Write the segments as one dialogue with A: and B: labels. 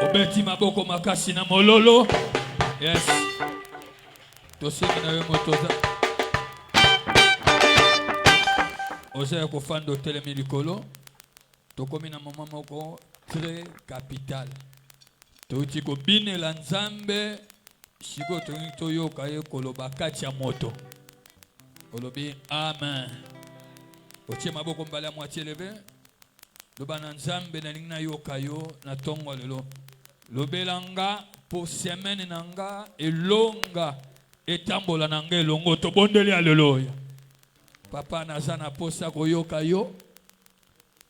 A: Obeti maboko makasi na mololo. Yes. Tosengi na yo motoza. Oza ko fando telemi likolo. Tokomi na mama moko très capital. Touti ko binela Nzambe siko to yoka ye koloba kati ya moto. Olobi amen. Otie maboko mbala ya moitié levé. Loba na Nzambe na lingna yoka yo na tongo lelo. Lobelanga po semaine nanga elonga etambola nanga elongo to bondeli aleluya. Papa nazana posa koyoka yo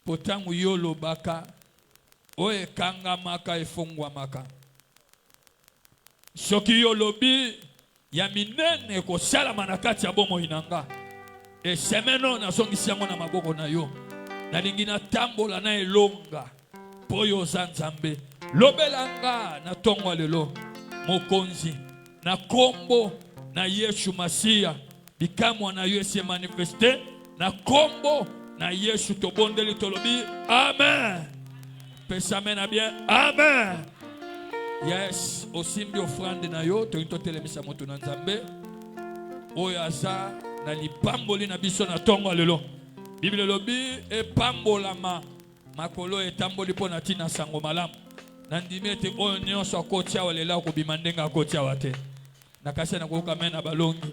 A: potangu yo lobaka oye kanga maka efongwa maka. Soki yo lobi ya minene ko sala manakati ya bomo inanga. E semeno na songisi yango na maboko na yo. Na lingina tambola na elonga po yo Nzambe. Lobelanga na tongo lelo mokonzi na kombo na Yesu Masia bikamwa na yo se manifeste na kombo na Yesu tobondeli tolobi amen. Pesa na bien amen. Yes, osimbi offrande na yo to telemisa moto na Nzambe oyo aza na lipamboli na biso na tongo lelo. Bible lobi epambolama makolo etamboli po na tina sango malamu. Nandimete oyo nyonso akotia walela ko bimandenga akotia wate. Nakasa na ko kamena balongi.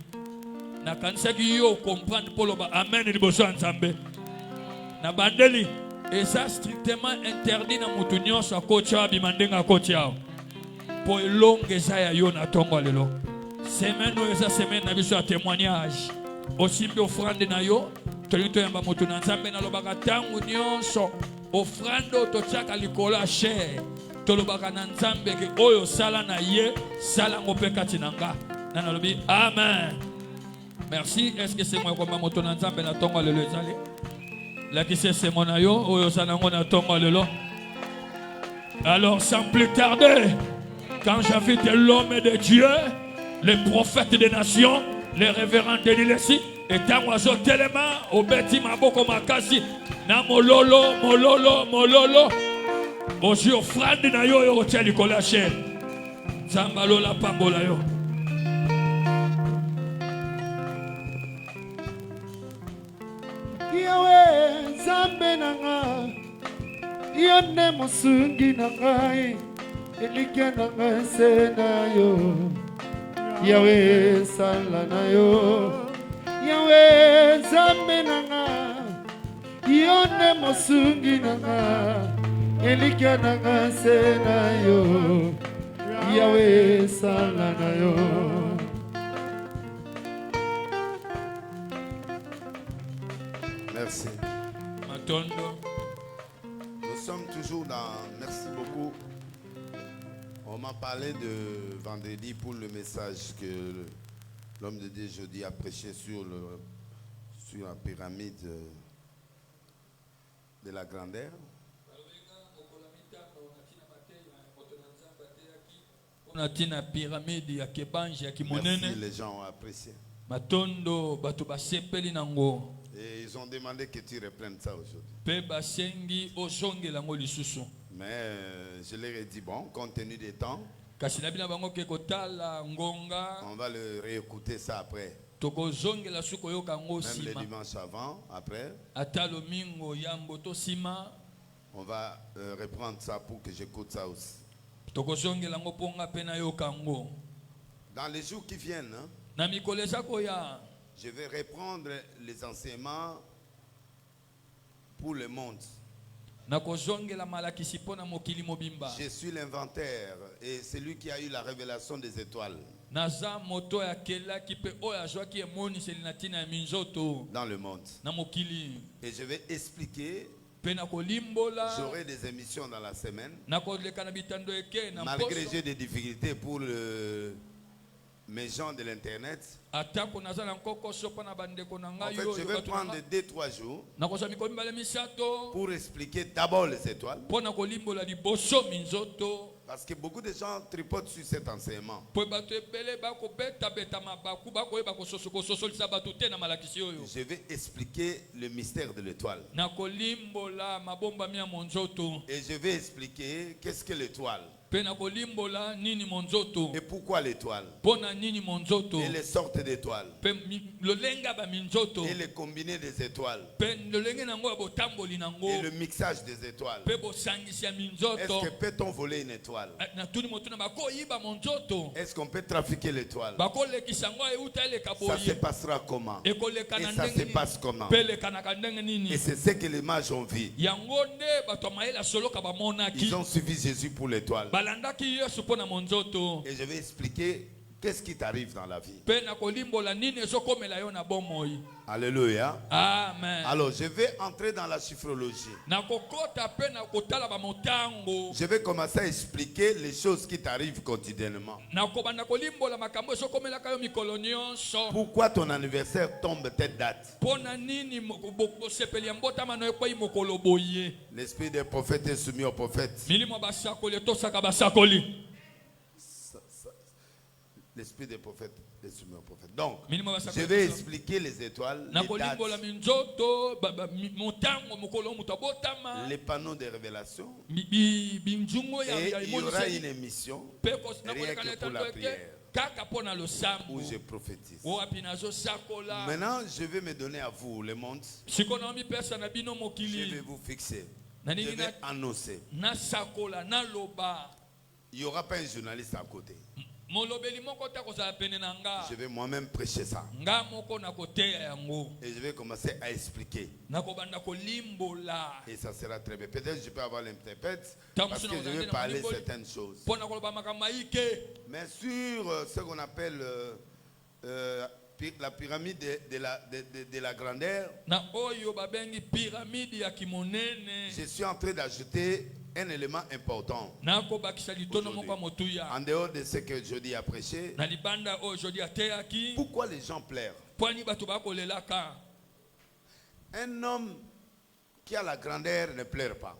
A: Na kanisa ki yo comprendre polo ba amen liboso ya Nzambe. Na bandeli esa strictement interdit na mutu nyonso akotia bimandenga akotia. Po elonge za ya yo na tongo lelo. Semaine eza semaine na biso ya témoignage. Osimbi offrande na yo, tolito yamba mutu na Nzambe na lobaka tangu nyonso offrande ototiaka likolo ya chair. Tolobaka na Nzambe ke oyo sala na ye sala ngope kati nanga. Nana lobi amen. Merci. Est-ce que c'est moi comme moto na Nzambe na tongo lelo ezali? La qui c'est mon ayo oyo sala ngo na tongo lelo. Alors sans plus tarder, quand j'invite l'homme de Dieu, les prophètes des nations, les révérends de l'Ilessi, et Tangwazo Telema, Obeti Maboko Makasi, na mololo, mololo, mololo. Osi offrande na yo yo tia likola che. Zambalo la pambola yo.
B: Yawe Zambe nanga. Yone musungi nanga. Elikia nanga sena yo. Yawe sala na yo. Yawe Zambe nanga. Yone musungi nanga. Elikia nanga sena yo. Yawe sala na yo.
C: Merci.
A: Matondo.
C: Nous sommes toujours dans... Merci beaucoup. On m'a parlé de vendredi pour le message que l'homme de Dieu jeudi a prêché sur la pyramide de la grandeur.
A: Merci,
C: les gens ont apprécié.
A: Matondo bato basepeli nango.
C: Et ils ont demandé que tu reprennes ça aujourd'hui.
A: Pe basengi ozonge lango lisusu.
C: Mais je leur ai dit bon, compte tenu des temps,
A: kasi nabina bango ke kotala ngonga.
C: On va le réécouter ça après.
A: Tokozonge la suko yoka ngo
C: même
A: sima.
C: le dimanche avant, après.
A: Atalo mingo yambo to sima.
C: On va reprendre ça pour que j'écoute ça aussi.
A: Tokozonge lango ponga pena yoka ngo.
C: Dans les jours qui viennent, hein,
A: na mikoleza koya.
C: Je vais reprendre les enseignements pour le monde.
A: Je
C: suis l'inventaire et celui qui a eu la révélation des étoiles. Dans le monde. Et je vais expliquer J'aurai des émissions dans la semaine. Malgré j'ai des difficultés pour mes gens de l'internet. En fait, je vais prendre 2-3 jours pour expliquer d'abord les étoiles. Parce que beaucoup de gens tripotent sur cet enseignement. Je vais expliquer le mystère de l'étoile. Et je vais expliquer qu'est-ce que l'étoile. Et pourquoi l'étoile? Et les sortes d'étoiles. Et les combinés des étoiles. Et le mixage des étoiles. Est-ce que peut-on voler une étoile? Est-ce qu'on peut trafiquer l'étoile? Ça se passera comment? Et ça se passe comment? Et c'est ce que les mages ont vu. Ils ont suivi Jésus pour l'étoile. Et je vais expliquer qu'est-ce qui t'arrive dans la vie. Alléluia.
A: Amen.
C: Alors je vais entrer dans la chiffrologie. Je vais commencer à expliquer les choses qui t'arrivent quotidiennement. Pourquoi ton anniversaire tombe telle date? L'esprit des prophètes est soumis aux prophètes. L'esprit des prophètes est soumis aux prophètes. Donc, je vais expliquer les étoiles, les dates, les panneaux de révélation. Et il y aura une émission, rien que pour la prière, où je prophétise. Maintenant, je vais me donner à vous, le monde. Je vais vous fixer. Je vais annoncer. Il n'y aura pas un journaliste à côté. Je vais moi-même prêcher ça. Et je vais commencer à expliquer. Et ça sera très bien. Peut-être que je peux avoir l'interprète parce que je vais parler certaines choses. Mais sur ce qu'on appelle la pyramide de la grandeur, je suis en train d'ajouter un élément important. En dehors de ce que Jody a prêché, pourquoi les gens pleurent? Un homme qui a la grandeur ne pleure pas.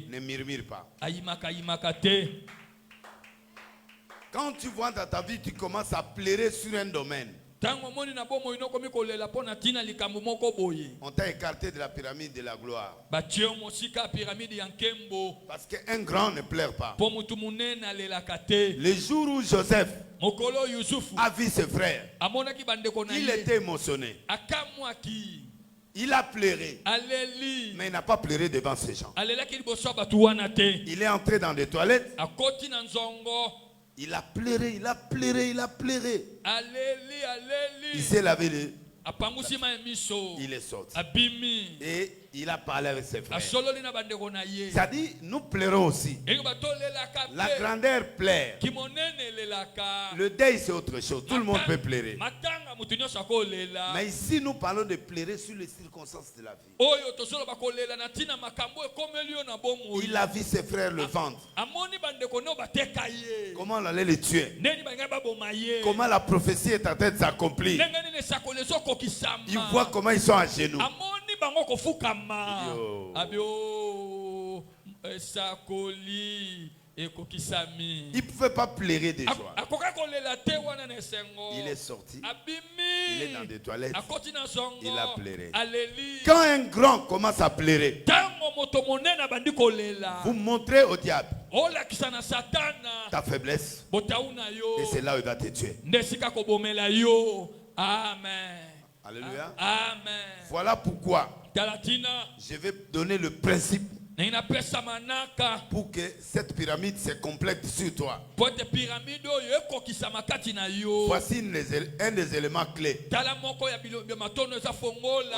C: Ne murmure pas. Quand tu vois dans ta vie, tu commences à pleurer sur un domaine. On t'a écarté de la pyramide de la gloire. Parce qu'un grand ne pleure pas. Le jour où Joseph a vu ses frères, il était émotionné. Il a pleuré. Mais il n'a pas pleuré devant ces gens. Il est entré dans des toilettes. Il a pleuré, il a pleuré, il a pleuré. Il s'est lavé les... Il est sorti. Et il a parlé avec ses frères. Ça dit, nous pleurons aussi. La grandeur pleure. Le deuil, c'est autre chose. Tout le monde peut pleurer. Mais ici, nous parlons de pleurer sur les circonstances de la vie. Il a vu ses frères le vendre. Comment on allait les tuer. Comment la prophétie est en train de s'accomplir. Il voit comment ils sont à genoux. Il ne pouvait pas pleurer de joie. Il est sorti. Il est dans des toilettes. Il a pleuré. Quand un grand commence à pleurer, vous montrez au diable ta faiblesse. Et c'est là où il va te tuer.
A: Amen.
C: Alléluia.
A: Amen.
C: Voilà pourquoi je vais donner le principe pour que cette pyramide se complète sur toi. Voici un des éléments clés. On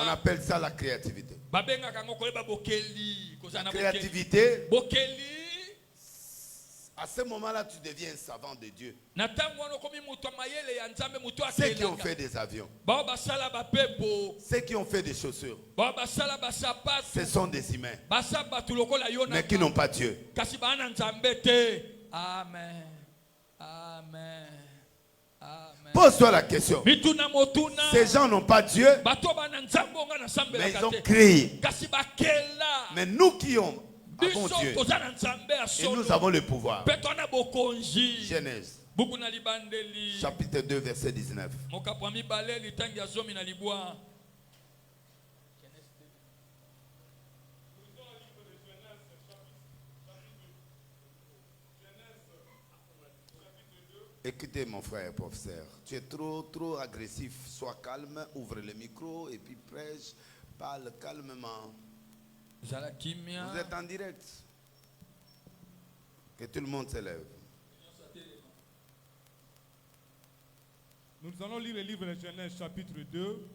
C: appelle ça la créativité. La créativité À ce moment-là, tu deviens un savant de Dieu.
A: Na tango wana okomi mutu ya mayele ya nzambe mutu
C: Ceux qui ont
A: akelaka.
C: fait des avions,
A: Bao basala bapepo,
C: ceux qui ont fait des chaussures,
A: bao basala basapatu,
C: ce sont des humains,
A: basa batu lokola yo na
C: mais qui n'ont pas Dieu.
A: kasi bana nzambe te. Amen. Amen. Amen.
C: Pose-toi la question.
A: Mituna motuna.
C: Ces gens n'ont pas Dieu,
A: Bato bana nzambe onga na sambe
C: mais
A: la
C: ils ont
A: kate.
C: créé.
A: Kasi bakela.
C: Mais nous qui avons
A: Biso
C: Dieu,
A: tozana nzambe ya
C: et
A: solo.
C: nous avons le pouvoir.
A: Petona bokonji.
C: Genèse,
A: Buku na libandeli.
C: chapitre 2, verset 19.
A: Mokapo mibale litangi ya zomi na libwa.
C: Écoutez mon frère professeur, tu es trop agressif. Sois calme, ouvre le micro et puis prêche, parle calmement.
A: Zala kimia.
C: Vous êtes en direct. Que tout le monde se lève.
D: Nous allons lire le livre de Genèse chapitre 2,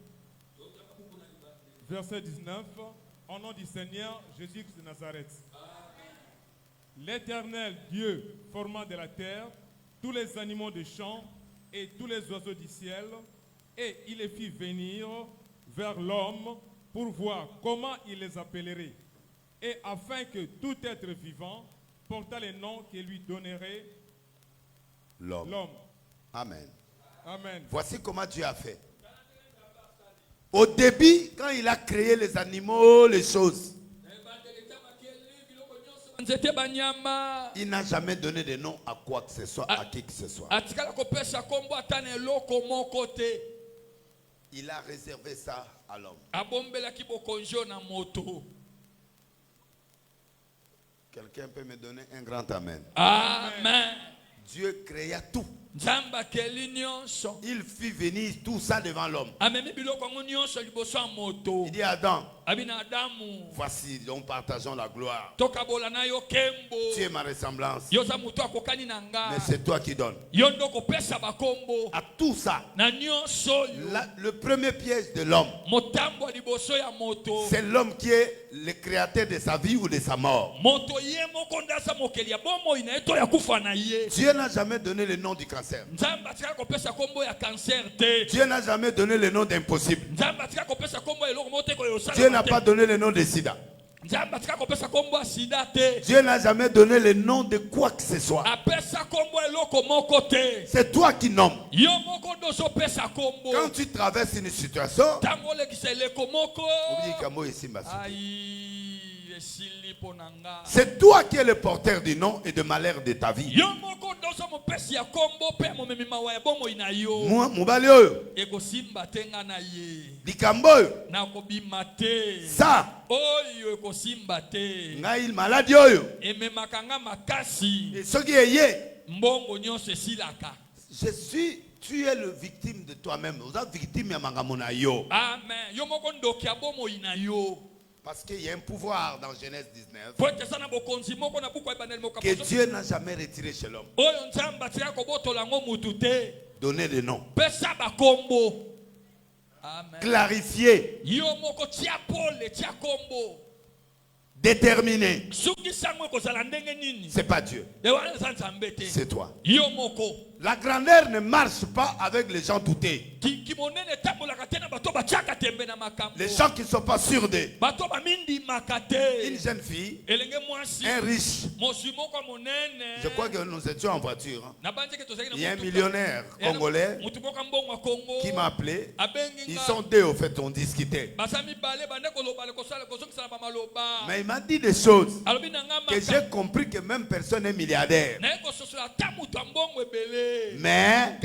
D: verset 19, au nom du Seigneur Jésus-Christ de Nazareth. L'Éternel Dieu forma de la terre tous les animaux des champs et tous les oiseaux du ciel, et il les fit venir vers l'homme pour voir comment il les appellerait, et afin que tout être vivant portât les noms qu'il lui donnerait
C: L'homme. Amen.
D: Amen.
C: Voici comment Dieu a fait. Au début, quand il a créé les animaux, les choses, il n'a jamais donné de nom à quoi que ce soit, à qui que ce soit. Il a réservé ça à l'homme. Quelqu'un peut me donner un grand amen.
A: Amen.
C: Dieu créa tout. Il fit venir tout ça devant l'homme. Il dit à Adam, voici, nous partageons la gloire. Tu es ma ressemblance. Mais c'est toi qui donnes. À tout ça, le premier piège de l'homme, c'est l'homme qui est le créateur de sa vie ou de sa mort. Dieu n'a jamais donné le nom du cancer. Dieu n'a jamais donné le nom d'impossible. Dieu n'a pas donné le nom de sida. Dieu n'a jamais donné le nom de quoi que ce soit. C'est toi qui nommes. Quand tu traverses une situation, c'est toi qui es le porteur du nom et de malheur de ta vie. Moi, mobali oyo, likambo oyo, ça, ngai maladi oyo, et ce qui est yé, je suis, tu es le victime de toi-même. Vous êtes victime ya mangamona yo.
A: Amen.
C: Parce qu'il y a un pouvoir dans Genèse 19 que Dieu n'a jamais retiré chez l'homme. Donner des noms. Clarifier. Déterminer. C'est pas Dieu. C'est toi. La grandeur ne marche pas avec les gens doutés. Les gens qui ne sont pas sûrs d'eux. Une jeune fille, un riche. Je crois que nous étions en voiture. Il y a un millionnaire congolais qui m'a appelé. Ils sont deux au fait, on discutait. Mais il m'a dit des choses que j'ai compris que même personne n'est milliardaire. Mais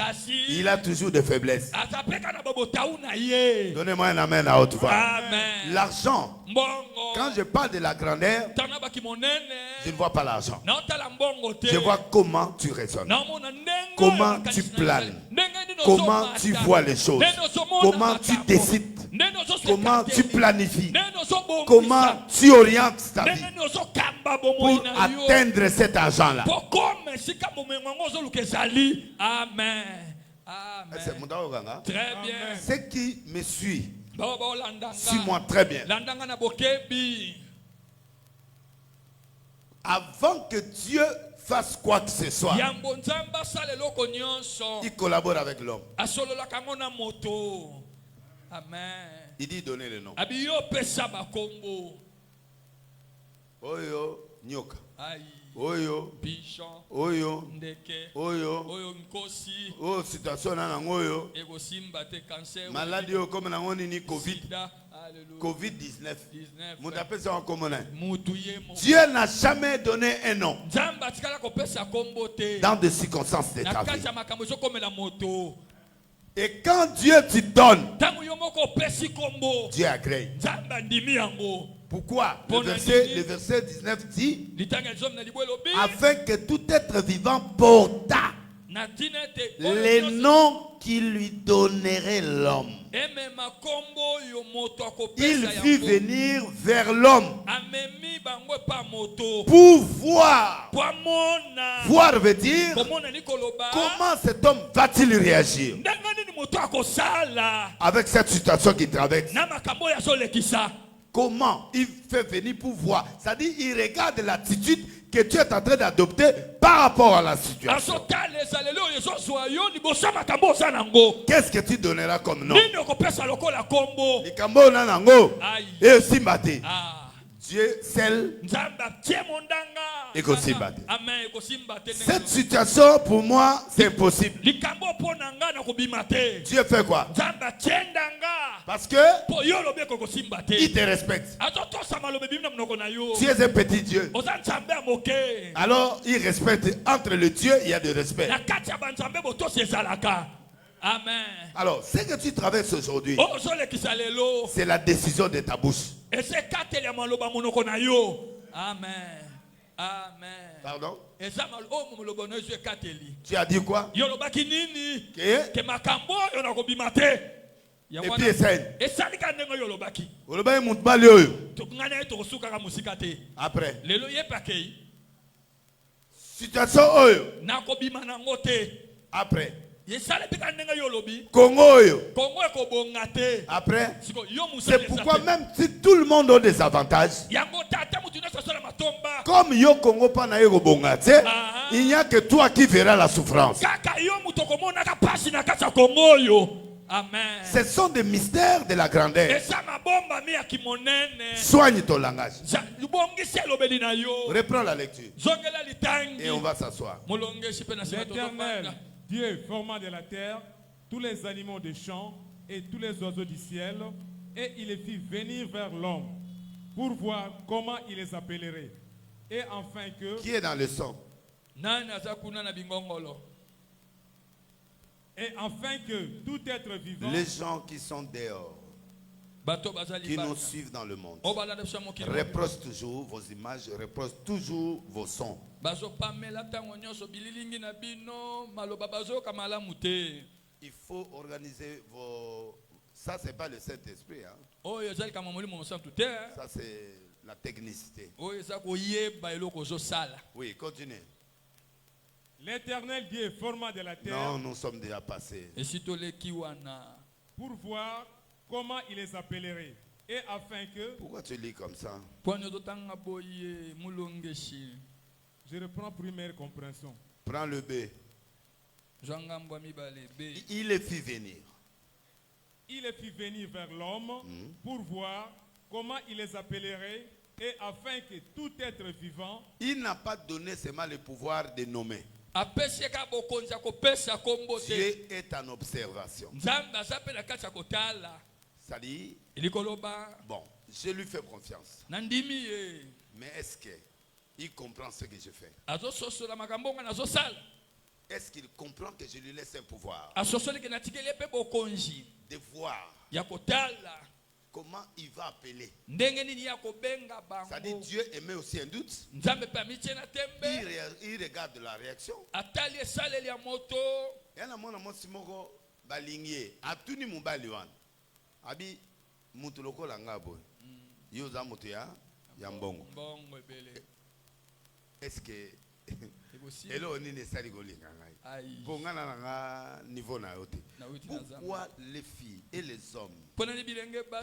C: il a toujours des faiblesses. Donnez-moi un amen à haute voix. L'argent, quand je parle de la grandeur, je ne vois pas l'argent. Je vois comment tu raisonnes, comment tu planes, comment tu vois les choses, comment tu décides, comment tu planifies, comment tu orientes ta vie pour atteindre cet argent-là.
A: Amen. Amen. Très bien.
C: Ce qui me suit, suis-moi très bien. avant que Dieu fasse quoi que ce soit,
A: Yambo nzamba sala eloko nyonso.
C: il collabore avec l'homme.
A: Asolola kango na moto. Amen.
C: Il dit donner le nom.
A: Abi yo pesa bakombo.
C: Oyo nyoka.
A: Aïe.
C: Oyo.
A: Pichon.
C: Oyo.
A: Ndeke.
C: Oyo.
A: Oyo nkosi.
C: Oh, situation na ngoyo.
A: Ego simba te cancer.
C: Maladie comme na ngoni ni Covid.
A: Sida. Alléluia.
C: Covid-19.
A: 19.
C: Mon appelle ça en commun.
A: Mutuye mo.
C: Dieu n'a jamais donné un nom
A: Nzamba tikala ko pesa kombo te.
C: dans des circonstances de ta vie.
A: Nakati ya makambo so komela moto.
C: Et quand Dieu te donne,
A: Tango yo moko pesi kombo.
C: Dieu agrée.
A: Nzamba ndimi yango.
C: Pourquoi?
A: Bon,
C: Le verset 19 dit,
A: Litanga zom na libwelo bi.
C: afin que tout être vivant porta
A: Na tinete.
C: les noms qu'il lui donnerait l'homme.
A: Eme makombo yo moto
C: Il
A: akopesa
C: fit
A: yango.
C: venir vers l'homme
A: Amemi bango pa moto.
C: pour voir.
A: Kwa mona.
C: Voir veut dire
A: Komona ni koloba.
C: comment cet homme va-t-il réagir
A: Ndanga nini moto akosala.
C: avec cette situation qu'il traverse.
A: Na makambo ya zolekisa.
C: Comment il fait venir pour voir. C'est-à-dire il regarde l'attitude que tu es en train d'adopter par rapport à la situation. Qu'est-ce que tu donneras comme nom? Likambo nanango. Et aussi maté. Dieu seul. Cette situation pour moi c'est impossible. Dieu fait quoi? Parce que il te respecte. Tu es un petit Dieu. Alors il respecte. Entre le Dieu il y a de respect.
A: Amen.
C: Alors ce que tu traverses aujourd'hui, c'est la décision de ta bouche.
A: Amen. Amen.
C: Pardon?
A: Tu
C: as dit quoi?
A: Et
C: puis essaye. Après. Situation oyo. Après. Congo oyo. Après. C'est pourquoi même si tout le monde a des avantages, comme yo Congo pana yo bongate, il n'y a que toi qui verras la souffrance.
A: Amen.
C: Ce sont des mystères de la grandeur. Soigne ton langage. Reprends la lecture. Et on va s'asseoir.
D: L'Éternel, Dieu formant de la terre, tous les animaux des champs et tous les oiseaux du ciel, et il les fit venir vers l'homme pour voir comment il les appellerait. Et enfin que...
C: Qui est dans le son?
D: Et afin que tout être vivant...
C: Les gens qui sont dehors, qui nous suivent dans le monde, reprochent toujours vos images, reprochent toujours vos sons. Il faut organiser vos... Ça, ce n'est pas le Saint-Esprit. Hein? Ça, c'est la technicité. Oui, continue.
D: L'Éternel Dieu forma de la terre.
C: Non, nous sommes déjà passés.
D: Pour voir comment il les appellerait. Et afin que...
C: Pourquoi tu lis comme ça?
D: Je reprends première compréhension.
C: Prends le B. Il les fit venir.
D: Il les fit venir vers l'homme pour voir comment il les appellerait et afin que tout être vivant...
C: Il n'a pas donné seulement le pouvoir de nommer. Dieu est en observation. C'est-à-dire, bon, je lui fais confiance. Mais est-ce qu'il comprend ce que je fais? Est-ce qu'il comprend que je lui laisse un pouvoir de voir comment il va appeler? C'est-à-dire Dieu émet aussi un doute. Il regarde la réaction. Est-ce que pourquoi les filles et les hommes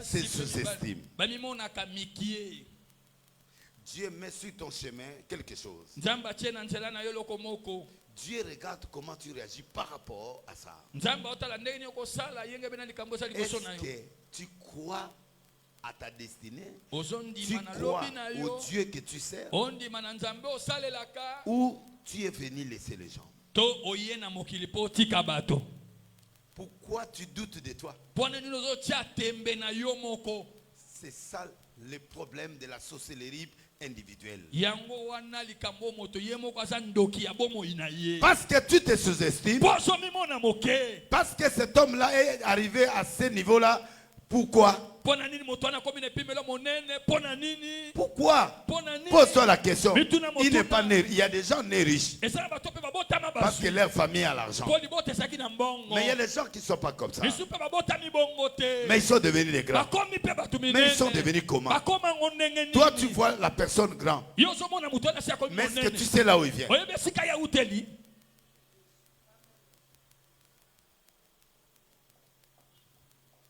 C: se sous-estiment? Dieu met sur ton chemin quelque chose.
A: Nzambe atie na nzela na yo eloko moko.
C: Dieu regarde comment tu réagis par rapport à ça.
A: Nzambe otala ndenge nini okosala yenge bena likambo eza liboso na
C: Est-ce
A: yo.
C: que tu crois à ta destinée? Tu
A: Ozondima na
C: crois
A: lobi na
C: au
A: yo.
C: Dieu que tu sers?
A: Ondima na Nzambe osalelaka.
C: Ou tu es venu laisser les gens?
A: To oye na mokili po tika bato.
C: Pourquoi tu doutes de toi?
A: Pona nini ozotia tembe na yo moko.
C: C'est ça le problème de la sorcellerie individuelle.
A: Yango wana likambo moto ye moko aza ndoki ya bomo ina ye.
C: Parce que tu te sous-estimes.
A: Poso mimona moke.
C: Parce que cet homme-là est arrivé à ce niveau-là. Pourquoi?
A: Pona nini moto ana komi ne pimelo monene. Pona nini.
C: Pourquoi?
A: Pona nini.
C: Pose-toi la question.
A: Mituna motuna.
C: Il n'est pas né. Il y a des gens nés riches.
A: Esa bato pe babota
C: Parce
A: mabasu.
C: que leur famille a l'argent.
A: Poli bote saki na mbongo.
C: Mais il y a des gens qui ne sont pas comme ça.
A: Misu pe babota mi bongo te.
C: Mais ils sont devenus des grands.
A: Bakomi pe batu minene.
C: Mais ils sont devenus comment?
A: Bakoma ngonenge nini.
C: Toi, tu vois la personne grand.
A: Yo so mona muto na sia komi
C: Mais est-ce
A: monene.
C: que tu sais là où il vient?
A: Oyebe sika ya uteli.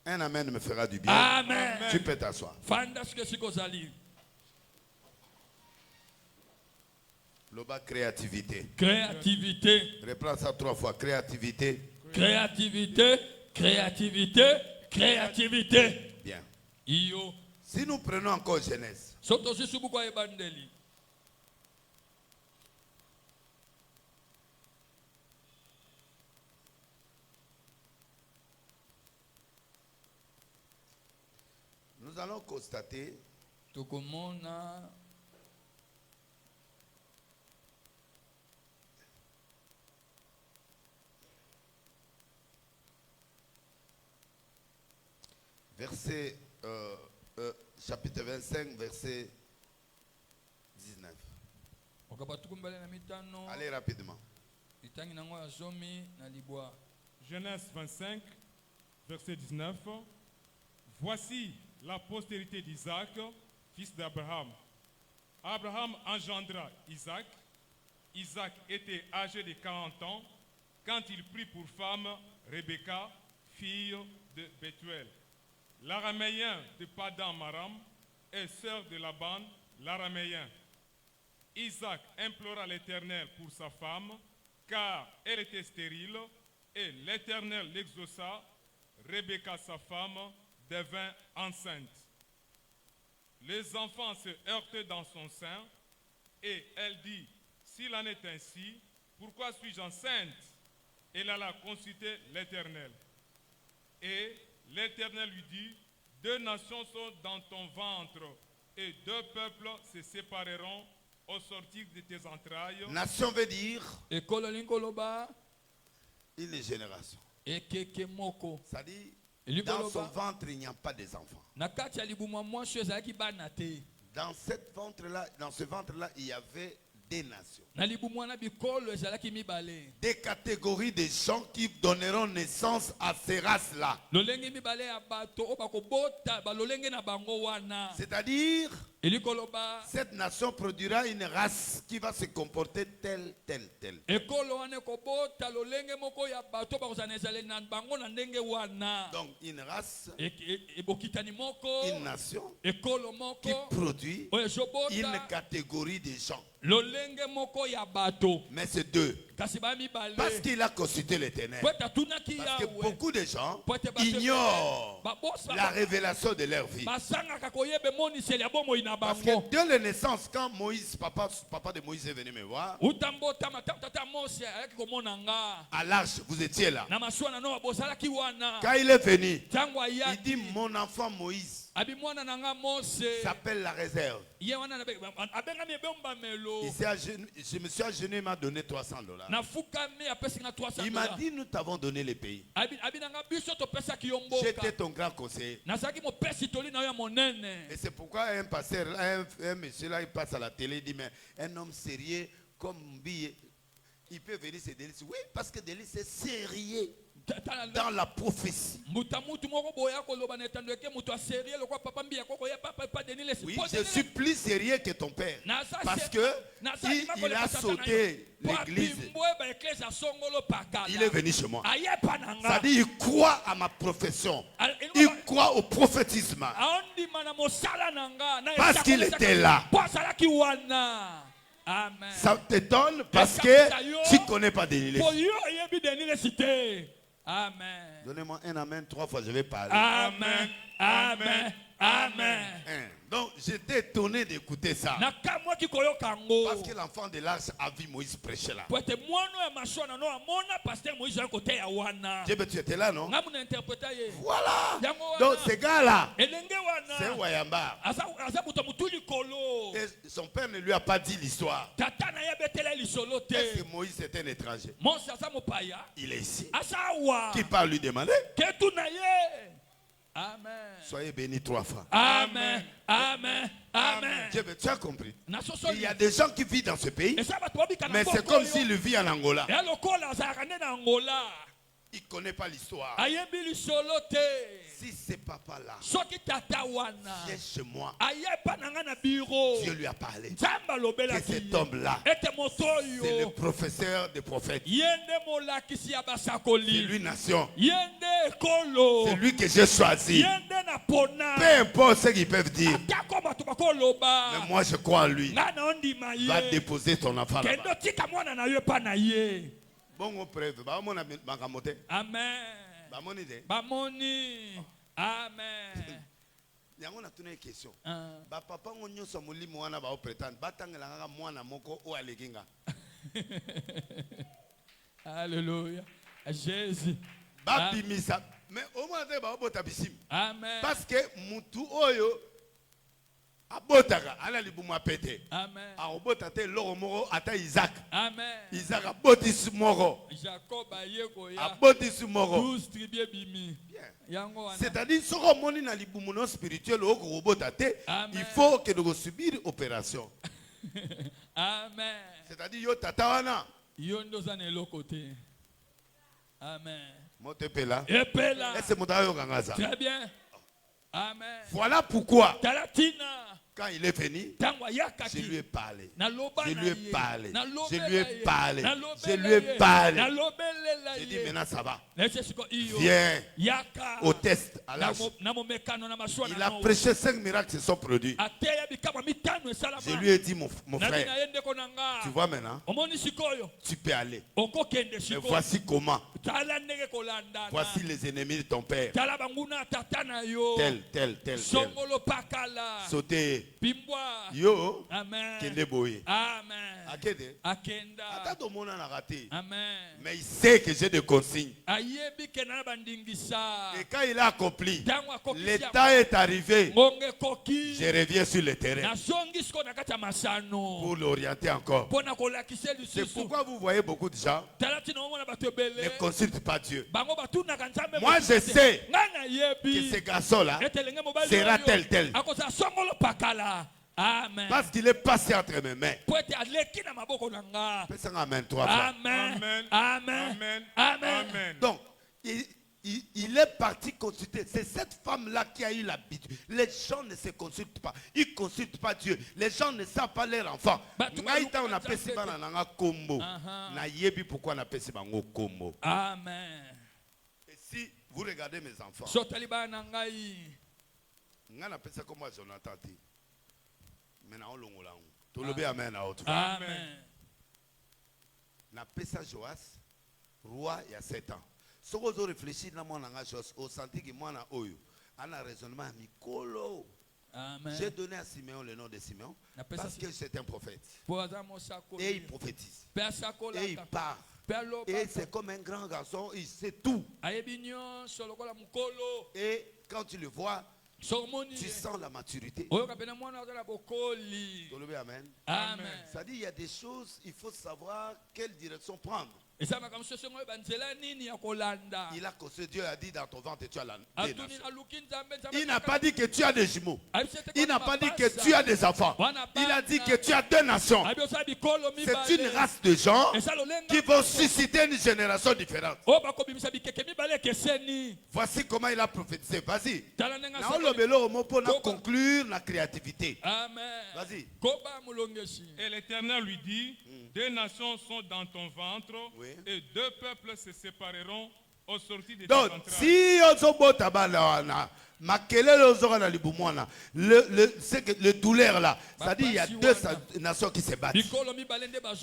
C: Un amen me fera du bien.
A: Amen.
C: Tu peux t'asseoir.
A: Fanda sike siko zali.
C: Loba créativité.
A: Créativité.
C: Reprends ça 3 fois. Créativité.
A: Créativité. Créativité. Créativité.
C: Bien.
A: Iyo.
C: Si nous prenons encore Genèse,
A: Soto sisubu kwa ebandeli.
C: nous allons constater
A: Tokomona.
C: verset, chapitre 25, verset 19.
A: Okapatukumbale na mitano.
C: Allez rapidement.
A: Itangi nango ya zomi na libwa.
D: Genèse 25, verset 19. Voici la postérité d'Isaac, fils d'Abraham. Abraham engendra Isaac. Isaac était âgé de 40 ans quand il prit pour femme Rebecca, fille de Bethuel, l'araméen de Padan Maram et sœur de Laban, l'araméen. Isaac implora l'Éternel pour sa femme, car elle était stérile, et l'Éternel l'exauça. Rebecca, sa femme, devint enceinte. Les enfants se heurtaient dans son sein, et elle dit, s'il en est ainsi, pourquoi suis-je enceinte? Elle alla consulter l'Éternel. Et l'Éternel lui dit, 2 nations sont dans ton ventre, et 2 peuples se sépareront au sortir de tes entrailles.
C: Nation veut dire
A: Ekolo linkoloba.
C: une génération.
A: Ekeke moko.
C: Ça dit,
A: Eli
C: dans
A: koloba.
C: son ventre, il n'y a pas des enfants.
A: Nakati ya libumwa mwasi ezalaki bana te.
C: Dans ce ventre-là, il y avait des nations.
A: Na libumwa na bikolo ezalaki mibale.
C: Des catégories de gens qui donneront naissance à ces races-là.
A: Lolenge mibale ya bato o bakobota balolenge na bango wana.
C: C'est-à-dire,
A: Eli koloba.
C: cette nation produira une race qui va se comporter telle.
A: Ekolo wana kobota lolenge moko ya bato bakozana ezale na bango na ndenge wana.
C: Donc, une race,
A: Ebokitani moko.
C: une nation
A: Ekolo
C: qui
A: moko.
C: produit
A: Oyo ezobota.
C: une catégorie de gens.
A: Lolenge moko ya bato.
C: Mais c'est 2.
A: Kasi ba mibale.
C: Parce qu'il a consulté l'Éternel.
A: Kweta tunaki
C: Parce que
A: yawe.
C: beaucoup de gens
A: Po ete bato
C: ignorent
A: babosa
C: la révélation de leur vie.
A: basangaka koyeba emoniseli ya bomoi na
C: Parce que
A: bango.
C: dès la naissance, quand Moïse, papa de Moïse est venu me voir,
A: Utambotama tata Mose ayaki komona nga.
C: à l'âge, vous étiez là.
A: Na masuwa na no babosalaki wana.
C: Quand il est venu,
A: Tango
C: il
A: ayaki.
C: dit, mon enfant Moïse
A: Abi mwana na nga Mose.
C: s'appelle la réserve.
A: Ye wana na abengami ebomba melo.
C: Je me suis agenouillé, il m'a donné $300.
A: Na fukami apesi na 300
C: Il m'a
A: dollars.
C: dit, nous t'avons donné les pays.
A: Abi na nga biso topesaki yo mboka.
C: J'étais ton grand conseiller.
A: Nazaki mopesi toli na yo ya monene.
C: Et c'est pourquoi un pasteur, un monsieur là, il passe à la télé, il dit, mais un homme sérieux comme Billet, il peut venir se délicer. Oui, parce que délice c'est sérieux dans la prophétie.
A: Mutamutu moko boya koloba na etando eke mutu aserie lokwa papa mbia koko ya papa pa denile
C: Oui, je suis plus sérieux que ton père. Parce que il a sauté l'église. Il est venu chez moi. Ça dit, il croit à ma profession. Il croit au prophétisme.
A: aondima na mosala na nga na
C: Parce qu'il était là.
A: po azalaki wana. Amen.
C: Ça t'étonne parce que tu ne connais pas Denis
A: po
C: Leslie.
A: yo oyebi Denis Leslie te. Amen.
C: Donnez-moi un amen 3 fois, je vais parler.
A: Amen. Amen. Amen.
C: Donc j'étais étonné d'écouter ça.
A: Nakamwa ki koyoka ngo.
C: Parce que l'enfant de l'Arche a vu Moïse prêcher là.
A: Po ete mwana ya mashwana no amona pasteur Moïse ya kote ya wana.
C: Dieu, tu étais là, non?
A: Ngamu na interpréter ye.
C: Voilà.
A: Yango wana.
C: Donc ce gars-là,
A: Elenge wana.
C: c'est un Wayamba.
A: Asa buto mutuli kolo.
C: Et son père ne lui a pas dit l'histoire.
A: Tata na ye betela lisolo te.
C: Est-ce que Moïse est un étranger?
A: Mose asa mopaya.
C: Il est ici.
A: Asa wa.
C: Qui part lui demander?
A: Ketu na ye. Amen.
C: Soyez bénis 3 fois.
A: Amen. Amen. Amen.
C: Dieu, tu as compris.
A: Na soso.
C: Il y a des gens qui vivent dans ce pays,
A: Esa bato babika na
C: mais c'est comme s'il vit en Angola.
A: ya lokola azalaka nde na Angola.
C: Il ne connaît pas l'histoire.
A: Ayebi lisolo te.
C: Si ce papa-là
A: Soki tata wana.
C: vient chez moi,
A: Ayepa na nga na bureau.
C: Dieu lui a parlé.
A: Nzamba lobela
C: Que cet homme-là,
A: ete moto
C: c'est le
A: yo.
C: professeur des prophètes.
A: Yende molakisi ya
C: C'est
A: basakoli.
C: lui nation.
A: Yende ekolo.
C: C'est lui que j'ai choisi.
A: Yende na pona.
C: Peu importe ce qu'ils peuvent dire,
A: Atako bato bakoloba.
C: mais moi je crois en lui.
A: Nga na ondima
C: Va
A: ye.
C: déposer ton enfant là-bas.
A: Kendo tika mwana na yo pa na ye.
C: Bon, on preuve. Bah, on a bangamote.
A: Amen.
C: Bah, mon idée.
A: Bamoni. Amen.
C: Il y a une question.
A: Ah.
C: Bah, papa, on y a son mouli moana ba prétendre. Bah, tant que la moana moko ou aleginga.
A: Alléluia. Jésus.
C: Bah, bimisa. Mais au moins, bah, on tabisim.
A: Amen.
C: Parce que mutu oyo abotaka ala libumu apete.
A: Amen.
C: Abotate loro moko ata Isaac.
A: Amen.
C: Isaac abotisi moko.
A: Jacob ayeko ya.
C: Abotisi moko.
A: 12 tribus bimi. Yango wana.
C: C'est-à-dire, si on moni na libumu non spirituel au robotate,
A: Amen.
C: il faut que nous subir opération.
A: Amen.
C: C'est-à-dire, yo tata wana.
A: Yondo za na eloko te. Amen.
C: Motepela.
A: Epela.
C: Est-ce que motayo kangaza?
A: Très bien. Amen.
C: Voilà pourquoi,
A: Talatina.
C: quand il est venu,
A: Tangwa yakaki.
C: je lui ai parlé.
A: Na loba
C: Je
A: na
C: lui ai
A: ye.
C: parlé.
A: Na lobe
C: Je lui ai
A: la ye.
C: parlé.
A: Na lobe
C: Je
A: la
C: lui ai
A: ye.
C: parlé.
A: Na lobelela
C: J'ai dit,
A: ye.
C: maintenant ça va.
A: Laisse siko iyo.
C: Viens
A: Yaka.
C: au test à
A: Na
C: l'âge.
A: na momekano na mashwana.
C: Il a prêché 5 miracles qui se sont produits.
A: Ateya bikaba mitano esalama.
C: Je lui ai dit, mon
A: Nani
C: frère,
A: na ye ndeko na nga.
C: tu vois maintenant,
A: Omoni sikoyo.
C: tu peux aller.
A: Okokende
C: Mais
A: sikoyo.
C: voici comment.
A: Tala ndenge kolandana.
C: Voici les ennemis de ton père.
A: Tala banguna tata na yo.
C: Tel.
A: Songolo pakala.
C: Sauter.
A: Pimbwa.
C: Yo,
A: Amen.
C: kende boye.
A: Amen.
C: Akede.
A: Akenda.
C: Ata to mona na raté.
A: Amen.
C: Mais il sait que j'ai des consignes.
A: Ayebi kena bandingisa.
C: Et quand il a accompli,
A: Tango akokisi.
C: l'état est arrivé.
A: Ngonge koki.
C: Je reviens sur le terrain
A: Na songi siko na kata masano.
C: pour l'orienter encore.
A: Pona kolakise
C: C'est
A: lisusu.
C: pourquoi vous voyez beaucoup de gens
A: Tala tina omona bato
C: ne
A: ebele.
C: consultent pas Dieu.
A: Bango batuna kanzambe.
C: Moi, je sais
A: Ngana
C: que
A: yebi.
C: ce garçon-là
A: Etelenge mobali.
C: sera
A: oyo.
C: tel.
A: Akosa songolo pakala. Amen.
C: Parce qu'il est passé entre mes mains.
A: Po ete aleki na maboko na nga.
C: Fais ça en main 3 fois.
A: Amen.
D: Amen.
A: Amen.
D: Amen.
A: Amen.
D: Amen.
C: Donc, il est parti consulter. C'est cette femme-là qui a eu l'habitude. Les gens ne se consultent pas. Ils ne consultent pas Dieu. Les gens ne savent pas leur enfant. Ngaïta, on appelle ça dans combo. Na yebi pourquoi on appelle ça dans combo.
A: Amen.
C: Et si vous regardez mes enfants,
A: Sotali bana ngai.
C: on appelle ça comme moi Jonathan. Maintenant, on l'a tout le bien amen à autre.
A: Amen.
C: On appelle ça Joas, roi il y a 7 ans. Si vous réfléchissez dans mon langage, au senti que moi, on a raisonnement à Mikolo.
A: Amen.
C: J'ai donné à Siméon le nom de Siméon parce que c'est un prophète. Et il prophétise. Et il part. Et c'est comme un grand garçon, il sait tout. Et quand tu le vois, tu sens la maturité. Amen.
A: Amen.
C: Ça dit, il y a des choses, il faut savoir quelle direction prendre. Il a conçu, Dieu a dit dans ton ventre, tu as la naissance. Il n'a pas dit que tu as des jumeaux. Il n'a pas dit que tu as des enfants. Il a dit que tu as 2 nations. C'est une race de gens qui vont susciter une génération différente. Voici comment il a prophétisé. Vas-y. Pour conclure la créativité. Vas-y.
D: Et l'Éternel lui dit, 2 nations sont dans ton ventre,
C: Oui.
D: et 2 peuples se sépareront au sortir de tes
C: Donc,
D: entrailles.
C: si le douleur là, c'est-à-dire il y a deux nations qui se battent.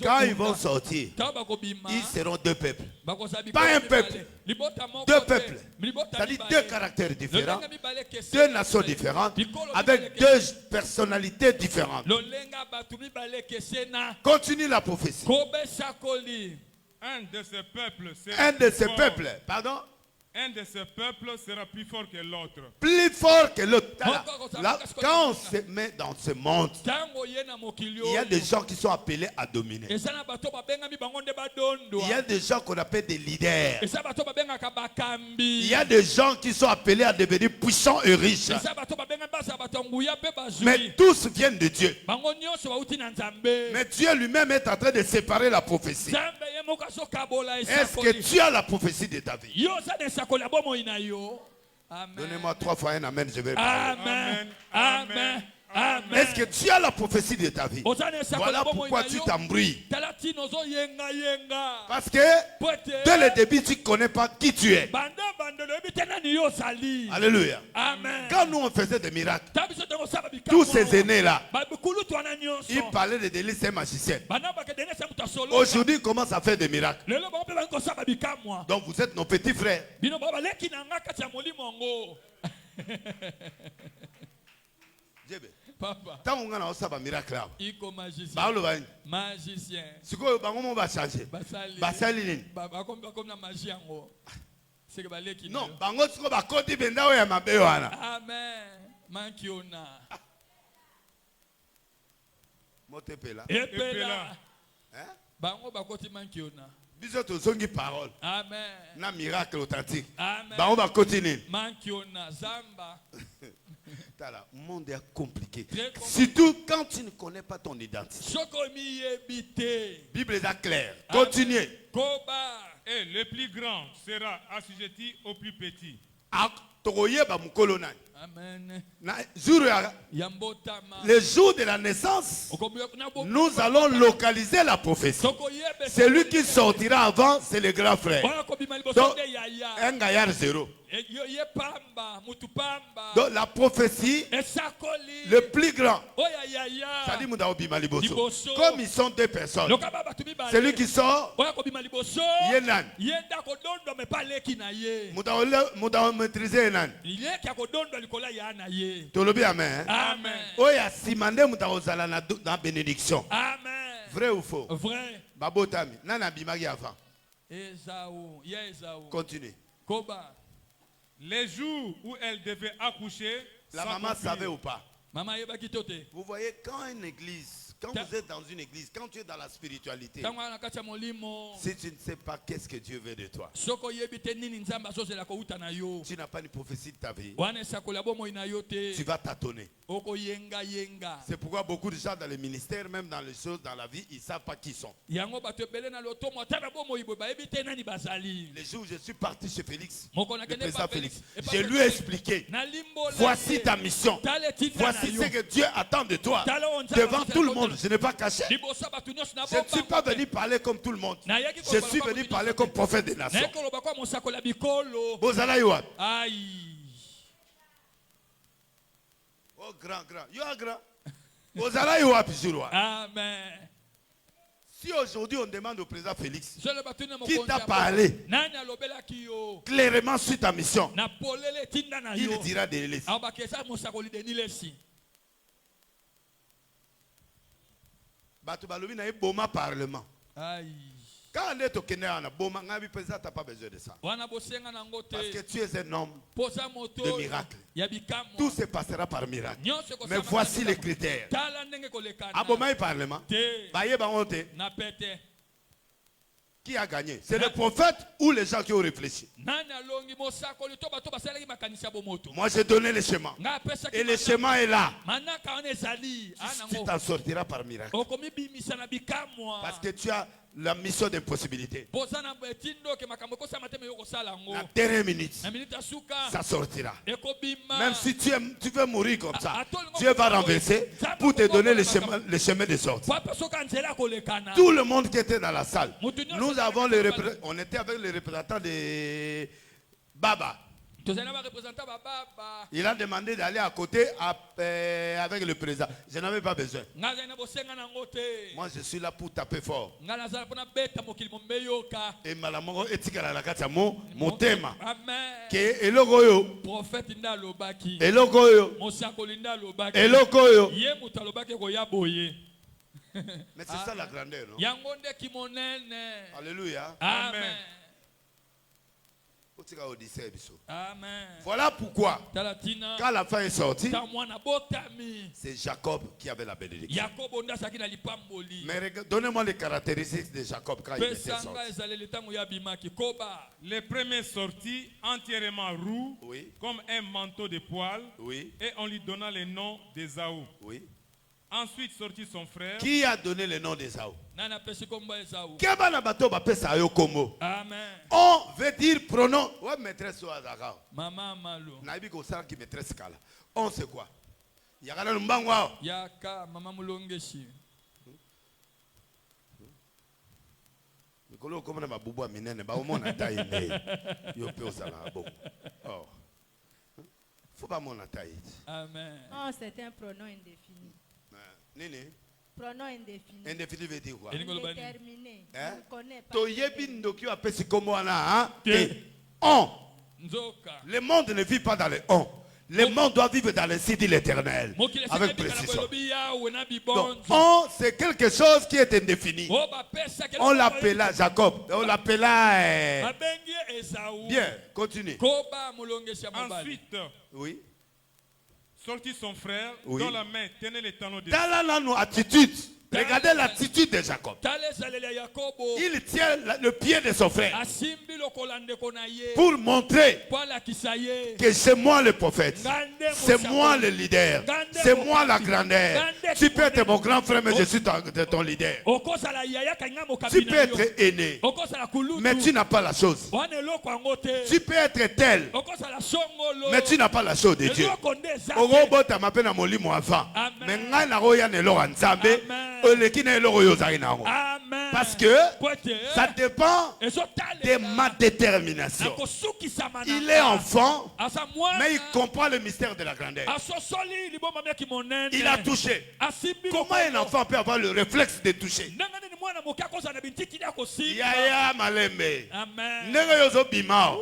C: Quand ils vont sortir, ils seront deux peuples. Pas un peuple, deux peuples. C'est-à-dire deux caractères différents, deux nations différentes, avec deux personnalités différentes. Continue la prophétie.
D: Un de ces peuples
C: Pardon?
D: Un de ces peuples sera plus fort que l'autre.
C: Plus fort que l'autre. Quand on se met dans ce monde, il y a des gens qui sont appelés à dominer. Il y a des gens qu'on appelle des leaders. Il y a des gens qui sont appelés à devenir puissants et riches. Mais tous viennent de Dieu. Mais Dieu lui-même est en train de séparer la prophétie. Est-ce que tu as la prophétie de ta vie? Donnez-moi 3 fois un amen, je vais parler.
A: Amen. Amen. Amen.
C: Est-ce que tu as la prophétie de ta vie? Voilà pourquoi tu t'embrouilles. Parce que dès le début, tu ne connais pas qui tu es. Alléluia.
A: Amen.
C: Quand nous on faisait des miracles, tous ces aînés-là, ils parlaient de délices et magiciennes. Aujourd'hui, ils commencent à faire des miracles. Donc vous êtes nos petits frères.
A: Papa.
C: Tant qu'on a un miracle là.
A: Iko magicien.
C: Magicien. Si quoi, on va changer. Basali.
A: Comme la magie en haut. C'est que baleki.
C: Non, bango siko ba koti benda o ya mabe wana.
A: Amen. Mankiona.
C: Motepela.
A: Epela.
C: Hein?
A: Bango ba koti mankiona.
C: Biso to zongi parole.
A: Amen.
C: Na miracle authentique.
A: Amen.
C: Bango ba koti nini?
A: Mankiona zamba.
C: Le monde est compliqué. Surtout quand tu ne connais pas ton identité. La Bible est claire. Continuez.
D: Et le plus grand sera assujetti au plus petit.
A: Amen.
C: Le jour de la naissance, nous allons localiser la prophétie. Celui qui sortira avant, c'est le grand frère. Donc, un gaillard zéro. Donc la prophétie, le plus grand, comme ils sont deux personnes, celui qui sort, Yenan, Mouda maîtriser Yenan. Tolobi amen.
A: Amen.
C: Oya simande Mouda ozala na bénédiction.
A: Amen.
C: Vrai ou faux?
A: Vrai.
C: Babotami, nana bimagi avant.
A: Esaou, Esaou.
C: Continue.
A: Koba.
D: Les jours où elle devait accoucher,
C: la maman savait ou pas?
A: Maman yeba kitote.
C: Vous voyez, quand une église, quand vous êtes dans une église, quand tu es dans la spiritualité, si tu ne sais pas qu'est-ce que Dieu veut de toi, tu n'as pas une prophétie de ta vie, tu vas tâtonner. C'est pourquoi beaucoup de gens dans les ministères, même dans les choses, dans la vie, ils ne savent pas qui sont. Les jours où je suis parti chez Félix, le président Félix, je lui ai expliqué, voici ta mission, voici ce que Dieu attend de toi. Devant tout le monde, je n'ai pas caché. Je ne suis pas venu parler comme tout le monde. Je suis venu parler comme prophète des nations. Oh, grand. You are grand. Amen. Si aujourd'hui on demande au président Félix qui t'a parlé clairement sur ta mission, il dira de laisser. Parlement. Quand on est au Kenya, le président n'a pas besoin de ça. Parce que tu es un homme de miracle. Tout se passera par miracle. Mais voici les critères. Aboma Parlement. Qui a gagné? C'est le prophète ou les gens qui ont réfléchi? Moi j'ai donné le chemin. Et le chemin est là. Tu t'en sortiras par miracle. Parce que tu as la mission d'impossibilité.
A: Boza na etindo ke makambo ko sama teme yoko sala ngo.
C: La dernière minute,
A: Na minute asuka.
C: ça sortira.
A: Ekobima.
C: Même si tu veux mourir comme ça,
A: Attends,
C: Dieu va renverser pour te donner le chemin de sortie.
A: Papa soka nzela kolekana.
C: Tout le monde qui était dans la salle, nous avons on était avec les représentants de Baba.
A: Tozana ba representant baba.
C: Il a demandé d'aller à côté avec le président. Je n'avais pas besoin.
A: Ngaza na bosenga na ngote.
C: Moi, je suis là pour taper fort.
A: Ngana za pona beta mokili mombeyoka.
C: Et malamongo etikala la kati ya motema.
A: Amen.
C: Ke eloko yo,
A: Prophète nda lobaki.
C: eloko yo,
A: Mosiako linda lobaki.
C: eloko yo.
A: Ye muta lobaki ko ya boye.
C: Mais c'est ça la grandeur, non?
A: Yango nde kimonene.
C: Alléluia.
A: Amen.
C: Otika Odyssée biso.
A: Amen.
C: Voilà pourquoi,
A: Talatina.
C: quand la fin est sortie,
A: Ta mwana botami.
C: c'est Jacob qui avait la bénédiction.
A: Yakobo nda saki na lipamboli.
C: Mais donnez-moi les caractéristiques de Jacob quand il était
A: Pesanga
C: sorti.
A: ezaleli tango ya bimaki koba.
D: Les premiers sortis entièrement roux,
C: Oui,
D: comme un manteau de poils,
C: oui,
D: et on lui donna le nom d'Ésaü.
C: oui.
D: Ensuite sortit son frère,
C: Qui a donné le nom d'Ésaü?
A: Nana pesi kombo Esau.
C: Keba na bato bapesa yo kombo.
A: Amen.
C: On veut dire pronom. Ouais, maîtresse ou azaka.
A: Mama malo.
C: Naibi ko sala ki maîtresse kala. On c'est quoi? Yakala mbangwa.
A: Yaka mama mulongeshi.
C: Mikolo komona mabubu minene ba omona taille ne. Yo pe osala bon. Oh. Faut pas mon taille.
A: Amen.
E: Non, c'est un pronom indéfini.
C: Nini?
E: Pronom indéfini.
C: Indéfini veut dire quoi?
E: Indéterminé.
C: Hein?
E: On ne connaît pas.
C: To yebi ndoki apesi kombo wana, hein?
A: Te.
C: Et on.
A: Nzoka.
C: Le monde ne vit pas dans les on. Le monde doit vivre dans le site de l'éternel.
A: Mokile
C: Avec
A: sekebika na
C: précision.
A: bolobi ya wena
C: Donc,
A: bibonzo.
C: on, c'est quelque chose qui est indéfini.
A: O ba pesa kele.
C: On l'appela Jacob. On l'appela.
A: Abengi Esau.
C: Bien, continue.
A: Koba mulongeshi ya mobali.
D: ensuite
C: Oui.
D: sortit son frère,
C: Oui.
D: dont la main tenait les talons de
C: Dans la attitude. Regardez l'attitude de Jacob.
A: Tale ezaleli ya Yakobo.
C: Il tient le pied de son frère
A: Asimbi lokola ndeko na ye.
C: pour montrer
A: Po alakisa ye.
C: que c'est moi le prophète. C'est moi le leader. C'est moi la grandeur. Tu peux être mon grand frère, mais je suis ton leader.
A: Okozala yaya kanga
C: Tu
A: mokabina
C: peux
A: yo.
C: être aîné,
A: Okozala kulutu.
C: mais tu n'as pas la chose.
A: Wana eloko yango te.
C: Tu peux être tel,
A: Okozala songolo.
C: mais tu n'as pas la chose de Dieu.
A: Eloko nde eza te.
C: Orobota mape na molimo avant.
A: Amen.
C: Mais ngai na roya na eloko ya Nzambe,
A: Amen.
C: oleki na eloko oyo ozali nango.
A: Amen.
C: Parce que
A: Poete.
C: ça dépend
A: Ezotale.
C: de ma détermination.
A: Nakosukisama na
C: Il est enfant,
A: asa mwana.
C: mais il comprend le mystère de la grandeur.
A: Asosoli liboma myaki monene.
C: Il a touché.
A: Asimbi
C: Comment un enfant peut avoir le réflexe de toucher?
A: Ndanga nini mwana moke akozala na bintiki ya kosimba.
C: Yaya malembe.
A: Amen.
C: Ndenge yozo bima.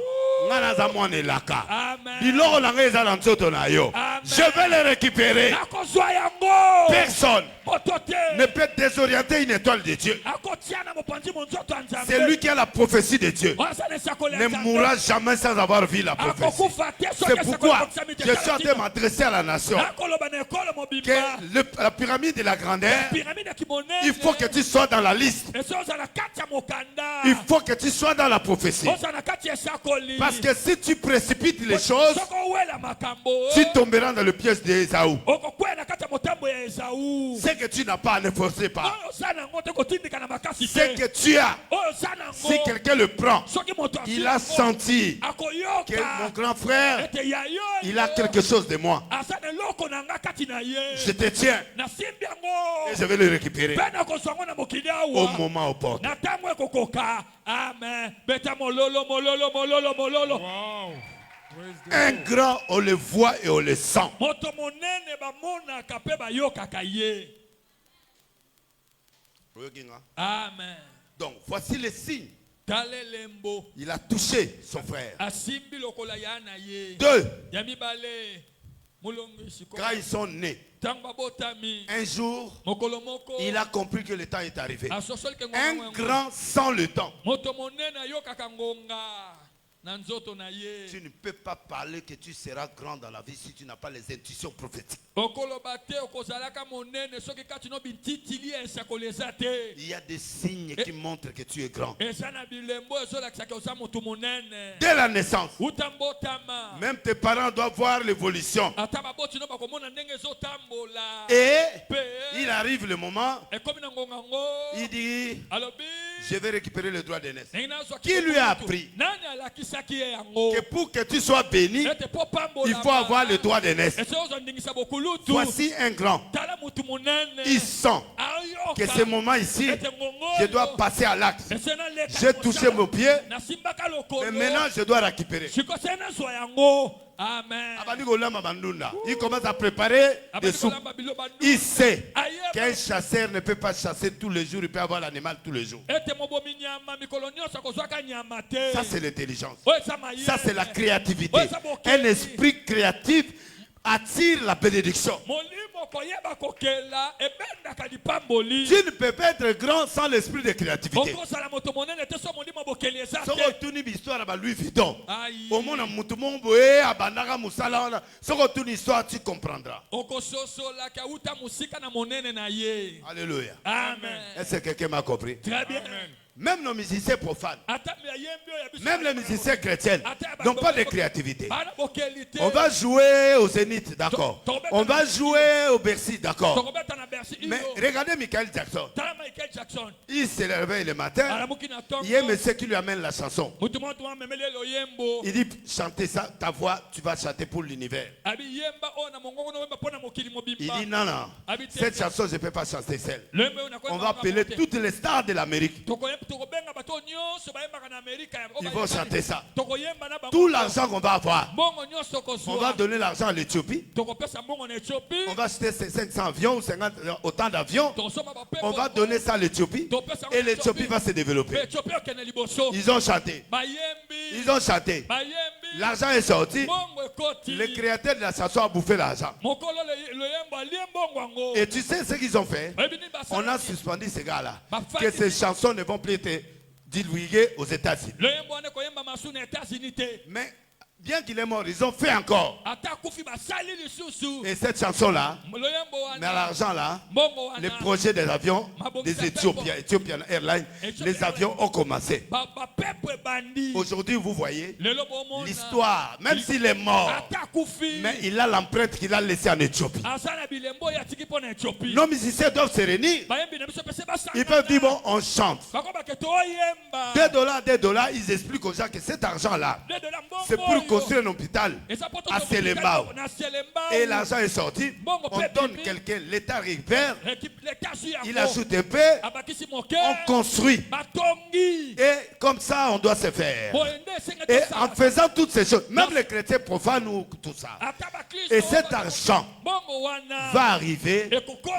C: Nga naza mwana elaka.
A: Amen.
C: Biloko na ngai eza na nzoto na yo.
A: Amen.
C: Je vais le récupérer.
A: Nakozwa yango.
C: Personne
A: Moto te.
C: ne peut désorienter une étoile de Dieu.
A: Akotia na mopanzi monzoto ya Nzambe.
C: C'est lui qui a la prophétie de Dieu.
A: Oza na esakoli ya
C: Ne
A: Nzambe.
C: mourra jamais sans avoir vu la prophétie.
A: Akokufa te soki
C: C'est
A: esakoli
C: pourquoi
A: ya Nzambe te
C: je suis en train
A: kala
C: de m'adresser à la nation.
A: Nakoloba na ekolo mobimba.
C: Que la pyramide de la grandeur,
A: Pyramide ya kimonene.
C: il faut que tu sois dans la liste.
A: Ese ozala kati ya mokanda.
C: Il faut que tu sois dans la prophétie.
A: Ozala na kati ya esakoli.
C: Parce que si tu précipites les choses,
A: Soko owela makambo.
C: tu tomberas dans le piège d'Ésaü.
A: Okokwela na kati ya motambo ya Esau.
C: Ce que tu n'as pas, ne forcez pas.
A: Oyo oza nango te kotindika na makasi
C: Ce
A: te.
C: que tu as,
A: Oyo oza nango.
C: si quelqu'un le prend,
A: Soki moto
C: il a senti
A: akoyoka.
C: que mon grand frère,
A: ete yayo
C: il a quelque chose de moi.
A: asa na eloko na nga kati na ye.
C: Je te tiens
A: Nasimbi yango.
C: et je vais le récupérer
A: Mpe nakozwa yango na mokili
C: au
A: awa.
C: moment opportun.
A: Na ntango ekokoka. Amen. Beta mololo mololo mololo mololo.
D: Wow. Praise the
C: Un
D: Lord.
C: grand, on le voit et on le sent.
A: Moto monene bamonaka mpe bayokaka ye. Amen.
C: Donc, voici les signes.
A: Tale lembo.
C: Il a touché son frère.
A: Asimbi lokola ya na ye.
C: 2.
A: Ya mibale. Mulongo shiko.
C: Quand ils sont nés,
A: Tango babotami.
C: un jour,
A: Mokolo moko.
C: il a compris que le temps est arrivé.
A: Asosoli ke ngonga
C: Un
A: ngonga.
C: grand sans le temps.
A: Moto monene ayokaka ngonga. na nzoto na ye.
C: Tu ne peux pas parler que tu seras grand dans la vie si tu n'as pas les intuitions prophétiques.
A: Okoloba te okozalaka monene soki kati no bititili esakoleza te.
C: Il y a des signes qui montrent que tu es grand.
A: Eza na bilembo ezolakisaka oza motu monene.
C: Dès la naissance,
A: Utambotama.
C: même tes parents doivent voir l'évolution.
A: Ata baboti no bakomona ndenge ezotambola.
C: Et
A: Pe
C: il arrive le moment,
A: ekomi na ngonga ngo.
C: il dit,
A: Alobi.
C: je vais récupérer le droit d'aînesse.
A: Ndenge nazwa
C: Qui lui a appris
A: nani alakisaki ye yango?
C: que pour que tu sois béni,
A: Ete po pambola.
C: il faut avoir le droit d'aînesse.
A: Ese ozondingisa bokulutu.
C: Voici un grand.
A: Tala mutu monene.
C: Il sent
A: Ayoka.
C: que ce moment ici,
A: Ete ngongo.
C: je dois passer à l'acte.
A: Ese na leka
C: J'ai touché mon pied,
A: na simbaka lokolo.
C: mais maintenant je dois récupérer.
A: Shikose na zwa yango. Amen.
C: Abandi kolamba mandunda. Il commence à préparer des soupes. Il sait qu'un chasseur ne peut pas chasser tous les jours, il peut avoir l'animal tous les jours.
A: Ete mobomi nyama mikolo nyonso kozwaka nyama te.
C: Ça c'est l'intelligence.
A: Oyo eza mayele.
C: Ça c'est la créativité. Un esprit créatif attire la bénédiction.
A: Molimo koyeba kokela ebendaka lipamboli.
C: Tu ne peux pas être grand sans l'esprit de créativité.
A: Okosala moto monene te so molimo bokeli eza
C: Soko
A: te.
C: tuni histoire ba Louis Vuitton.
A: Aïe.
C: Omona mutu momboe abandaka musala wana. Soko tuni histoire tu comprendras.
A: Okososola ka uta musika na monene na ye.
C: Alléluia.
A: Amen.
C: Est-ce que quelqu'un m'a compris?
A: Très bien.
C: Même nos musiciens profanes,
A: Ata me yembi oyo biso.
C: même les musiciens chrétiens n'ont pas de créativité.
A: Bana bokeli te.
C: On va jouer au Zénith, d'accord. On va jouer au Bercy, d'accord.
A: Tokobeta na Bercy.
C: Mais regardez Michael Jackson.
A: Tala Michael Jackson.
C: Il se réveille le matin.
A: Alamuki na tongo.
C: Il y a un monsieur qui lui amène la chanson.
A: Mutu moto wa memele lo yembo.
C: Il dit, chantez ça, ta voix, tu vas chanter pour l'univers.
A: Abi yemba ona mongongo no wemba pona mokili mobimba.
C: Il dit, non, non, cette chanson, je ne peux pas chanter seule. On va appeler toutes les stars de l'Amérique.
A: Tokobenga bato nyonso bayembaka na Amerika.
C: Ils vont chanter ça.
A: Tokoyemba na bango.
C: Tout l'argent qu'on va avoir,
A: Mbongo nyonso kozwa.
C: on va donner l'argent à l'Éthiopie.
A: Tokopesa mbongo na Ethiopie.
C: On va acheter 500 avions ou 50, autant d'avions.
A: Tosoma bapepo.
C: On va donner ça à l'Éthiopie. Et l'Éthiopie va se développer.
A: Ethiopie okene liboso.
C: Ils ont chanté.
A: Bayembi.
C: Ils ont chanté.
A: Bayembi.
C: L'argent est sorti.
A: Mbongo ekoti.
C: Le créateur de la chanson a bouffé l'argent.
A: Mokolo le yemba lie mbongo ango.
C: Et tu sais ce qu'ils ont fait?
A: Ebini basala.
C: On a suspendu ces gars-là. Que ces chansons ne vont plus être divulguées aux États-Unis.
A: Le yemba wane koyemba masu na États-Unis te.
C: Mais bien qu'il est mort, ils ont fait encore.
A: Ata kufi basali lisusu.
C: Et cette chanson-là,
A: Le yemba wana.
C: mais l'argent là,
A: Mbongo wana.
C: les projets des avions des Éthiopiens, Ethiopian Airlines, les avions ont commencé.
A: Ba pepo bandi.
C: Aujourd'hui, vous voyez
A: Lelo bomona.
C: l'histoire, même s'il est mort,
A: Ata kufi.
C: mais il a l'empreinte qu'il a laissée en Éthiopie.
A: Asana bilembo ya tiki pona Ethiopie.
C: Nos musiciens doivent se réunir.
A: Bayembi na biso pese basanga.
C: Ils peuvent dire, bon, on chante.
A: Bakoba ke to yemba.
C: $2, ils expliquent aux gens que cet argent-là,
A: $2 mbongo.
C: c'est pour construire un hôpital à Selembao.
A: Na Selembao.
C: Et l'argent est sorti, on donne quelqu'un, l'État récupère, il ajoute un peu, on construit.
A: Batongi.
C: Et comme ça, on doit se faire. Et
A: Et
C: en faisant toutes ces choses, même les chrétiens profanes ou tout ça, et cet argent va arriver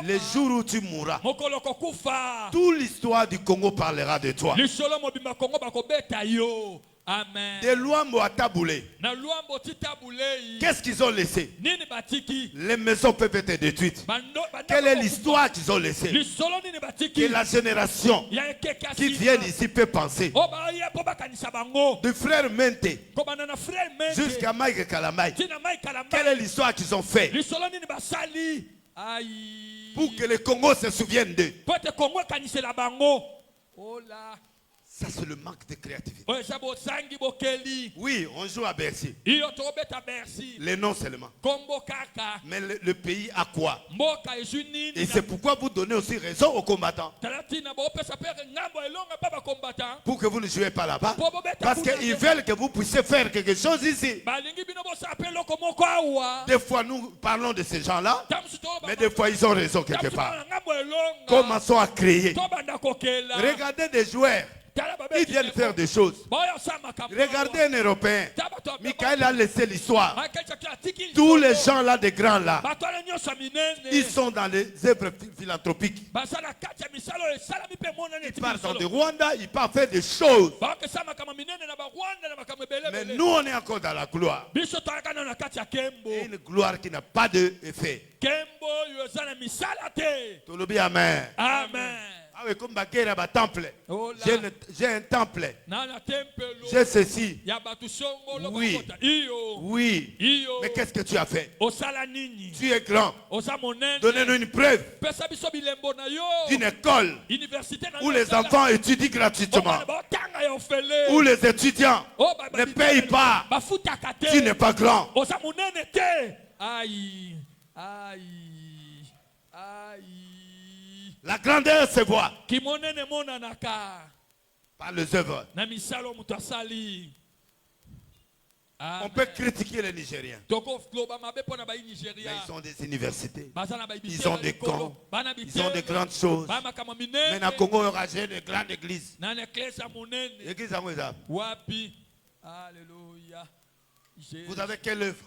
C: le jour où tu mourras.
A: mokolo kokufa.
C: Toute l'histoire du Congo parlera de toi.
A: Lisolo mobimba Kongo bakobeta yo. Amen.
C: Des lois Moataboulé.
A: Na luambo titabulei.
C: Qu'est-ce qu'ils ont laissé?
A: Nini batiki.
C: Les maisons peuvent être détruites. Quelle est l'histoire qu'ils ont laissée?
A: Lisolo nini batiki.
C: Que la génération
A: Ya ekeka
C: qui vient ici peut penser.
A: Oba ya po bakanisa bango.
C: De frère Mente
A: Kobana na frère Mente.
C: jusqu'à Mike Kalamai.
A: Tina Mike Kalamai.
C: Quelle est l'histoire qu'ils ont fait
A: Lisolo nini basali. Aïe.
C: pour que le Congo se souvienne d'eux?
A: Pote Kongo kanisela bango. Oh là.
C: Ça, c'est le manque de créativité.
A: Oye sabo sangi bokeli.
C: Oui, on joue à Bercy.
A: Iyo tobeta Bercy.
C: Les noms seulement.
A: Kombo kaka.
C: Mais le pays a quoi?
A: Mboka ezuni.
C: Et c'est pourquoi vous donnez aussi raison aux combattants.
A: Talatina bo pesa pere ngambo elonga baba combattant.
C: Pour que vous ne jouez pas là-bas. Parce qu'ils veulent que vous puissiez faire quelque chose ici.
A: Balingi bino bo sape loko moko awa.
C: Des fois, nous parlons de ces gens-là.
A: Tamsuto
C: Mais des fois, ils ont raison quelque part.
A: Ngambo elonga.
C: Commençons à créer.
A: Tobanda kokela.
C: Regardez des joueurs. Ils viennent faire des choses. Regardez un Européen. Michael a laissé l'histoire. Tous les gens là, des grands là, ils sont dans les œuvres philanthropiques. Ils partent dans le Rwanda, ils partent faire des choses. Mais nous, on est encore dans la gloire. Et une gloire qui n'a pas d'effet. Tout le bien, amen.
A: Amen.
C: Ah oui, comme Bakera, bah, temple.
A: Oh là.
C: J'ai un temple.
A: Nana tempelo.
C: J'ai ceci.
A: Ya batu songolo
C: Oui.
A: bakota. Iyo.
C: Oui.
A: Iyo.
C: Mais qu'est-ce que tu as fait?
A: Osala nini.
C: Tu es grand.
A: Osa monene.
C: Donnez-nous une preuve
A: Pesa biso bilembo na yo.
C: d'une école
A: Université na
C: où
A: yo
C: les
A: osala.
C: enfants étudient gratuitement,
A: Obana botanga ya ofele.
C: où les étudiants
A: Oh,
C: ne payent pas.
A: Bafuta kate.
C: Tu n'es pas grand.
A: Osa monene te. Aïe. Aïe. Aïe.
C: La grandeur se voit
A: Ki monene monanaka.
C: par les œuvres.
A: Na misalo mutu asali.
C: On peut critiquer les Nigériens.
A: Toko globa mabe pona ba
C: Mais
A: Nigeria.
C: ils ont des universités.
A: Bazana ba ibisela
C: Ils ont des
A: likolo.
C: camps.
A: Bana
C: Ils ont de
A: bitelo.
C: grandes choses.
A: Ba makama
C: Mais
A: minene.
C: dans le Congo, on a une grande église.
A: Na neklesa monene.
C: L'église à Moueza.
A: Wapi. Alléluia.
C: Vous avez quelle œuvre?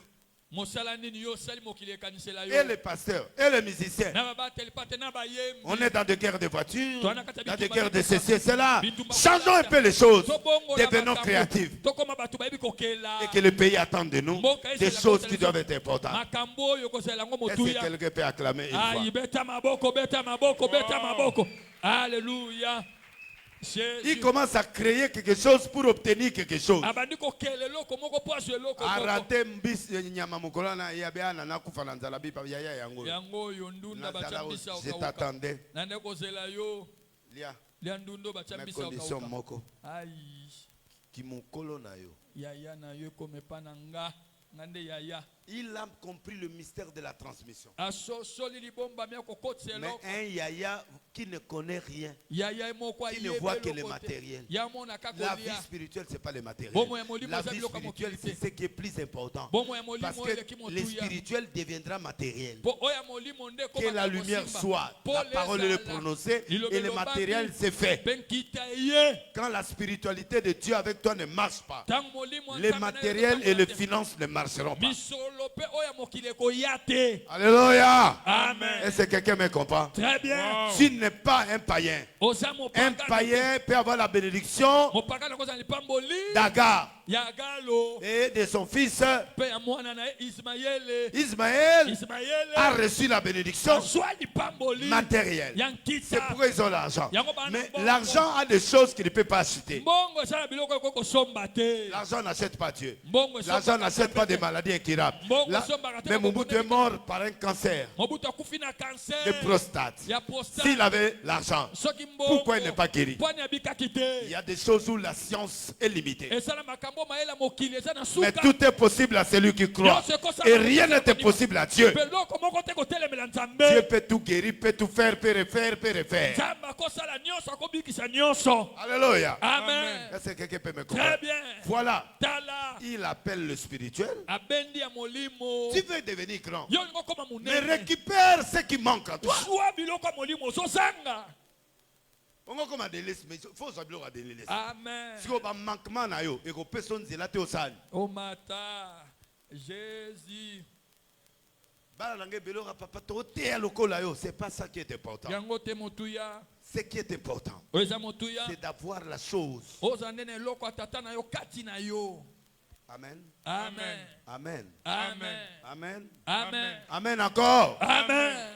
A: Mosala nini yo sali mokili ekanisela yo.
C: Et les pasteurs, et les musiciens.
A: Na ba bateli pate na ba yembi.
C: On est dans des guerres de voitures, dans des guerres de ceci et cela. Changeons un peu les choses.
A: Tobongo na
C: Devenons
A: makambo.
C: créatifs.
A: Tokoma batu ba yebi kokela.
C: Et que le pays attend de nous des choses qui doivent être importantes.
A: Makambo yo kozela ngo
C: Est-ce que
A: motuya.
C: quelqu'un peut acclamer une
A: Aïe,
C: fois?
A: beta maboko, beta maboko, beta maboko. Alléluia.
C: Il
A: Jésus.
C: commence à créer quelque chose pour obtenir quelque chose.
A: Abandi kokele loko moko po azwe loko moko.
C: Arate mbisi nyama mukolo na yabe ana nakufa na nzala bipa yaya yango.
A: Yango yo ndunda
C: Nazala,
A: bachambisa
C: je
A: okauka.
C: t'attendais.
A: Nande kozela yo.
C: Lia,
A: Lia ndundo
C: mes
A: bachambisa
C: conditions
A: okauka.
C: moko.
A: Aïe.
C: Ki mukolo na yo.
A: Yaya na yo komepa na nga. Ngande yaya.
C: Il a compris le mystère de la transmission.
A: Aso soli libomba mia kokotse
C: Mais
A: loko.
C: un yaya qui ne connaît rien,
A: Yaya moko
C: qui ne
A: ayebe
C: voit que le
A: loko te.
C: matériel.
A: Ya mona
C: La
A: kakolia.
C: vie spirituelle, ce n'est pas le matériel.
A: Bon, moi, molimo,
C: La
A: ça,
C: vie
A: biloko
C: spirituelle,
A: mokili
C: c'est ce qui est plus important.
A: Bon, moi, molimo,
C: Parce
A: ele ki
C: que
A: motuya.
C: le spirituel deviendra matériel.
A: Po oya molimo nde
C: Que
A: koma
C: la
A: na
C: lumière
A: kosimba.
C: soit,
A: Po
C: la parole est
A: lezala.
C: prononcée
A: Lilobe
C: et le
A: lobaki.
C: matériel c'est fait.
A: Benkita ye.
C: Quand la spiritualité de Dieu avec toi ne marche pas,
A: Tang molimo
C: les
A: nzambe na
C: matériels
A: yo
C: et les
A: te.
C: finances ne marcheront pas.
A: Misolo pe oya mokili ekoya te.
C: Alléluia.
A: Amen.
C: Est-ce que quelqu'un me comprend?
A: Très bien.
C: Tu n'es pas un païen.
A: Oza
C: Un
A: mopaka.
C: païen peut avoir la bénédiction
A: Mopaka na koza lipamboli.
C: d'Agar
A: Ya galo.
C: et de son fils
A: Pe ya mwana na ye Ismaele.
C: Ismaël
A: Ismaele.
C: a reçu la bénédiction
A: Aswa lipamboli.
C: matérielle.
A: Yankita.
C: C'est pourquoi ils ont l'argent.
A: Yango bana
C: Mais
A: bongo.
C: l'argent a des choses qu'il ne peut pas acheter.
A: Mbongo esala biloko ekoko somba te.
C: L'argent n'achète pas Dieu.
A: Mbongo
C: L'argent n'achète pas des maladies incurables. Mais Mobutu est mort par un cancer
A: Mobutu akufi na cancer.
C: de prostate.
A: Ya prostate.
C: S'il avait l'argent,
A: Soki mbongo.
C: pourquoi il n'est pas guéri?
A: Pwani abikaki te.
C: Il y a des choses où la science est limitée.
A: Esala makambo maela mokili eza na
C: Mais
A: suka.
C: tout est possible à celui qui croit. Et rien n'est impossible à Dieu.
A: Beloko moko te kotelemela
C: Dieu
A: nzambe.
C: peut tout guérir, peut tout faire, peut refaire, peut refaire.
A: Nzambe akosala nyonso akobikisa nyonso.
C: Alléluia.
A: Amen.
C: Est-ce que quelqu'un peut me
A: Très
C: comprendre?
A: bien.
C: Voilà.
A: Tala.
C: Il appelle le spirituel.
A: Abendi ya molimo.
C: Tu veux devenir grand.
A: Yo lingo koma
C: Mais
A: munene.
C: récupère ce qui manque en toi.
A: Zwa biloko ya molimo ozozanga.
C: On va comme à des listes, mais il faut savoir à des listes.
A: Amen.
C: Si on a un manquement, et qu'on peut sonner là, tu es au sale.
A: Au matin, Jésus.
C: C'est pas ça qui est important.
A: Yango te motuya.
C: Ce qui est important,
A: Oza motuya.
C: c'est d'avoir la chose.
A: Oza nene loko atata na yo kati na yo.
C: Amen.
A: Amen.
C: Amen.
A: Amen.
C: Amen.
A: Amen.
C: Amen encore.
A: Amen.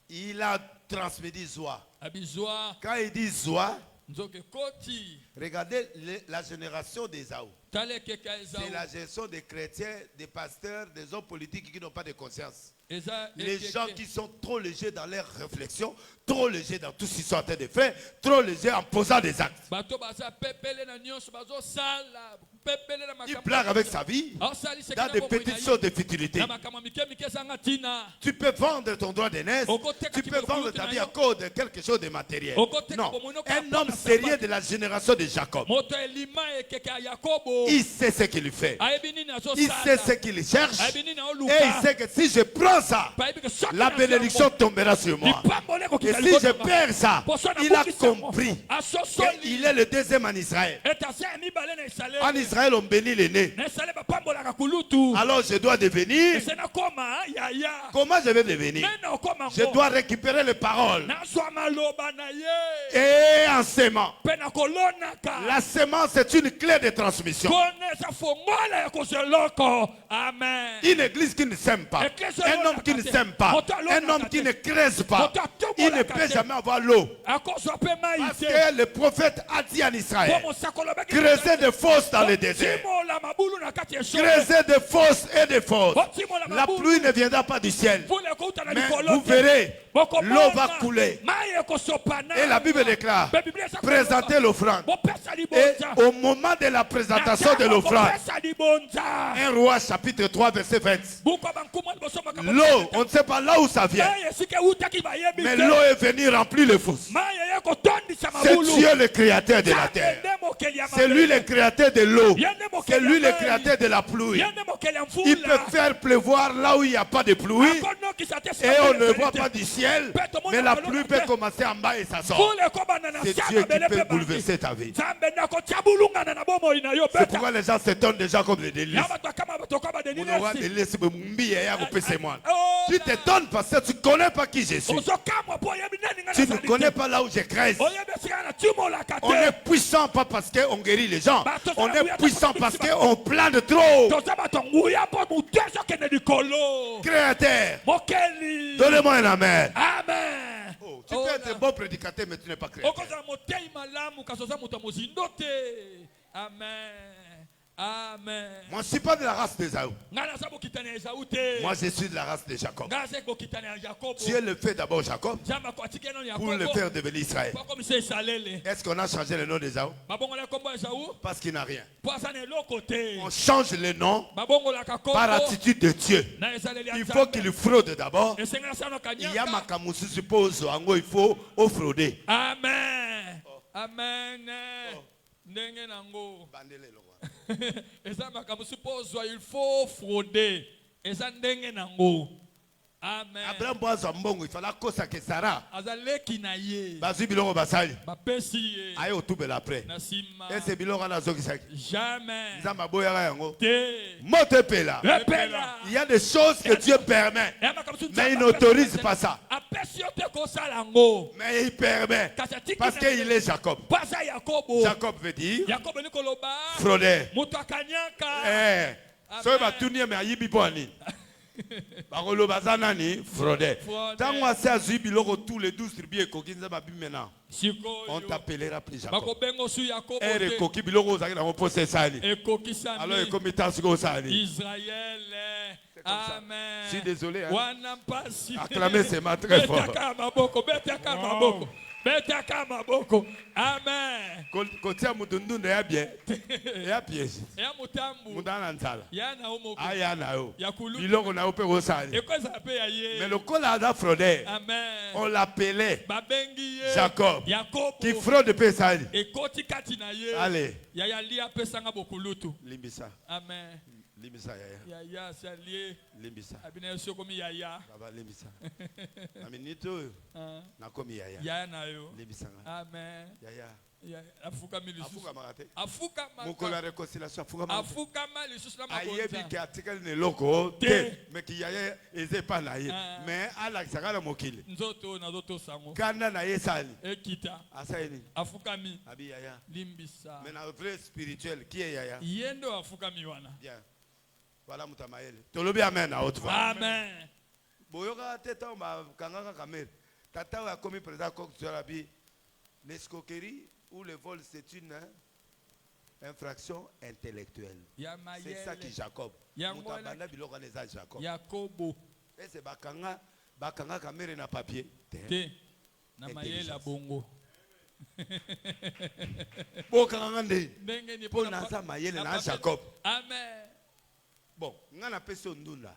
C: Il a transmis Zoa.
A: Abizwa.
C: Quand il dit Zoa,
A: Nzoke koti.
C: regardez la génération d'Ésaü.
A: Tale keka eza.
C: C'est la génération des chrétiens, des pasteurs, des hommes politiques qui n'ont pas de conscience.
A: Eza
C: Les
A: ekeke.
C: gens qui sont trop légers dans leurs réflexions, trop légers dans tout ce qu'ils sont en train de faire, trop légers en posant des actes.
A: Bato baza pepele na nyonso bazo sala. Pepele na
C: Il
A: makambo.
C: blague avec sa vie
A: Asali
C: dans des petites choses de futilité.
A: Na makambo mike mike sanga tina.
C: Tu peux vendre ton droit d'aînesse, tu peux vendre ta vie à cause de quelque chose de matériel. Non, un homme sérieux de la génération de Jacob,
A: Moto elima ekeke ya Yakobo.
C: il sait ce qu'il fait.
A: Ayebi nini azo
C: Il
A: sala.
C: sait ce qu'il cherche.
A: Ayebi nini
C: Et
A: aoluka.
C: il sait que si je prends ça,
A: Bayebi ke soki
C: la
A: na
C: bénédiction
A: yango.
C: tombera sur moi.
A: Lipambole
C: Et
A: kokita
C: si
A: likolo
C: je
A: na nga.
C: perds ça,
A: Poso na
C: il a
A: bukisa yango.
C: compris
A: Asosoli.
C: qu'il est le deuxième en Israël.
A: Etasi ya mibale na Israele.
C: En Israël, on bénit l'aîné.
A: Na Israele bapambolaka kulutu.
C: Alors je dois devenir.
A: Ese nakoma yaya.
C: Comment je vais devenir?
A: Nene okoma
C: Je
A: ngo.
C: dois récupérer les paroles
A: Nazwa maloba na ye.
C: et en sémant.
A: Mpe nakolonaka.
C: La sémence est une clé de transmission.
A: Kone eza fongola ya kozeloko. Amen.
C: Une église qui ne sème pas,
A: Église
C: un homme qui ne sème pas, un homme qui ne creuse pas, il ne peut jamais avoir l'eau. Parce que le prophète a dit en Israël, creusez des fosses dans le désert. Creusez des fosses et des fosses. La pluie ne viendra pas du ciel. Mais vous verrez, l'eau va couler. Et la Bible déclare, présentez l'offrande. Et au moment de la présentation de l'offrande, 1 Roi chapitre 3 verset 20, l'eau, on ne sait pas là où ça vient, mais l'eau est venue remplir les fosses. C'est Dieu le créateur de la terre. C'est lui le créateur de l'eau. C'est lui le créateur de la pluie. Il peut faire pleuvoir là où il n'y a pas de pluie. Et on ne voit pas du ciel. Mais la pluie peut commencer en bas et ça sort. C'est Dieu qui peut bouleverser ta vie. C'est pourquoi les gens s'étonnent déjà comme des délices. Tu t'étonnes parce que tu ne connais pas qui je suis. Tu ne connais pas là où je crée. On est puissant pas parce qu'on guérit les gens. On est puissant parce qu'on plane trop. Créateur. Donnez-moi un amen.
A: Amen.
C: Oh, tu peux être un bon prédicateur mais tu n'es pas créateur.
A: Amen. Amen.
C: Moi je ne suis pas de la race d'Ésaü. Moi je suis de la race de Jacob. Dieu le fait d'abord Jacob pour le faire devenir Israël. Est-ce qu'on a changé le nom d'Ésaü? Parce qu'il n'a rien. On change le nom par attitude de Dieu. Il faut qu'il fraude d'abord. Il y a ma camusu suppose il faut frauder.
A: Amen. Amen. Il faut frauder. Amen.
C: Abraham boazwa mbongo il fallait kosa ke Sarah.
A: Azaleki na ye.
C: Bazwi biloko basali.
A: Bapesi ye.
C: Aye otubela après.
A: Nasima.
C: Ese biloko na zokisaki.
A: Jamais.
C: Nzamba boyaka yango.
A: Te.
C: Mote pela.
A: Repela.
C: Il y a des choses que Dieu permet. Mais il n'autorise pas ça. Mais il permet. Parce qu'il est Jacob. Jacob veut dire fraudeur. Soyez batuni mais ayibi boani. Bagolo bazanani fraudeur. Tant qu'on sait azui biloko tous les 12 tribus et kokinza babi maintenant. On t'appellera plus Jacob. Et koki biloko zaki na mopose sali. Alors il comme tasiko sali.
A: Israël. Amen.
C: Je suis désolé. Hein?
A: Acclamez
C: c'est ma très fort.
A: Amen.
C: Kotia mudundu ya bien. Ya piège.
A: Ya mutambu.
C: Mudana nzala.
A: Ya na omoko.
C: Aya na yo.
A: Yakulu.
C: Biloko na ope osali. Mais le col da fraudeur.
A: Amen.
C: On l'appelait
A: Babengi
C: Jacob.
A: Jacob.
C: Qui fraude pe sali.
A: Ekoti kati na ye.
C: Allez.
A: Ya lia pesanga bokulutu.
C: Limbisa.
A: Amen.
C: Limbisa ya.
A: Ya salier.
C: Limbisa.
A: Abina yo komi ya.
C: Baba limbisa. Aminito na komi ya.
A: Ya na yo.
C: Limbisa.
A: Amen.
C: Ya.
A: Afuka milisu.
C: Afuka marate.
A: Afuka marate.
C: Mukola réconciliation afuka marate.
A: Afuka milisu la makonza.
C: Ayebi ki article ne loko te mais ki ya eze pa na ye. Mais ala sakala mokili.
A: Nzoto na zoto sango.
C: Kanda na ye sali.
A: Ekita.
C: Asaini.
A: Afuka mi.
C: Abi ya.
A: Limbisa.
C: Mais na vrai spirituel qui est ya.
A: Yendo afuka mi wana.
C: Bien. Voilà mutamaele. Tolobi amen à haute voix.
A: Amen.
C: Boyoka teta ma kangaka kamel. Tata a commis président Kokzarabi. L'escroquerie ou le vol c'est une infraction intellectuelle. C'est ça qui Jacob. Mutabanda biloko neza Jacob.
A: Jacobo.
C: Et c'est bakanga kamere na papier.
A: Te. Na mayela bongo.
C: Bokanga nde.
A: Ndenge ni
C: pour na sa mayele na Jacob.
A: Amen.
C: Bon, ngana peso ndunda.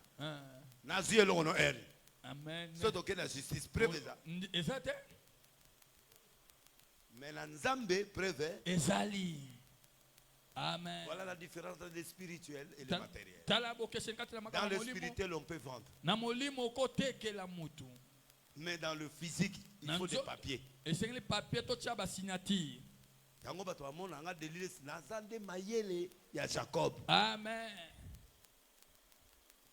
C: Na zuye lono eri.
A: Amen.
C: Soto ke na justice préveza.
A: Ezate.
C: Mais na nzambe prévé.
A: Ezali. Amen.
C: Voilà la différence entre le spirituel et le matériel. Dans le spirituel, on peut vendre. Mais dans le physique, il faut des papiers.
A: Et c'est les papiers qui ont signature.
C: Jacob.
A: Amen.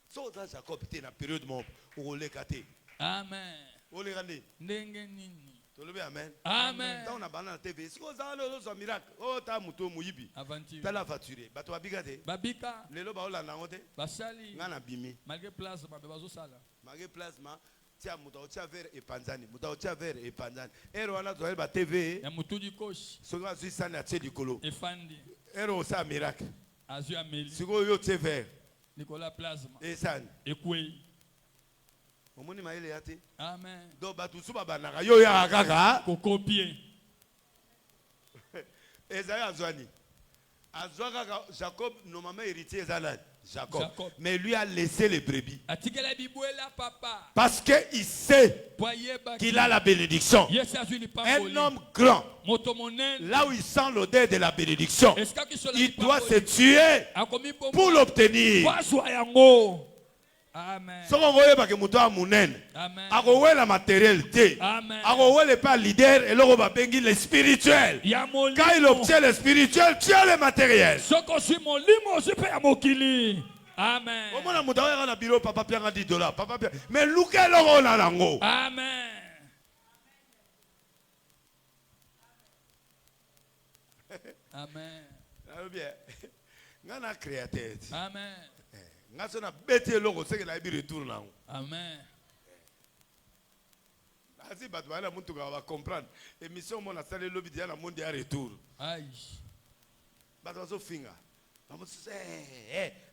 C: So Jacob était dans la période où on l'a gâté.
A: Amen.
C: On l'a gâté. Amen.
A: Amen.
C: Tant on a banane TV. Si vous avez un miracle, oh t'as muto muyibi.
A: Aventure.
C: T'as la voiture. Bato abigate.
A: Babika.
C: Lelo ba ola nangote.
A: Basali.
C: Ngana bimi.
A: Malgré plasma, mais bazo sala.
C: Malgré plasma. Tia muta otia ver et panzani. Muta otia ver et panzani. Ero wana zoel ba TV.
A: Ya mutu di koshi.
C: Songa zui sani atie du kolo.
A: Efandi.
C: Ero osa miracle.
A: Azu ameli.
C: Siko yo tie ver.
A: Nicolas plasma.
C: Et sani.
A: Ekwe.
C: Omoni maele yate.
A: Amen.
C: Do batu suba banaka yo ya kaka.
A: Kokopie.
C: Esaïe azwani. Azwa kaka Jacob normalement héritier Ezanani. Jacob. Mais lui a laissé les brebis.
A: Atikela bibuela papa.
C: Parce qu'il sait qu'il a la bénédiction. Un homme grand, là où il sent l'odeur de la bénédiction, il doit se tuer pour l'obtenir.
A: Amen.
C: Si on voit que muto a munene, akowe la matérialité, akowe le pas leader et l'on va bengi le spirituel. Quand il obtient le spirituel, tu as le matériel.
A: Amen.
C: Au moins muto a na bureau papa pianga $10, papa pianga. Mais luka l'on a lango.
A: Amen. Amen.
C: Bien. Ngana créateur.
A: Amen.
C: Ngasona bete longo c'est que la bi retour là.
A: Amen.
C: Asi batu bana muntu va comprendre. Émission mon a salé lobby dia na monde ya retour.
A: Aïe.
C: Batu so finga. Vamos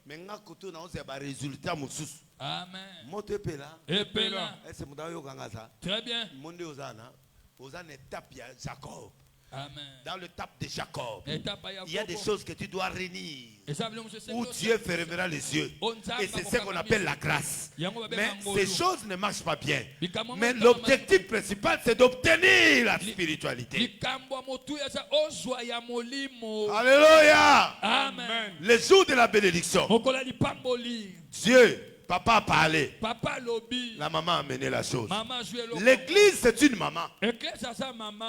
C: mais nga koto na ose ba résultat mususu.
A: Amen.
C: Moto pela.
A: Epela.
C: Est-ce mudayo yo kanga ça?
A: Très bien.
C: Monde ozana. Ozana étape ya Jacob.
A: Amen.
C: Dans l'étape de Jacob, il y a des choses que tu dois réunir. Où Dieu fermera les yeux. Et c'est ce qu'on appelle la grâce. Mais ces choses ne marchent pas bien. Mais l'objectif principal, c'est d'obtenir la spiritualité. Alléluia.
A: Amen.
C: Le jour de la bénédiction, Dieu, papa a parlé. La maman a mené la chose. L'église, c'est une maman.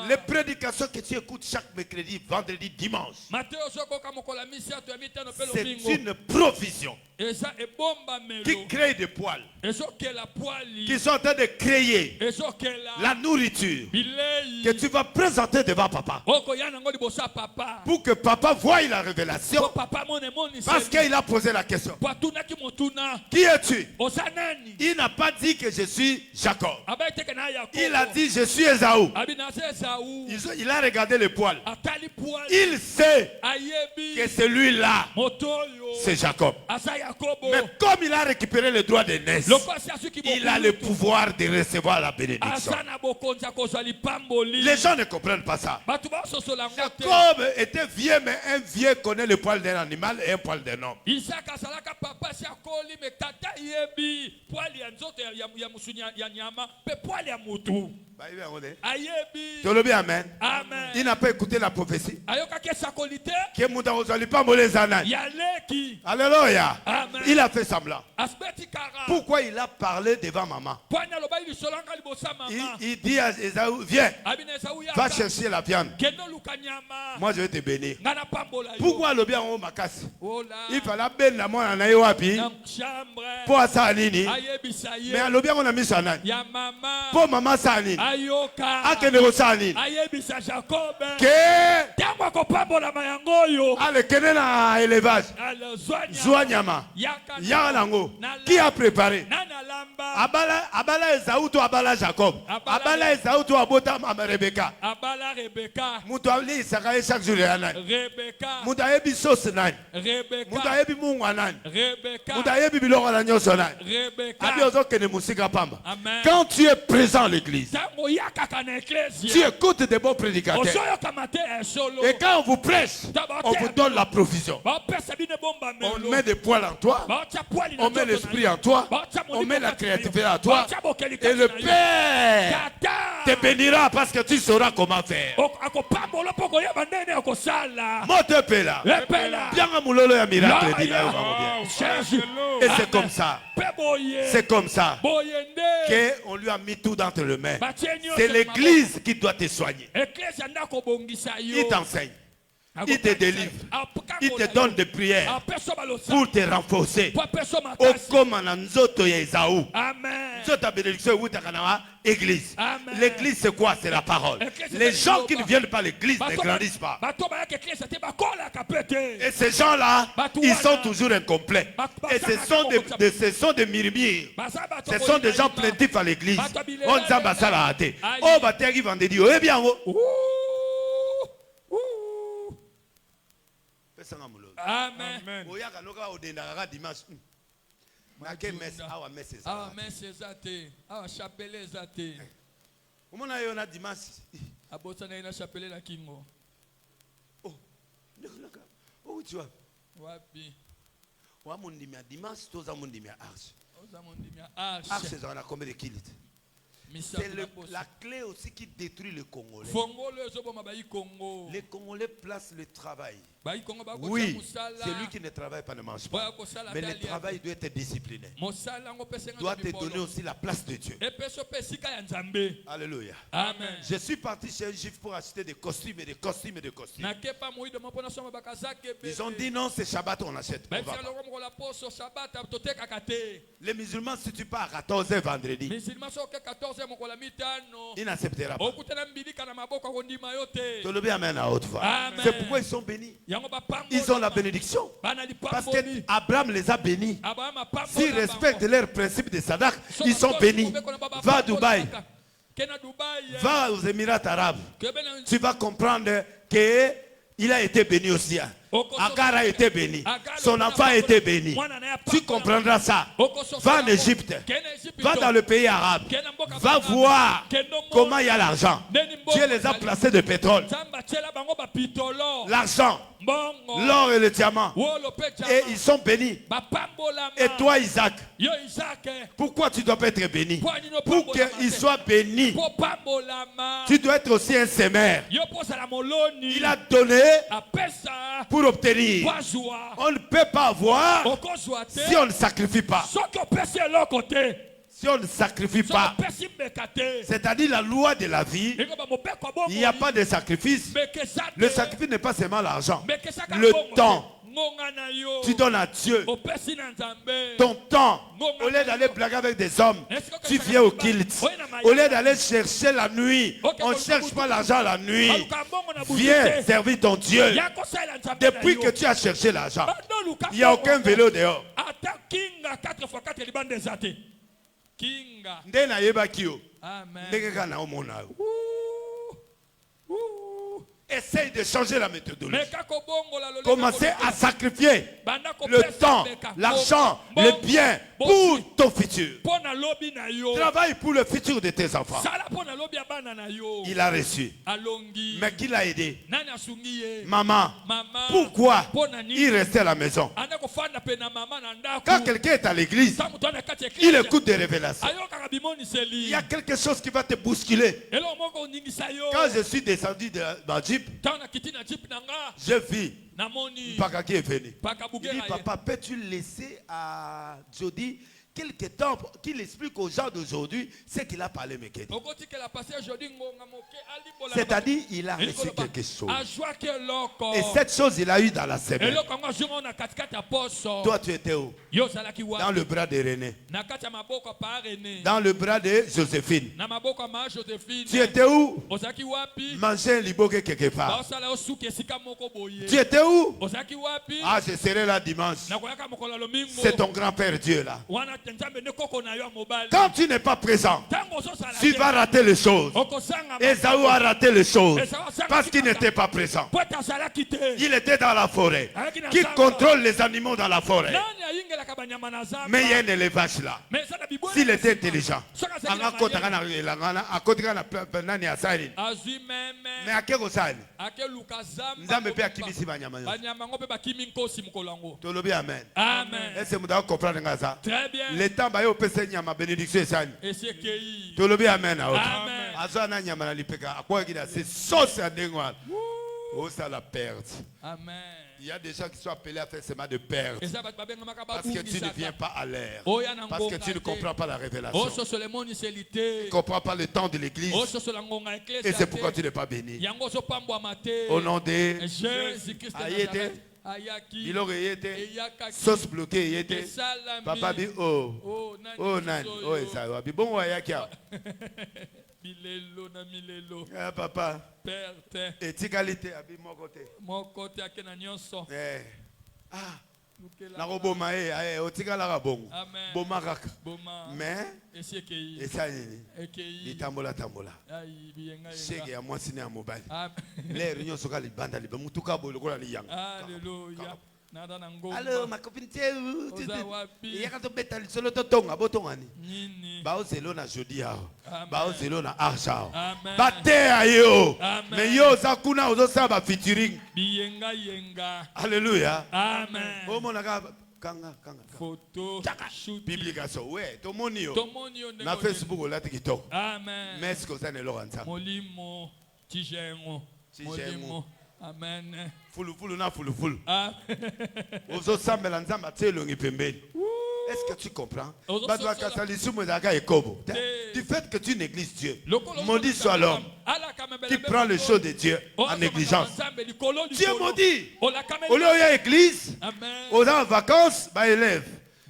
C: Les prédications que tu écoutes chaque mercredi, vendredi, dimanche, c'est une provision qui crée des poils, qui sont en train de créer la nourriture que tu vas présenter devant papa, pour que papa voie la révélation, parce qu'il a posé la question. Qui es-tu? Il n'a pas dit que je suis Jacob. Il a dit je suis Esaü. Il a regardé les poils. Il sait que celui-là, c'est Jacob. Mais comme il a récupéré le droit de naissance, il a le pouvoir de recevoir la bénédiction. Les gens ne comprennent pas ça. Jacob était vieux, mais un vieux connaît le poil d'un animal et un poil d'un homme. Amen. Il n'a pas écouté la prophétie. Alléluia. Il a fait semblant. Pourquoi il a parlé devant maman? Il dit à Esaü, viens, va chercher la viande. Moi je vais te bénir. Pourquoi le bien en makasi? Il fallait ben la moi en ayoapi. Pour ça nini? Mais le bien on a mis ça nani? Pour maman ça nini? Akenero ça nini? Que allez kene na élevage. Zouanyama. Yalango. Qui a préparé? Abala Esaü to abala Jacob. Abala Esaü to abota Rebecca.
A: Abala Rebecca.
C: Mutawali sakaye chaque jour yanani.
A: Rebecca.
C: Mutayebi sauce nani.
A: Rebecca.
C: Mutayebi mungu nani.
A: Rebecca.
C: Mutayebi biloko na nyoso nani.
A: Rebecca.
C: Abi ozokene musika pamba.
A: Amen.
C: Quand tu es présent à l'église, tu écoutes des bons prédicateurs. Et quand on vous prêche, on vous donne la provision. On met des poils en toi. On met l'esprit en toi. On met la créativité en toi. Et le Père te bénira parce que tu sauras comment faire. Motepela. Bien à moulolo ya miracle. Et c'est comme ça. C'est comme ça qu'on lui a mis tout dans les mains. C'est l'église qui doit te soigner. Il t'enseigne. il te délivre, il te donne des prières pour te renforcer.
A: Amen.
C: Église. L'église, c'est quoi? C'est la parole. Les gens qui ne viennent pas à l'église ne grandissent pas. Et ces gens-là, ils sont toujours incomplets. Et ce sont des murmures. Ce sont des gens plaintifs à l'église. On dit ça l'a raté. Oh, bah, t'es qui vendredi. Eh bien,
A: Amen.
D: Amen.
A: Abosana ina chapele na kingo.
C: Oh, tu vois.
A: Wapi.
C: Wa mundimia dimanche, toza mundimia arche.
A: Oza mondimia arche.
C: Arche, c'est on a combien de kilits? C'est la clé aussi qui détruit le Congolais. Les Congolais placent le travail. Oui, celui qui ne travaille pas ne mange pas. Mais le travail doit être discipliné. Doit te donner aussi la place de Dieu. Alléluia.
A: Amen.
C: Je suis parti chez un juif pour acheter des costumes et des costumes et des costumes. Ils ont dit non, c'est Shabbat, on achète. On va pas. Les musulmans, si tu pars à 14h vendredi, ils n'accepteront pas. Amen à haute voix. C'est pourquoi ils sont bénis. Ils ont la bénédiction. Parce qu'Abraham les a bénis. S'ils respectent leurs principes de Sadak, ils sont bénis. Va à Dubaï. Va aux Émirats arabes. Tu vas comprendre qu'il a été béni aussi. Agar a été béni. Son enfant a été béni. Tu comprendras ça. Va en Égypte. Va dans le pays arabe. Va voir comment il y a l'argent. Dieu les a placés de pétrole. L'argent, l'or et le diamant. Et ils sont bénis. Et toi, Isaac, pourquoi tu dois pas être béni? Pour qu'il soit béni, tu dois être aussi un sémère. Il a donné pour obtenir. On ne peut pas avoir si on ne sacrifie pas. Si on ne sacrifie pas, c'est-à-dire la loi de la vie, il n'y a pas de sacrifice. Le sacrifice n'est pas seulement l'argent. Le temps. Tu donnes à Dieu ton temps. Au lieu d'aller blaguer avec des hommes, tu viens au kilt. Au lieu d'aller chercher la nuit, on ne cherche pas l'argent la nuit. Viens servir ton Dieu. Depuis que tu as cherché l'argent, il n'y a aucun vélo dehors. Essaye de changer la méthodologie. Commencez à sacrifier le temps, l'argent, les biens pour ton futur. Travaille pour le futur de tes enfants. Il a reçu. Mais qui l'a aidé? Maman. Pourquoi il restait à la maison? Quand quelqu'un est à l'église, il écoute des révélations. Il y a quelque chose qui va te bousculer. Quand je suis descendu de ma Jeep, je vis Paka qui est venu. Il dit, papa, peux-tu laisser à Jody quelque temps qu'il explique aux gens d'aujourd'hui ce qu'il a parlé Mekedi? C'est-à-dire, il a reçu quelque chose. Et cette chose, il a eu dans la semaine. Toi, tu étais où? Dans le bras de René. Dans le bras de Joséphine. Tu étais où? Manger un liboke quelque part. Tu étais où? Ah, je serai là dimanche. C'est ton grand-père Dieu là. Quand tu n'es pas présent, tu vas rater les choses. Esaü a raté les choses parce qu'il n'était pas présent. Il était dans la forêt. Qui contrôle les animaux dans la forêt? Mais il y a un élevage là. S'il était intelligent, mais à quel osani? Nzambe pe akimisi banyama. Tolobi amen. Est-ce que vous devez comprendre ça?
A: Très bien.
C: Le temps ba yo pese nyama bénédiction esani. Tolobi amen. Amen. Azana nyama na lipeka. Akwa kida c'est sauce à dengwa. Oh ça la perte.
A: Amen.
C: Il y a des gens qui sont appelés à faire seulement de perdre.
A: eza bato babengamaka
C: Parce que tu ne
A: babungisaka.
C: viens pas à l'air.
A: Oya na
C: Parce que
A: ngonga
C: tu ne
A: te.
C: comprends pas la révélation.
A: ososola emoniseli
C: Tu
A: te
C: ne comprends pas le temps de l'église.
A: ososola ngonga ya
C: Et
A: eklesi
C: c'est pourquoi tu n'es pas béni.
A: yango ozopambwama te
C: Au nom de
A: jésus christ de
C: Ayete.
A: Nazareth ayaki
C: Biloko Yete,
A: eyakaki
C: sauce bloquée Yete,
A: esalami
C: Papa bi oh,
A: oh nani
C: oh nani,
A: biso
C: oh
A: oyo?
C: Esawa, bi bon Ayakia.
A: milelo na milelo
C: Ah papa,
A: perte
C: et tigalité abi mon côté.
A: moko te ake na nyonso
C: Ah,
A: lukela
C: na roboma o tigala ka bongo.
A: amen
C: Boma kaka.
A: boma
C: Mais
A: esi ekei
C: esa nini?
A: ekei
C: Litambola tambola.
A: ai biyenga
C: Shege
A: yenga
C: ya mwasi na mobile.
A: amen
C: Les réunions soka libanda liba mutuka bolo kola liyanga.
A: Alléluia. Nada na ngomba.
C: Allô, ma copine tiens.
A: Oza wapi?
C: Il y a quand on beta solo to tonga botongani.
A: Nini.
C: Ba ozelo na jodi ya.
A: Amen.
C: Ba ozelo na argent.
A: Amen.
C: Ba te ayo.
A: Amen.
C: Mais yo za kuna ozo sa ba featuring.
A: Biyenga yenga.
C: Alléluia.
A: Amen.
C: O mona kanga.
A: Photo. Shoot.
C: Publication. Ouais, to moni yo.
A: Tomoni yo
C: Na Facebook o lati kitoko.
A: Amen.
C: Mais ce que ça ne lo ranza.
A: Molimo. Tijengo. Molimo. Amen.
C: Fulu na fulu.
A: Amen.
C: Ozo sambela nzamba tselongi pembeni. Est-ce que tu comprends?
A: Ozo
C: Badwa
A: sosola.
C: kasali sumo zaka ekobo.
A: Te.
C: Du fait que tu négliges Dieu.
A: Lokolo
C: Maudit
A: sosola.
C: soit l'homme
A: Ala kamembele
C: qui
A: bebe
C: prend les
A: likolo.
C: choses de Dieu en
A: Ozo
C: négligence.
A: makambo nzambe likolo
C: Dieu
A: likolo.
C: maudit.
A: Ola kamembele.
C: Au lieu où il y a église,
A: Amen.
C: aux en vacances, bah élève.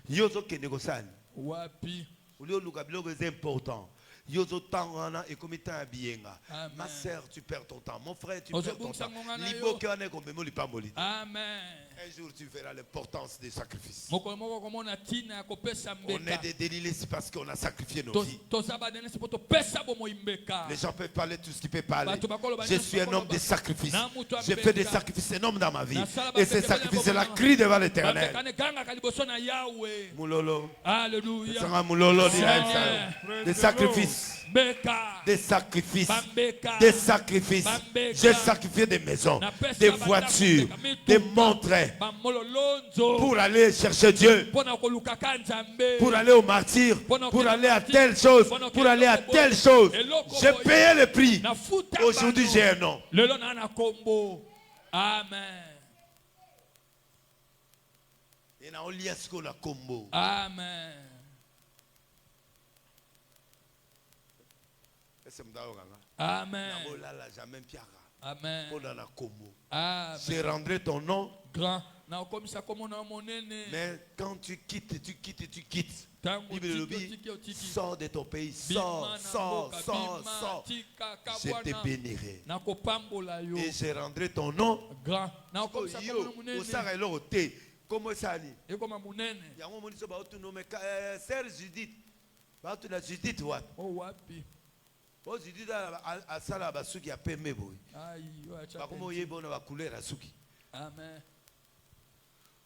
C: Yozo kende kosani.
A: Wapi.
C: Au lieu où le c'est important. Yozo tangana et comme étant bienga.
A: Amen.
C: Ma sœur, tu perds ton temps. Mon frère, tu
A: Ozo
C: perds ton
A: bungisa
C: temps.
A: ngongana
C: Libo
A: yo.
C: kane kombe mo lipamoli.
A: Amen.
C: Un jour, tu verras l'importance des sacrifices.
A: Mokolo moko komona tina ya kopesa
C: On est
A: mbeka.
C: des délilés parce qu'on a sacrifié nos vies.
A: Toza badenesi po topesa bomoi mbeka.
C: Les gens peuvent parler tout ce qu'ils peuvent parler.
A: Bato bakolo
C: Je
A: banyonso
C: suis un
A: bakolo
C: homme de
A: ba-
C: sacrifice.
A: Na mutu
C: J'ai fait des
A: ambeka.
C: sacrifices énormes dans ma vie.
A: Nasala
C: Et ces
A: bapeka
C: sacrifices,
A: bena
C: c'est la
A: bomoi
C: crie devant l'éternel.
A: Bapekane gangaka liboso na Yahweh.
C: Moulolo.
A: Alléluia.
C: Sanga moulolo di
A: Seigneur.
C: Aïssa. Des sacrifices.
A: Mbeka.
C: Des sacrifices.
A: Bambeka.
C: Des sacrifices.
A: Bambeka.
C: J'ai sacrifié des maisons,
A: Napesa
C: des
A: bandako
C: voitures,
A: mbeka, mituka,
C: des montres
A: bamololonzo.
C: pour aller chercher Dieu,
A: Pona kolukaka nzambe.
C: pour aller au martyr, pour aller à telle chose, pour aller à telle chose. J'ai payé le prix.
A: Nafuta
C: Aujourd'hui,
A: bano.
C: j'ai un nom.
A: Lelo na na kombo. Amen.
C: Et na oliasko na kombo.
A: Amen. Amen.
C: Jamais piara.
A: Amen.
C: Pour na kombo.
A: Amen.
C: Je rendrai ton nom.
A: Grand. Na okomisa komo na monene.
C: Mais quand tu quittes.
A: Tango
C: Bible le dit,
A: tiki otiki.
C: sors de ton pays,
A: Bima
C: sors.
A: na mboka, bima, tika,
C: Je te
A: kabwana.
C: bénirai.
A: Na kopambola yo.
C: Et je rendrai ton nom.
A: Grand. Na okomisa komo na monene.
C: Osara eloko te. Comment ça dit?
A: Ekoma monene.
C: Yango moni so ba otunome sœur Judith. Ba otuna Judith wat.
A: Oh wapi.
C: O Judith asala basuki ya pembe boy.
A: Ai, yo acha.
C: Ba komo yebo na ba couleur ya suki.
A: Amen.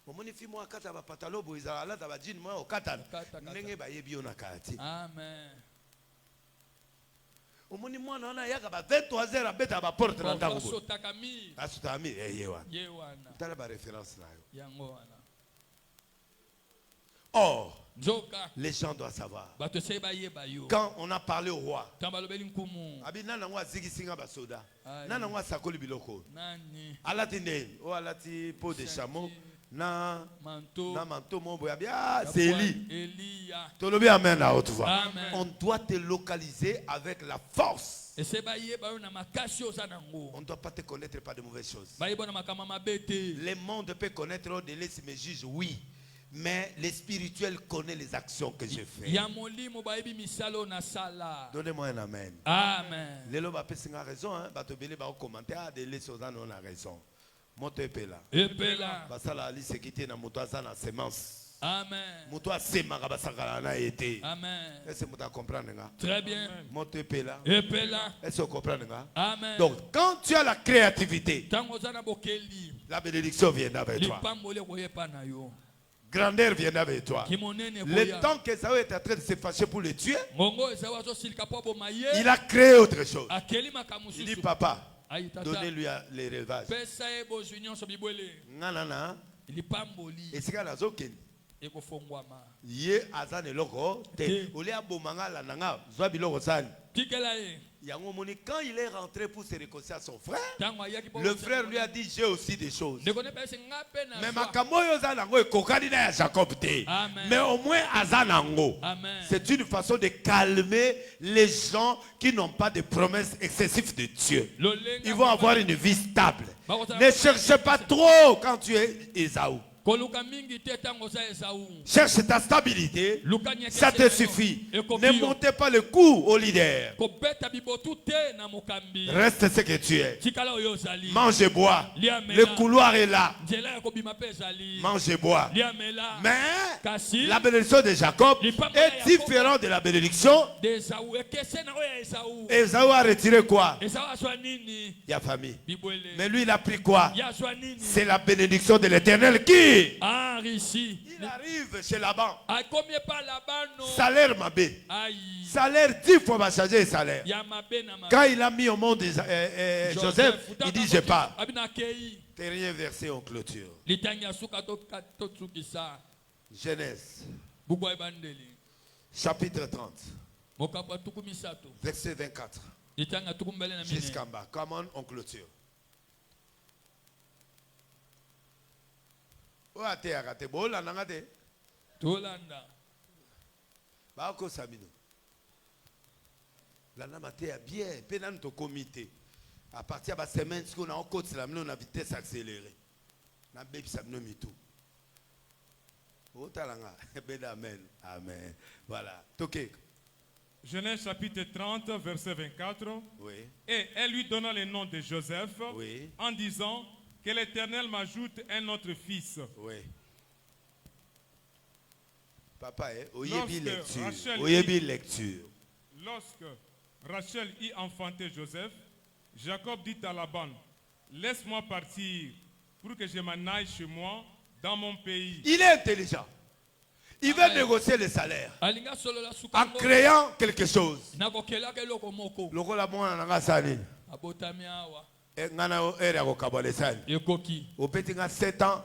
C: Omoni fi mo akata ba pantalon boy za ala ba jean mo okata.
A: Kata.
C: Ndenge ba yebi yo na kati.
A: Amen.
C: Omoni mwana na yaka ba 23h abeta ba porte na ndako boy.
A: Sotakami.
C: Asutami yewa.
A: Yewana.
C: Tala ba référence na yo.
A: Yango wana.
C: Or,
A: Nzoka.
C: les gens doivent savoir.
A: Bato seba yeba yo.
C: Quand on a parlé au roi,
A: Tamba lobeli nkumu.
C: abi nana ngwa zigi singa ba soda.
A: Aye.
C: Nana ngwa sakoli biloko.
A: Nani.
C: Alati ne, o alati peau de chameau na
A: Manteau.
C: manteau mon boy bien c'est Élie.
A: Elia.
C: Tolobi amen à haute voix.
A: Amen.
C: On doit te localiser avec la force.
A: Et c'est baye ba yo na makasi ozanango.
C: On ne doit pas te connaître par de mauvaises choses.
A: Baye bona makama mabete.
C: Le monde peut connaître au délai si me juge oui, mais le spirituel connaît les actions que je fais.
A: Ya molimo bayebi misalo na sala.
C: Donnez-moi un amen.
A: Amen.
C: Lelo ba pesinga raison hein, ba to bele ba commenter ah délai sozana on a raison. Moto epela.
A: Epela.
C: Basala ali sekité na moto azana semence.
A: Amen.
C: Moto asemaka basakala na été.
A: Amen.
C: Est-ce que vous comprenez nga?
A: Très bien.
C: Moto epela.
A: Epela.
C: Est-ce que vous comprenez nga?
A: Amen.
C: Donc quand tu as la créativité,
A: tango zana bokeli.
C: la bénédiction vient avec toi.
A: Lipambole koyepa na yo.
C: Grandeur vient avec toi.
A: Kimonene
C: Le
A: koya.
C: temps qu'Esaü était en train de se fâcher pour le tuer,
A: Ngongo ezawa zo silika po bomaye.
C: il a créé autre chose.
A: Akeli
C: Il
A: makamusu.
C: dit papa,
A: Ayi tata.
C: donnez-lui les relevage.
A: Pesa e bozwi nyonso bibwele.
C: Nganana,
A: Lipamboli
C: esika nazokende.
A: ekofongwama.
C: Ye azan eloko te. Oli abomanga la nanga, zwa biloko sani.
A: Tikela ye.
C: Quand il est rentré pour se réconcilier à son frère,
A: Ntango ayaki po
C: le frère lui a dit j'ai aussi des choses.
A: ndeko ne pese nga pe na
C: Mais
A: zwa.
C: makambo oyo za nango ekokani na ya Jacob te.
A: Amen.
C: Mais au moins aza nango.
A: Amen.
C: C'est une façon de calmer les gens qui n'ont pas de promesses excessives de Dieu.
A: Lolenga
C: Ils vont avoir une vie stable.
A: Bah, vous
C: Ne cherchez pas trop quand tu es Ésaü.
A: koluka mingi te tango za Esau.
C: Cherche ta stabilité.
A: Luka nyeke
C: Ça te
A: seno.
C: suffit.
A: Eko
C: Ne
A: bio.
C: montez pas le coup au leader.
A: Kobeta bibotu te na mokambi.
C: Reste ce que tu es.
A: Tikala oyo zali.
C: Mange et bois.
A: Lia mela.
C: Le couloir est là.
A: Nzela ya kobima pe zali.
C: Mange et bois.
A: Lia mela.
C: Mais
A: Kasi
C: la bénédiction de Jacob est différente de la bénédiction.
A: de Esau ekese na oyo Esau.
C: Ésaü a retiré quoi?
A: Esau aswa nini?
C: Il y a famille.
A: Bibwele.
C: Mais lui, il a pris quoi?
A: Ya aswa nini?
C: C'est la bénédiction de l'Éternel qui
A: Enrichi.
C: il arrive chez Laban.
A: Akomi pa labano.
C: Salaire mabé.
A: Aïe.
C: Salaire 10 fois va changer le salaire.
A: Ya mabe na mabe.
C: Quand il a mis au monde Joseph, il dit je pars.
A: Abina kei.
C: Dernier verset en clôture.
A: Litangi asuka to tsukisa.
C: Genèse,
A: Bugwa ebandeli.
C: chapitre 30,
A: Mokapa tukumisato.
C: verset 24.
A: Litanga tukumbele na mine.
C: Jusqu'en bas. Comment on clôture? O ate akate bola nangate.
A: Tolanda.
C: Ba ko samino. La namate a bien, penan to comité. À partir de la semaine, ce qu'on a en côte, c'est la vitesse accélérée. Na baby samino mitou. O talanga. Amen. Amen. Voilà. Toké.
D: Genèse chapitre 30, verset 24.
C: Oui.
D: Et elle lui donna le nom de Joseph
C: Oui.
D: en disant que l'Éternel m'ajoute un autre fils.
C: Oui. Papa,
D: Lorsque
C: lecture.
D: Rachel
C: Oyebi lecture.
D: Lorsque Rachel y enfantait Joseph, Jacob dit à Laban, laisse-moi partir pour que je m'en aille chez moi dans mon pays.
C: Il est intelligent. Il veut négocier le salaire
A: Alinga solo la
C: en
A: suka.
C: créant quelque chose.
A: Nakokela ke loko moko.
C: Lokola mwana nanga sani.
A: Abotami awa.
C: Ngana ere ko kabale sani.
A: Ekoki.
C: Opeti nga 7 ans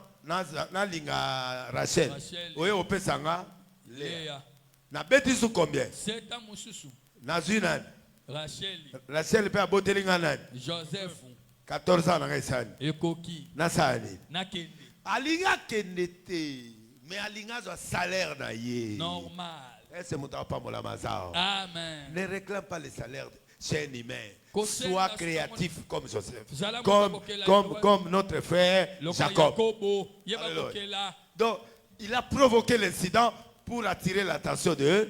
C: na linga Rachel.
A: Rachel.
C: Oye opesanga Léa.
A: Léa.
C: Na beti su combien?
A: 7 ans mususu.
C: Na zunani.
A: Rachel.
C: Rachel pe aboteli nga nani?
A: Joseph.
C: 14 ans nanga sani.
A: Ekoki.
C: Na sani.
A: Nakende.
C: Alinga kenete. Mais alinga zo salaire na ye.
A: Normal.
C: Est-ce que pas mola mazao?
A: Amen.
C: Ne réclame pas le salaire chez un humain.
A: Kose
C: Sois
A: na
C: créatif comme Joseph.
A: Zala
C: Comme,
A: mokokela
C: comme,
A: yo.
C: comme notre frère
A: Loka
C: Jacob.
A: Yakobo. Yeba
C: Alléluia.
A: kokela.
C: Donc, il a provoqué l'incident pour attirer l'attention de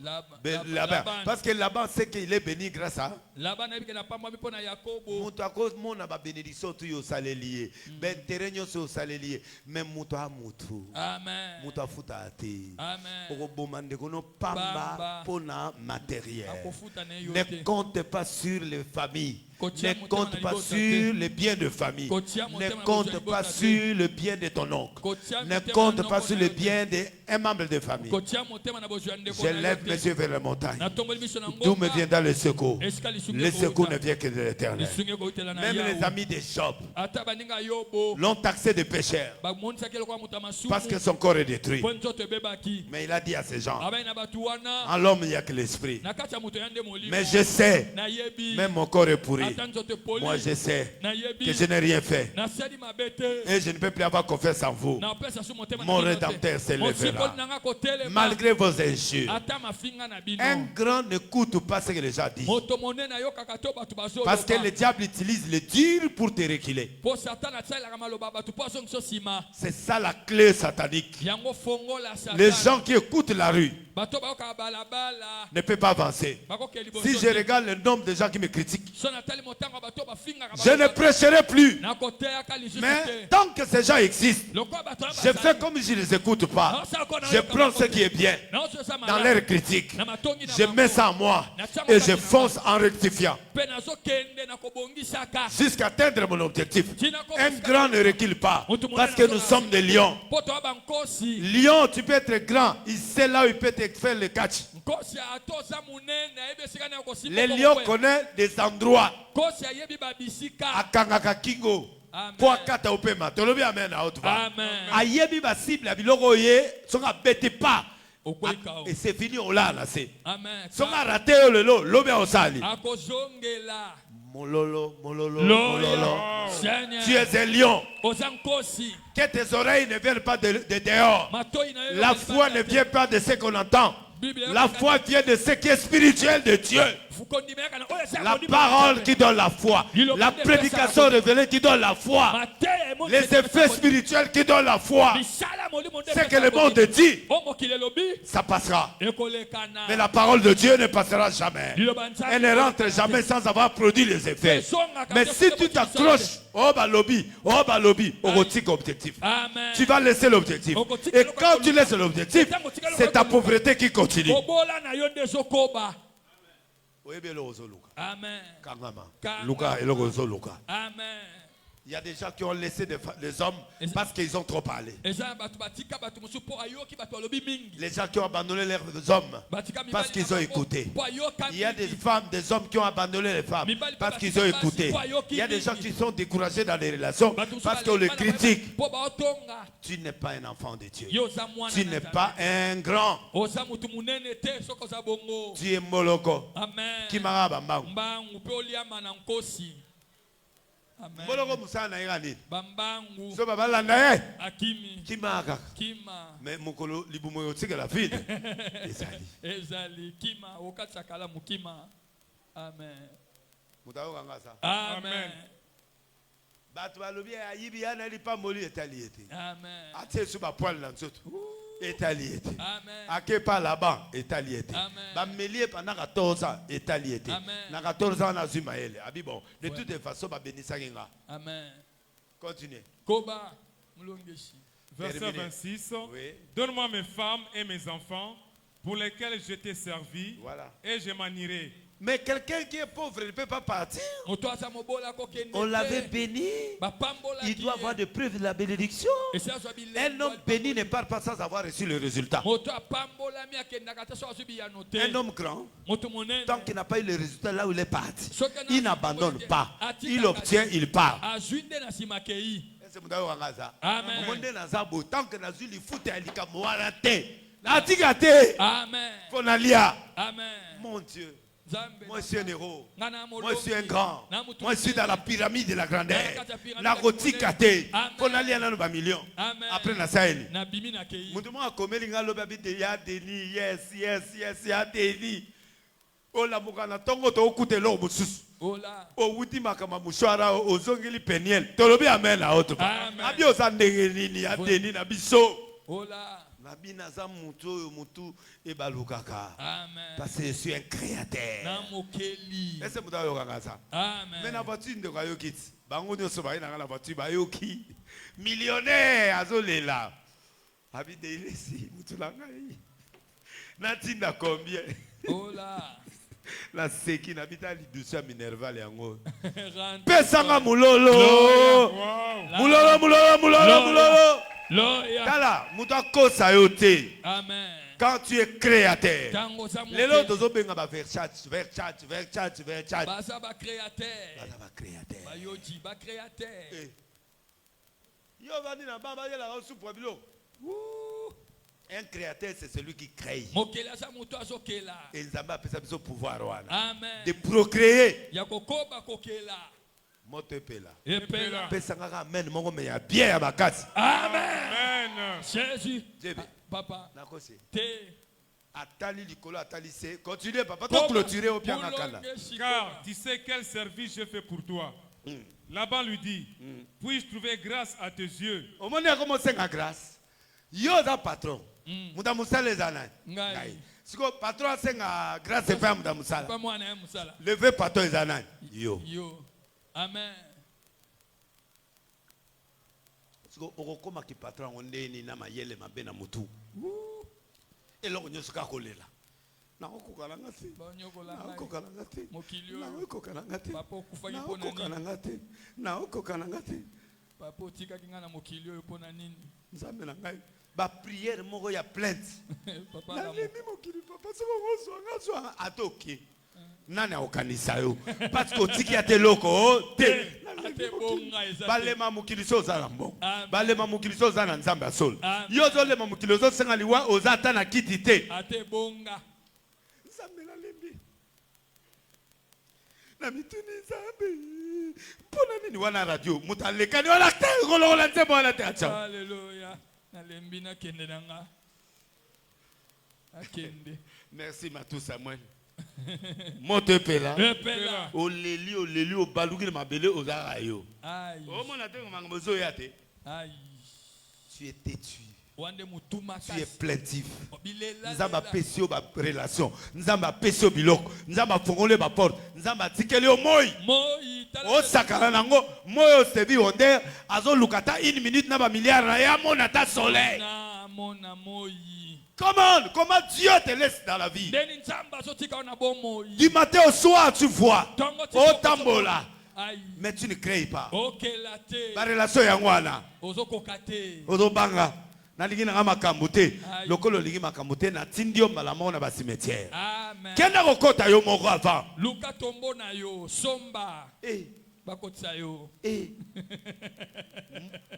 C: Laban. Parce que Laban sait qu'il est béni grâce à
A: Laban ebike na pamba mipo na Yakobo.
C: mutu à cause mon ba bénédiction tu yo salelier. Ben terrain so salelier. Même mutu a mutu.
A: Amen.
C: Mutu a futa ate.
A: Amen.
C: Oko bomande kono pamba
A: Pamba.
C: pona matériel.
A: Akofuta ne yo
C: Ne
A: te.
C: compte pas sur les familles.
A: Kotia
C: Ne
A: motema
C: compte
A: na
C: pas
A: libota
C: sur
A: te.
C: les biens de famille.
A: Kotia
C: Ne
A: motema na
C: compte
A: libota
C: pas
A: te.
C: sur le bien de ton oncle.
A: Kotia
C: Ne
A: motema
C: compte
A: na
C: pas
A: noko
C: sur
A: na
C: le
A: yo te.
C: bien d'un membre de famille.
A: Kotia motema na bozwa ndeko
C: Je
A: na yo
C: lève
A: te.
C: mes yeux vers la montagne.
A: Natongoli biso na
C: D'où me
A: ngonga.
C: viendra le secours?
A: Esika lisungi
C: Le secours ne
A: ekouta.
C: vient que de l'Éternel.
A: Lisungi ekoutela na
C: Même les
A: Yawe.
C: amis de Job
A: Ata baninga Yobo.
C: l'ont taxé de pécheur
A: Bamonisaki eloko ya moto ya masumu.
C: parce que son corps est détruit.
A: Po nzoto ebebaki.
C: Mais il a dit à ces gens,
A: Abai na batu wana.
C: en l'homme il n'y a que l'esprit.
A: Na kati ya moto ya nde molimo.
C: Mais je sais,
A: Nayebi.
C: même mon corps est pourri.
A: Ata nzoto epoli.
C: Moi je sais
A: Nayebi.
C: que je n'ai rien fait.
A: Nasali mabe te.
C: Et je ne peux plus avoir confiance en vous.
A: Napesa su motema
C: Mon
A: na bino te.
C: Rédempteur s'élèvera.
A: Mosikoli nanga kotelema.
C: Malgré vos injures.
A: Ata mafinga na bino.
C: Un grand n'écoute pas ce que les gens disent.
A: Moto monene ayokaka to bato bazoloba.
C: Parce que le diable utilise le dur pour te reculer.
A: Po Satan asalaka maloba bato po azongisa nsima.
C: C'est ça la clé satanique.
A: Yango fongola Satan.
C: Les gens qui écoutent la rue
A: Bato bayokaka balabala.
C: ne peuvent pas avancer.
A: Bakoke liboso
C: Si je
A: te.
C: regarde le nombre de gens qui me critiquent,
A: So natali motango ya bato bafingaka
C: je ne prêcherai plus.
A: nakoteyaka lisusu
C: Mais
A: te.
C: tant que ces gens existent,
A: Lokola bato wana
C: je
A: bazali.
C: fais comme je ne les écoute pas. Je prends ce qui est bien
A: Naozosa
C: dans
A: malamu.
C: leur critique.
A: Na matongi na
C: Je
A: bango.
C: mets ça en moi et je fonce en rectifiant
A: Mpe nazokende na kobongisaka.
C: jusqu'à atteindre mon objectif.
A: Tina
C: Un
A: kobongisaka.
C: grand ne recule pas parce que nous sommes des lions.
A: Po toya bankosi.
C: Lion, tu peux être grand. Il sait là où il peut te faire le catch.
A: Nkosi atoza munene ayebi esika na kosimba.
C: Les lions connaissent des endroits.
A: Nkosi ayebi babisika.
C: Akangaka kingo.
A: Amen.
C: Po akata opema. Tolobi amen à haute voix.
A: Amen.
C: Ayebi ba cible ya biloko ye songa bete pas.
A: okweka
C: Et c'est fini, on l'a lassé.
A: amen
C: Si on a raté le lot, l'homme est au sali.
A: akozongela
C: Mololo, mololo,
A: loya
C: mololo.
A: Seigneur
C: Tu es un lion.
A: oza nkosi
C: Que tes oreilles ne viennent pas de dehors.
A: matoi na yo
C: La foi ne vient pas de ce qu'on entend. La foi vient de ce qui est spirituel de Dieu. La parole qui donne la foi. La prédication révélée qui donne la foi. Les effets spirituels qui donnent la foi. Ce que le monde dit, ça passera. Mais la parole de Dieu ne passera jamais. Elle ne rentre jamais sans avoir produit les effets. Mais si tu t'accroches au balobi, au objectif, tu vas laisser l'objectif. Et quand tu laisses l'objectif, c'est ta pauvreté qui continue.
A: Amen. Amen.
C: Il y a des gens qui ont laissé des hommes parce qu'ils ont trop parlé. Les gens qui ont abandonné leurs hommes parce qu'ils ont écouté. Il y a des femmes, des hommes qui ont abandonné les femmes parce qu'ils ont écouté. Il y a des gens qui sont découragés dans les relations parce qu'on les critique. Tu n'es pas un enfant de Dieu. Tu n'es pas un grand. Tu es moloko. Qui m'a moloko musana irani
A: bambangu
C: so baba na ye
A: akimi
C: kimaka
A: kima
C: mais mukolo libumo yotika la ville
A: ezali kima okatsakala mukima amen
C: mutayo kangasa
A: amen
C: batu balobi ayibi yana lipa moli etaliete
A: amen
C: ate su ba poil na nzoto etaliete
A: amen
C: ake pas là-bas etaliete
A: amen
C: ba melie pendant 14 ans etaliete
A: amen
C: na 14 ans na zumaele abi bon de toute façon ba benisa kinga
A: amen
C: continue
A: koba mulongeshi
D: Verset 26.
C: Oui.
D: Donne-moi mes femmes et mes enfants pour lesquels je t'ai servi,
C: Voilà.
D: et je m'en irai.
C: Mais quelqu'un qui est pauvre ne peut pas partir. On l'avait béni. Il doit avoir des preuves de la bénédiction. Un homme béni ne part pas sans avoir reçu le résultat. Un homme grand, tant qu'il n'a pas eu le résultat là où il est parti, il n'abandonne pas. Il obtient, il part.
A: Amen.
C: Tant que Nazul il fout Amen. Mon Dieu. Moi je suis un héros. Moi je suis un grand. Moi je suis dans la pyramide de la grandeur. La gothique a été. Qu'on a lié à un million. Après la Sahel. Moutouma a commis l'ingalobabi de Yadeni. Yes, yes, yes, Yadeni. Oh la moukana tongo to okute lo musus. O wuti makama mushwara o zongeli peniel. Tolobi amen a autre. Abi osandengeni ni Yadeni na biso. Nabi naza mutu e balukaka.
A: Amen.
C: Parce que je suis un créateur. Est-ce que vous avez regardé ça?
A: Amen.
C: Mais la voiture de Kayokit, bango de soba ina la voiture bayoki. Millionnaire azolela. Abi de ilesi mutulanga yi. Natinda combien?
A: Ola.
C: La seki nabita li douceur minerval yango.
A: Rentre.
C: Pesanga mulolo. Mulolo mulolo mulolo mulolo.
A: Loya.
C: Kala muta kosa yote.
A: Amen.
C: Quand tu es créateur.
A: Tango za
C: Les lots de Zobenga va vers chat.
A: Basa ba créateur.
C: Basa ba créateur.
A: Ba yoji ba créateur.
C: Yo vani na baba yela osu probilo. Un créateur c'est celui qui crée.
A: Mokela sa muto azokela.
C: Et Nzamba appelle ça pouvoir wana.
A: Amen.
C: De procréer.
A: Yakokoba kokela.
C: Moto epela.
A: Epela.
C: Pesanga amen mongo me ya bien ya makasi.
A: Amen.
D: Amen.
A: Jésus.
C: Jebe.
A: Papa.
C: Nakose.
A: Te.
C: Atali likolo atali se. Continuez papa. To clôturer au pied nakala.
D: Car tu sais quel service je fais pour toi. Laban lui dit, puis-je trouver grâce à tes yeux?
C: Au monde a commencé à grâce. Yo za patron. Muda musala zana.
A: Ngai.
C: Siko patron senga grâce et pas muda musala.
A: Pas moi na musala.
C: Le vrai patron zana. Yo.
A: Yo. Amen.
C: Siko okokoma ki patron ondeni na mayele mabe na mutu. Eloko nyoso ka kolela. Na okokala ngati. Na okokala ngati.
A: Mokilio.
C: Na okokala ngati.
A: Papa okufa
C: Na
A: yipo na
C: okokala
A: nini?
C: ngati. Na okokala ngati.
A: Papa otika kinga na mokilio yipo na nini?
C: Nzambe na ngai. Ba prière moko ya plainte.
A: Papa
C: Na
A: na
C: lemi mokili papa soko ngozwa atoki. Nani aokanisa yo? Parce que otiki ate loko te.
A: ate bonga eza te.
C: balema mokili so oza na mbongo
A: Amen.
C: balema mokili so oza na nzambe ya solo
A: Amen.
C: yo ozolema mokili ozosenga liwa oza ata na kiti te
A: ate bonga
C: nzambe nalembi na mituni nzambe mpona nini wana radio moto alekani wana te kolokola nzembo wana te atia
A: Alléluia. Nalembi nakende nanga. Akende.
C: merci Matou Samuel moto epela
A: Epela.
C: oleli obaluki na mabele ozaka yo
A: Aïe.
C: omona te makambo ozoya te
A: Aïe.
C: tu es têtu
A: Wande mutuma
C: tu es plaintif
A: Bilela.
C: nzambe apesi yo barelation nzambe apesi yo biloko nzambe afongoli yo baporte nzambe atikeli yo moi
A: Moi.
C: osakana nango moi osebi onder azoluka ata 1 minute na bamilliard na ye amona ata soleil
A: Na mona moi.
C: comment Dieu te laisse dans la vie
A: Deni nzamba sotika ona bomo.
C: du matin au soir tu vois
A: Tongo
C: otambola
A: Aïe.
C: mais tu ne crées pas
A: Ok la te.
C: barelation yango wana
A: Ozokoka te.
C: ozobanga nalingi nanga makambo te
A: Aïe.
C: lokolo olingi makambo te natindi yo mbala moko na basimetiere
A: Amen.
C: kenda kokota yo moko avant
A: Luka tombo na yo. Somba.
C: Eh,
A: Bakotisa yo.
C: eh.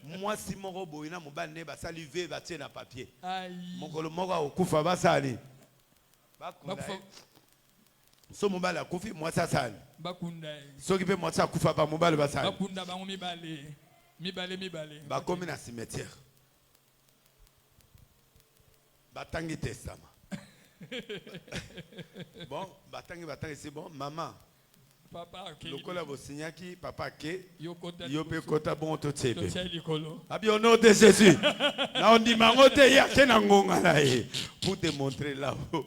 C: mwasi moko boye na mobali ne basali ve batie na papier
A: Aïe.
C: mokolo moko akokufa basali bakunda
A: Bakufa.
C: ye. so mobali akufi mwasi asali
A: Bakunda.
C: soki mpe mwasi akufa ba mobali basali
A: Bakunda bango mibale. Mibale.
C: bakomi na cimetière batangi testament bon batangi c'est bon maman
A: Papa ok.
C: lokola bosinyaki papa ke
A: Yo kota.
C: yo mpe kota bon totie pe
A: Totia likolo.
C: abi au nom de Jésus na ondimango te ye ake na ngonga na ye pour te montrer là-haut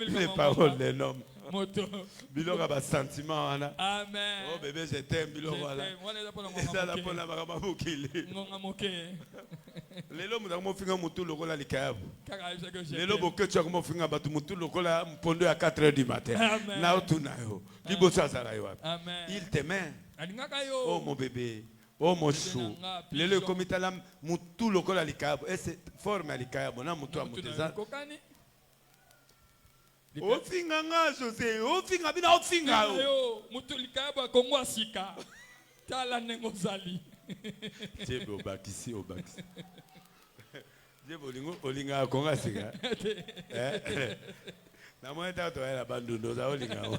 C: les paroles des hommes
A: Moto.
C: biloko ya basentiment wana
A: Amen.
C: oh bébé je t'aime biloko wana ezala mpona makambo ya mokili
A: Ngonga moke.
C: lelo moto akomofinga motu lokola likayabu
A: Kaka ayebisa ke je
C: lelo
A: t'aime.
C: boketu akomofinga bato motu lokola mpondo ya 4 heures du matin
A: Amen.
C: na otuna yo liboso azala yo wapi
A: Amen.
C: il t'aime
A: Alingaka
C: oh
A: yo.
C: mon bébé oh mon chou lelo ekomi tala motu lokola likayabu ese forme ya likayabu na motu ya moto eza
A: Kokani.
C: ofinga nga José ofinga bina ofinga yo
A: Yo, mutu likaba Kongo asika. Tala nengo zali.
C: jebe obakisi jebe olinga konga sika na mwana ta toyela bandundo za olinga o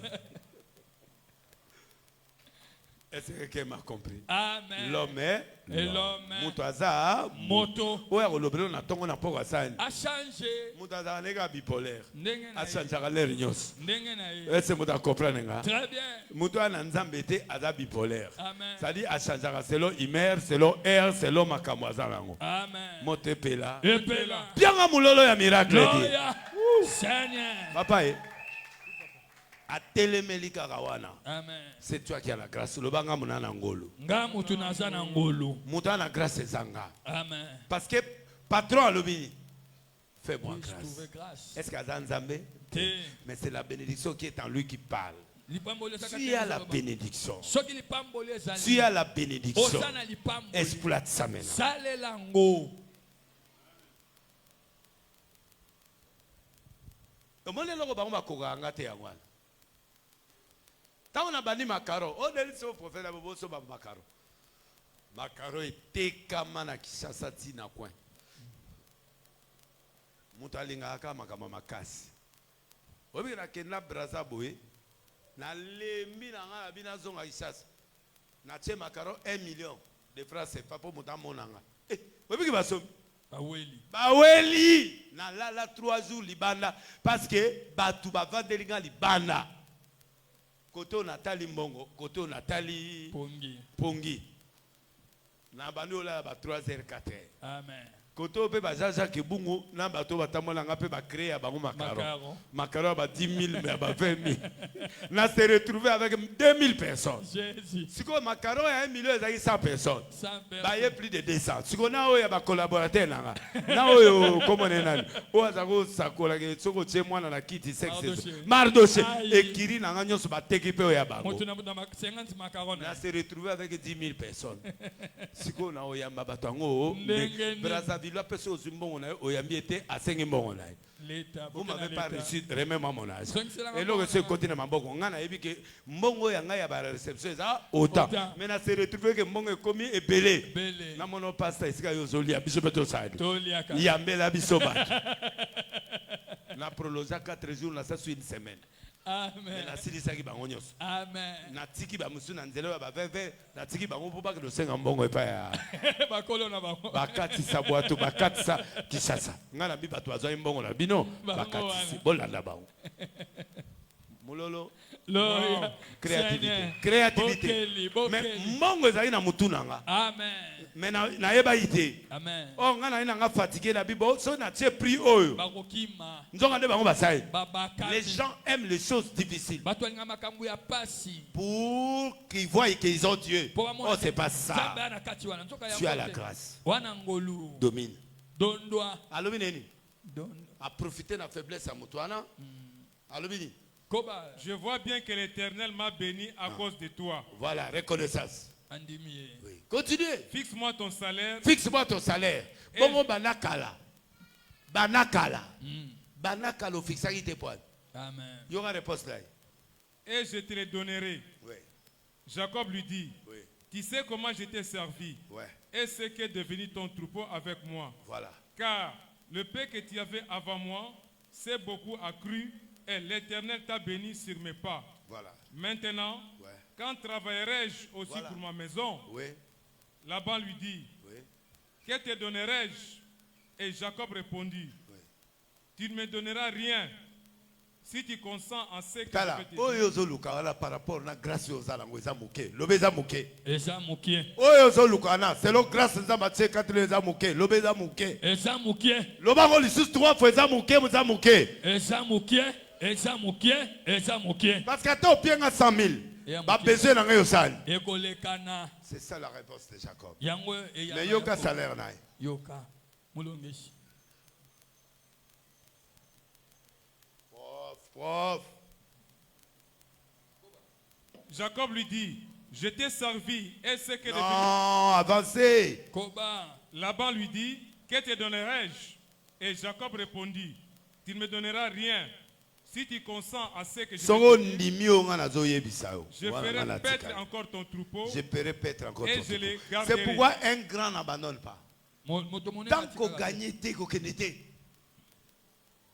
C: est-ce que quelqu'un m'a compris
A: Amen.
C: l'homme est
A: Et l'homme
C: mutu aza
A: moto
C: oyo akolobela na ntongo na poko asani
A: a changé.
C: mutu azala ndenge ya bipolaire
A: Ndenge na ye.
C: achangeaka lere nyonso
A: Ndenge na ye.
C: ese mutu akomprendre nga
A: Très bien.
C: mutu ana nzambe te aza bipolaire
A: Amen.
C: c'est-à-dire achangeaka selon humeur selon air selon makambo aza nango
A: Amen.
C: moto epela
A: Epela.
C: bianga mololo ya miracle te
A: Gloria. Seigneur.
C: papa ye atelemeli kaka wana
A: Amen.
C: c'est toi qui as la grâce lobanga mona na ngolo
A: Nga mutu naza na ngolu.
C: moto ana grâce ezanga
A: Amen.
C: parce que patron alobi fais-moi
A: Puis-je
C: grâce
A: trouver grâce?
C: est-ce qu'aza nzambe
A: Te.
C: mais c'est la bénédiction qui est en lui qui parle
A: Lipamboli ezaka
C: tu
A: te
C: as la
A: nzamba.
C: bénédiction
A: Soki lipamboli ezali.
C: tu as la bénédiction
A: Osana lipamboli.
C: exploite ça maintenant
A: Salela ngo.
C: omoni eloko bango bakokanga te yango wana ntango na bandi makaro odelisi o profete abo bosoba makaro makaro etekama na Kinshasa ti na coin moto alingaka makambo makasi oyebiki nakenda braza boye nalembi na ngai abi nazonga Kinshasa natie makaro 1 million de francs CFA mpo moto amonanga oyebiki basomi
A: Baweli.
C: baweli nalala 3 jours libanda parce que bato bavandeli nga libanda kote oyo natali mbongo kote oyo natali
A: Pongi.
C: pongi na bandi olala ba 3 heures 4 heures
A: Amen.
C: kote oyo mpe bajean-jacques ebungu na bato batambolanga mpe bacrée ya bango makaro makaro ya ba 10 000 ya ba 20 000 na se retrouvé avec 2 000 personnes
A: Jésus.
C: sikoyo makaro ya 1 million ezalaki 100 personnes
A: Sans peur.
C: baye plus de 200 sikoyo na oyo ya bacollaborateur nanga na oyo komone nani oyo aza kosakolaki soki otie mwana na kiti mardoche
A: Aïe.
C: ekiri nanga nyonso bateki mpe oyo ya bango
A: Mutu na 50 macaroni.
C: na se retrouvé avec 10 000 personnes sikoyo na oyamba bato yango
A: Ndenge nini.
C: Brazzaville Villa Pesso aux Zimbabwe, Oyambi était à 5 mbongo.
A: L'État.
C: Vous ne m'avez pas reçu, remets-moi mon âge.
A: Cinq, c'est la
C: Et là, c'est côté de Mamboko. On a dit que mbongo yanga ya ba réception ça autant. Mais na se retrouver que mbongo est commis et belé.
A: Belé.
C: Na mono pasta ici yo zoli biso beto side.
A: Toliaka.
C: Yambela biso ba. Na prolonger 4 jours na ça sur une semaine.
A: Amen.
C: Na silisa ki bango nyos.
A: Amen.
C: Na tiki ba musu na nzelo ba veve na tiki bango po ba que le senga mbongo epa ya.
A: Bakolo na bango.
C: Bakati sa boato bakati sa kisasa. Ngana bi bato azo mbongo na bino bakati bolanda bango. Mulolo
A: Loya.
C: créativité créativité mais mbongo ezali na mutu nanga.
A: Amen.
C: Mais na yeba ité.
A: Amen.
C: Oh ngana ina nga fatigué la bibo so na tie prix oyo.
A: Bakokima.
C: Nzonga nde bango basai.
A: Babaka.
C: Les gens aiment les choses difficiles
A: Bato alinga makambo ya pasi.
C: pour qu'ils voient qu'ils ont Dieu. Oh c'est pas ça.
A: Zamba na kati wana. Nzoka ya
C: Tu as la grâce.
A: Wana ngolu.
C: Domine.
A: Dondwa.
C: Alobini.
A: Don.
C: À profiter de la faiblesse à Moutouana. Alobini.
A: Koba.
D: Je vois bien que l'Éternel m'a béni à cause de toi.
C: Voilà, reconnaissance.
A: Andimie.
C: Oui. Continuez.
D: Fixe-moi ton salaire.
C: Fixe-moi ton salaire.
D: Et-
C: Bongo banakala. Banakala. Banakala au fixage tes points.
A: Amen.
C: Il y aura réponse là.
D: Et je te les donnerai.
C: Oui.
D: Jacob lui dit,
C: Oui.
D: tu sais comment je t'ai servi
C: Ouais.
D: et ce qu'est devenu ton troupeau avec moi.
C: Voilà.
D: Car le paix que tu avais avant moi s'est beaucoup accru et l'Éternel t'a béni sur mes pas.
C: Voilà.
D: Maintenant,
C: Ouais.
D: quand travaillerai-je aussi
C: Voilà.
D: pour ma maison?
C: Oui.
D: Laban lui dit,
C: Oui.
D: que te donnerai-je? Et Jacob répondit,
C: Oui.
D: tu ne me donneras rien si tu consens en ce que je
C: Kala.
D: vais te dire.
C: Oyo zoluka wala par rapport na grâce aux alango eza muke. Lobeza muke.
A: Eza mukie.
C: Oyo zoluka na selon grâce za matse 4 eza muke. Lobeza muke.
A: Eza mukie.
C: Lobango lisusu 3 fois eza muke muza muke.
A: Eza mukie. Eza mukie. Eza mukie.
C: Parce que ata opienga 100 000. Ba besoin na ngayo sali.
A: Ekolekana.
C: C'est ça la réponse de Jacob.
A: Yango
C: Mais yoka salaire na.
A: Yoka. Mulongeshi.
C: Prof.
D: Jacob lui dit, je t'ai servi et ce que
C: Non, avancez.
A: Koba.
D: Laban lui dit, que te donnerai-je? Et Jacob répondit, tu ne me donneras rien si tu consens à ce que je vais
C: Songo
D: te dire.
C: ndimi onga na zoye bisao.
D: Je ferai paître encore ton troupeau.
C: Je ferai paître encore
D: Et
C: ton
D: je les
C: troupeau.
D: garderai.
C: C'est pourquoi un grand n'abandonne pas.
A: Moto monene
C: Tant
A: atikaka.
C: qu'on gagne, qu'on gagne.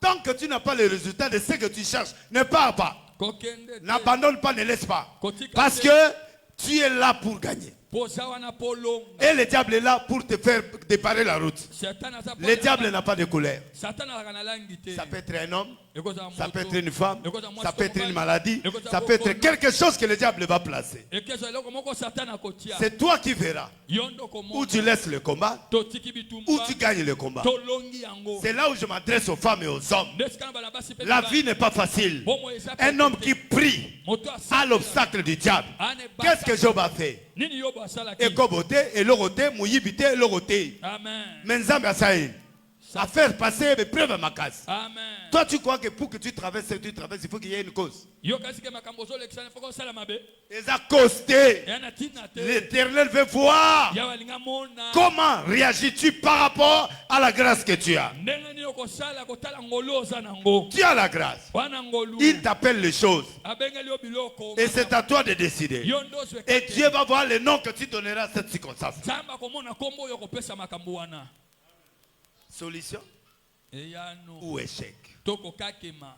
C: Tant que tu n'as pas le résultat de ce que tu cherches, ne pars pas.
A: Kokende te.
C: N'abandonne pas, ne laisse pas.
A: Kotika
C: Parce
A: te.
C: que tu es là pour gagner.
A: Poza wana polonga.
C: Et le diable est là pour te faire déparer la route.
A: Satan aza
C: Le diable n'a pas de colère.
A: Satan alaka na langi te.
C: Ça peut être un homme,
A: Ekozala
C: ça peut
A: moto.
C: être une femme,
A: Ekozala mwasi
C: ça peut
A: to
C: être une
A: mobali.
C: maladie,
A: Ekozala
C: ça peut être
A: bokono.
C: quelque chose que le diable va placer.
A: Ekezo eloko moko Satan akotia.
C: C'est toi qui verras.
A: Yondo
C: Ou
A: komona.
C: tu laisses le combat,
A: Totiki
C: ou
A: bitumba.
C: tu gagnes le combat.
A: Tolongi yango.
C: C'est là où je m'adresse aux femmes et aux hommes.
A: Ndesika bana basi pe.
C: La vie n'est pas facile.
A: Bomo eza pe
C: Un homme
A: te.
C: qui prie
A: Moto
C: à
A: asala.
C: l'obstacle du diable.
A: Ane
C: Qu'est-ce que Job a fait?
A: Nini yobo asala ki?
C: Ekobote, elorote, mouyibite, elorote.
A: Amen.
C: Menzambe asaï. À faire passer mes preuves à ma case.
A: Amen.
C: Toi, tu crois que pour que tu traverses, il faut qu'il y ait une cause.
A: Yo kasi ke makambo zo lekisana foko sala mabe.
C: Et à costé.
A: Yana tina te.
C: L'Éternel veut voir
A: Ya walinga mona.
C: comment réagis-tu par rapport à la grâce que tu as.
A: Ndenge ni okosala kotala ngolo oza nango.
C: Tu as la grâce.
A: Wana ngolu.
C: Il t'appelle les choses.
A: Abengeli yo biloko.
C: Et c'est à toi de décider.
A: Yo ndozo
C: Et
A: ekate.
C: Dieu va voir le nom que tu donneras à cette circonstance.
A: Zamba komona kombo yo kopesa makambo wana.
C: Solution
A: Eyano.
C: ou échec.
A: Toko kakema.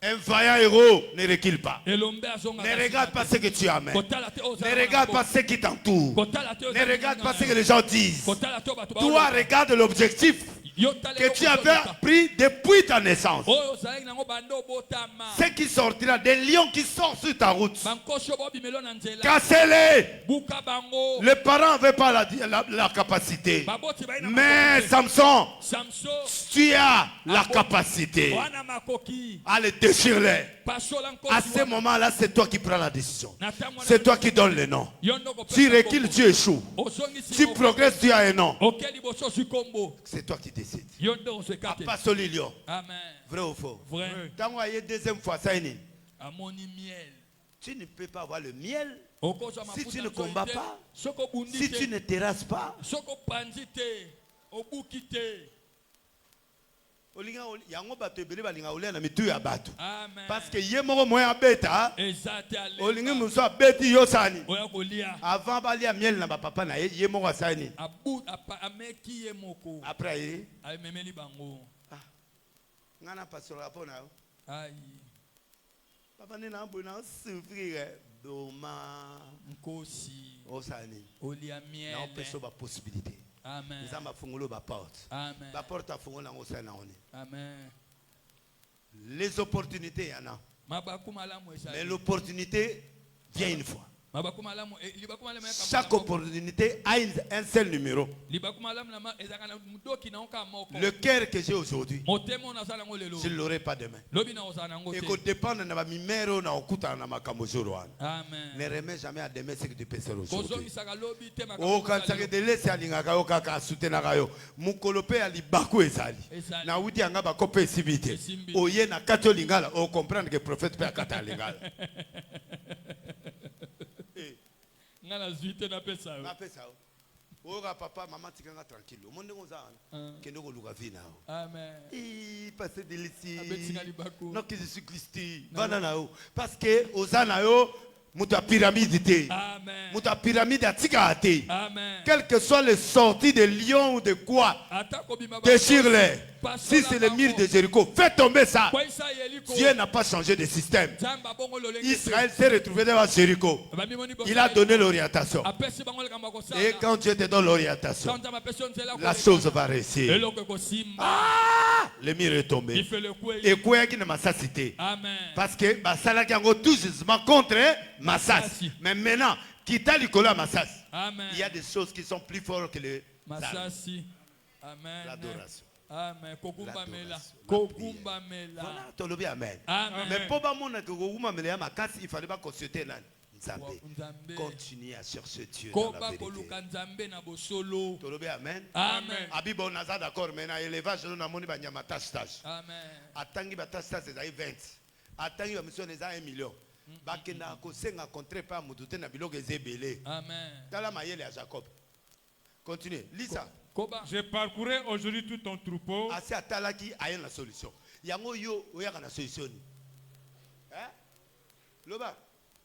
C: Un vaillant héros ne recule pas.
A: Elombe azonga.
C: Ne regarde pas ce que tu amènes.
A: Kotala te oza.
C: Ne regarde pas ce qui t'entoure.
A: Kotala te oza.
C: Ne regarde pas ce que les gens disent.
A: Kotala te bato.
C: Toi, regarde l'objectif que tu avais pris depuis ta naissance.
A: Oyo zali nango bando botama.
C: Ce qui sortira, des lions qui sortent sur ta route.
A: Bankosho bobi melona nzela.
C: Cassez-les.
A: Buka bango.
C: Les parents n'avaient pas la capacité.
A: Baboti baina.
C: Mais Samson,
A: Samson.
C: tu as la capacité.
A: Wana makoki.
C: Allez, déchire-les.
A: Pasola nkosi.
C: À ce moment-là, c'est toi qui prends la décision. C'est toi qui donnes le nom.
A: Yondoko
C: Tu
A: pesa
C: recules,
A: kombo.
C: tu échoues.
A: Osongisi
C: Tu
A: kombo.
C: progresses, tu as un nom.
A: Okeli boso su kombo.
C: C'est toi qui décides.
A: Yondo sekate.
C: Pas soli lion.
A: Amen.
C: Vrai ou faux?
A: Vrai.
C: Quand on a eu deuxième fois, ça est.
A: Amoni miel.
C: Tu ne peux pas avoir le miel
A: Okozwa
C: si
A: mafuta
C: tu ne
A: nzoyi
C: combats
A: te.
C: pas,
A: Soko bundi
C: si
A: te.
C: tu ne terrasses pas.
A: Soko panzi te. Obukite.
C: Olinga yango bato ebele balinga olia na mitu ya bato.
A: Amen.
C: Parce que ye moko moya abeta.
A: Ezate ale.
C: Olingi muso abeti yo sani.
A: Oya kolia.
C: Avant balia miel na ba papa na ye moko asani.
A: Abu ameki ye moko.
C: Après ye.
A: Ay memeli bango.
C: Ngana pastor rapona yo.
A: Aïe.
C: Papa ne na mbona souffrir doma.
A: Nkosi.
C: Osani.
A: Olia miel.
C: Na opeso ba possibilité.
A: Amen.
C: Nzamba fungolo ba porte.
A: Amen.
C: Ba porte a fungolo na osana oni.
A: Amen.
C: Les opportunités y en a. Mais l'opportunité vient une fois. Chaque opportunité a un seul numéro. Le cœur que j'ai aujourd'hui, je ne l'aurai pas demain. Et qu'on dépend de ma numéro, ne remets jamais à demain ce que tu peux faire aujourd'hui. Oh, quand tu as laissé à l'ingaka, kaka soutenaka yo, mukolope ali baku ezali. Na uti anga bakope sibite. Oye na kato lingala, o comprendre que le prophète peut akata lingala.
A: Ngana zuite na pesa.
C: Na pesa. Oga papa maman tikanga tranquille. Monde ngoza kendo ko luka vina.
A: Amen.
C: Passer délicie.
A: Non
C: que je suis Christi. Banana yo. Parce que ozana yo muta pyramide te.
A: Amen.
C: Muta pyramide atika te.
A: Amen.
C: Quelles que soient les sorties de lions ou de quoi, déchire-les. Si c'est le mur de Jéricho, fais tomber ça. Dieu n'a pas changé de système. Israël s'est retrouvé devant Jéricho. Il a donné l'orientation. Et quand Dieu te donne l'orientation, la chose va réussir. Ah, le mur est tombé. Et quoi qui ne m'a pas cité. Parce que Basala qui a tout justement contre Massas. Mais maintenant, qui t'a l'Icola Massas, il y a des choses qui sont plus fortes que le
A: Massassi. Amen.
C: L'adoration.
A: Amen. Kogumba mela.
C: Voilà, tu le dis amen.
A: Amen.
C: Mais pour pas mon kogumba mela ma casse, il fallait pas consulter là. Continue à chercher Dieu dans la vérité. Tu le dis amen.
A: Amen.
C: Abibo naza d'accord maintenant élevage na moni ba nyama tastage.
A: Amen.
C: Atangi ba tastage c'est 20. Atangi ba mission c'est 1 million. Bakena ko senga contre pas mututé na biloko ezebele.
A: Amen.
C: Tala mayele à Jacob. Continue. Lisa.
D: J'ai parcouru aujourd'hui tout ton troupeau.
C: Assez atalaki ayen la solution. Yango yo oyaka na solution. Hein? Loba.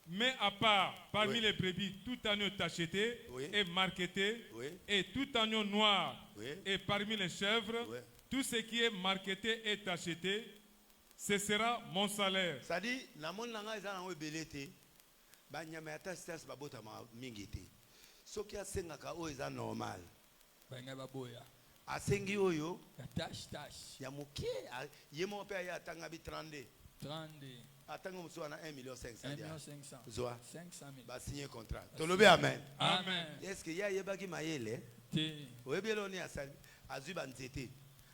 D: Mais à part, parmi
C: Oui.
D: les brebis, tout agneau tacheté
C: Oui.
D: et marqueté,
C: Oui.
D: et tout agneau noir,
C: Oui.
D: et parmi les chèvres,
C: Oui.
D: tout ce qui est marqueté et tacheté, ce sera mon salaire.
C: Ça dit, na mon nanga eza na ebelete. Ba nyama ya tastas ba bota ma mingi te. Soki asengaka o eza normal.
A: Banga baboya.
C: Asengi oyo
A: Tash.
C: ya muke ye mo pe ya tanga bi 32.
A: 30.
C: Atanga muso na 1,5 million.
A: 1,500,000.
C: Zoa.
A: 500,000.
C: Ba signer contrat. Tolobe amen.
A: Amen.
C: Est-ce que ya yebaki mayele?
A: Te.
C: Oyebelo ni asali azwi ba nzete.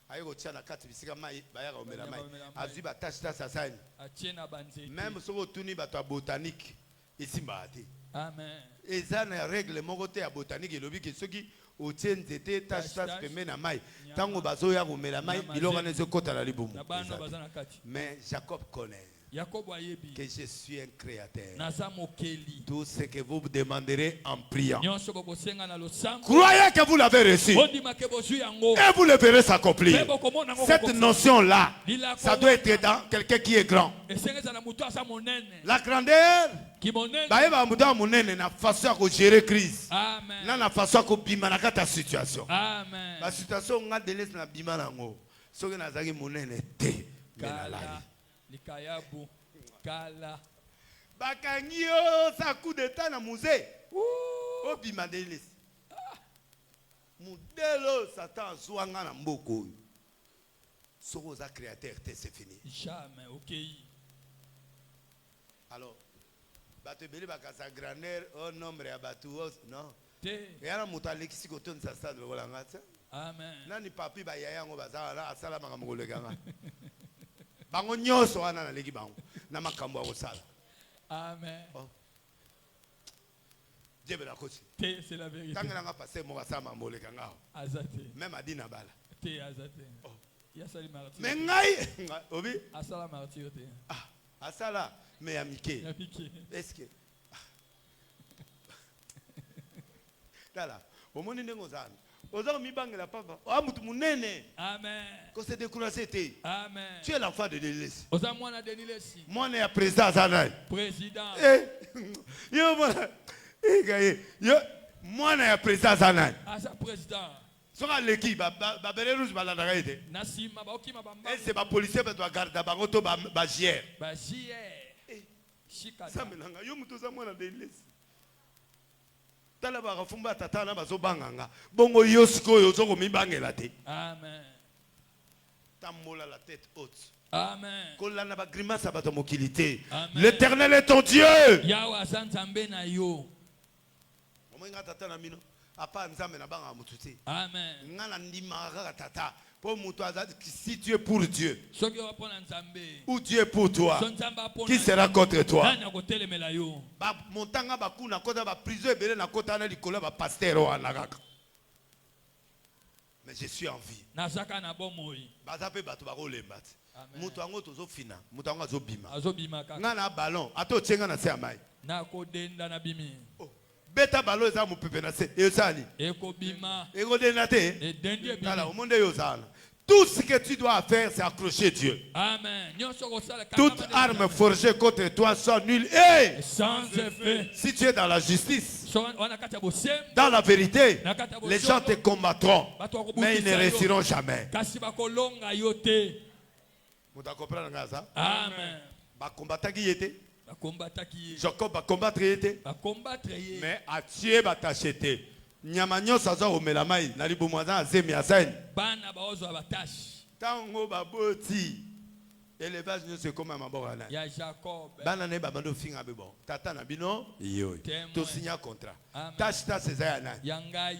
C: Ayeko tia na kati bisika mai ba ya omela mai. Azwi ba tastas asani.
A: Atiena banzete.
C: Même soko tuni ba to botanique ici mbate.
A: Amen.
C: Eza na règle moko te ya botanique elobi ke soki otie nzete tastas pembeni na mai ntango bazoya komela mai biloko wana ezokota na libumu. Mais Jacob connaît que je suis un créateur. Tout ce que vous demanderez en priant, croyez que vous l'avez reçu et vous le verrez s'accomplir. Cette notion-là, ça doit être dans quelqu'un qui est grand. La grandeur, baeba muda munene na façon ya gérer crise. Na na façon ko bima na kata situation.
A: Amen.
C: La situation nga delès na bima nango. Soki na zaki munene te.
A: Kala. Likayabu. Kala.
C: Bakangi yo sa coup d'état na musée. O bima delès. Mudelo Satan zwanga na mboko. Soko za créateur te c'est fini.
A: Jamais, OK.
C: Alors bato beli bakasa grandeur au nombre ya batu non
A: Te.
C: yana mutu alekisi kotonisa stade lokola nga te.
A: Amen.
C: Nani papi baya yango bazala asala makambo koleka nga bango nyonso wana naleki bango na makambo ya kosala.
A: Amen.
C: Dieu bela kosi
A: Te, c'est la vérité.
C: tanga nga passer mo asala makambo koleka nga
A: Azate.
C: même adina bala
A: Te azate. Yasali martyr.
C: mais ngai obi
A: Asala martyr te.
C: asala mais amike
A: Ya piqué.
C: est-ce que tala omoni ndenge ozana Oza mi bangela papa. Ah mutu munene.
A: Amen.
C: Ko se décourager té.
A: Amen.
C: Tu es l'enfant de l'église.
A: Oza mwana Denis Lesi.
C: Moi ne président Zanai.
A: Président.
C: Yo mwana. Yo moi ne président Zanai.
A: Asa président.
C: Soka leki ba bere rouge ba la ndaga
A: Nasima ba okima ba mba.
C: Et c'est ba policier ba doit garder ba ngoto ba jier.
A: Ba jier. Shika.
C: Ça melanga yo mutu za mwana de l'église. Tala ba rafumba tata na bazo banganga. Bongo yo sikoyo zo ko mi bangela te.
A: Amen.
C: Tamola la tête haute.
A: Amen.
C: L'Éternel est ton Dieu.
A: Amen.
C: Si tu es pour Dieu, ou Dieu est pour toi, qui sera contre toi? Mais je suis en vie. Mutu ango tozo fina, mutu ango azobima. Ngana ballon, ato tsenga na se amai.
A: Nako denda na bimi.
C: Beta ballon eza mupepe na se, ezali.
A: Eko bima.
C: Eko denda te.
A: E dendi bimi.
C: Tala, au monde yozala. Tout ce que tu dois faire, c'est accrocher Dieu.
A: Amen.
C: Toute arme forgée contre toi soit nulle. Et
A: sans effet.
C: Si tu es dans la justice, dans la vérité, les gens te combattront, mais ils ne réussiront jamais.
A: Amen.
C: Jacob va combattre, mais à Dieu va t'acheter. Nyamanyo saza omelamai na libumwaza azemi asaini.
A: Bana baozo abatashi.
C: Tango baboti. Élevage ne se comme mabora na.
A: Ya Jacob.
C: Bana ne babando finga bebo. Tata na bino iyo. To signer contrat. Tâche ta césar na.
A: Yangai.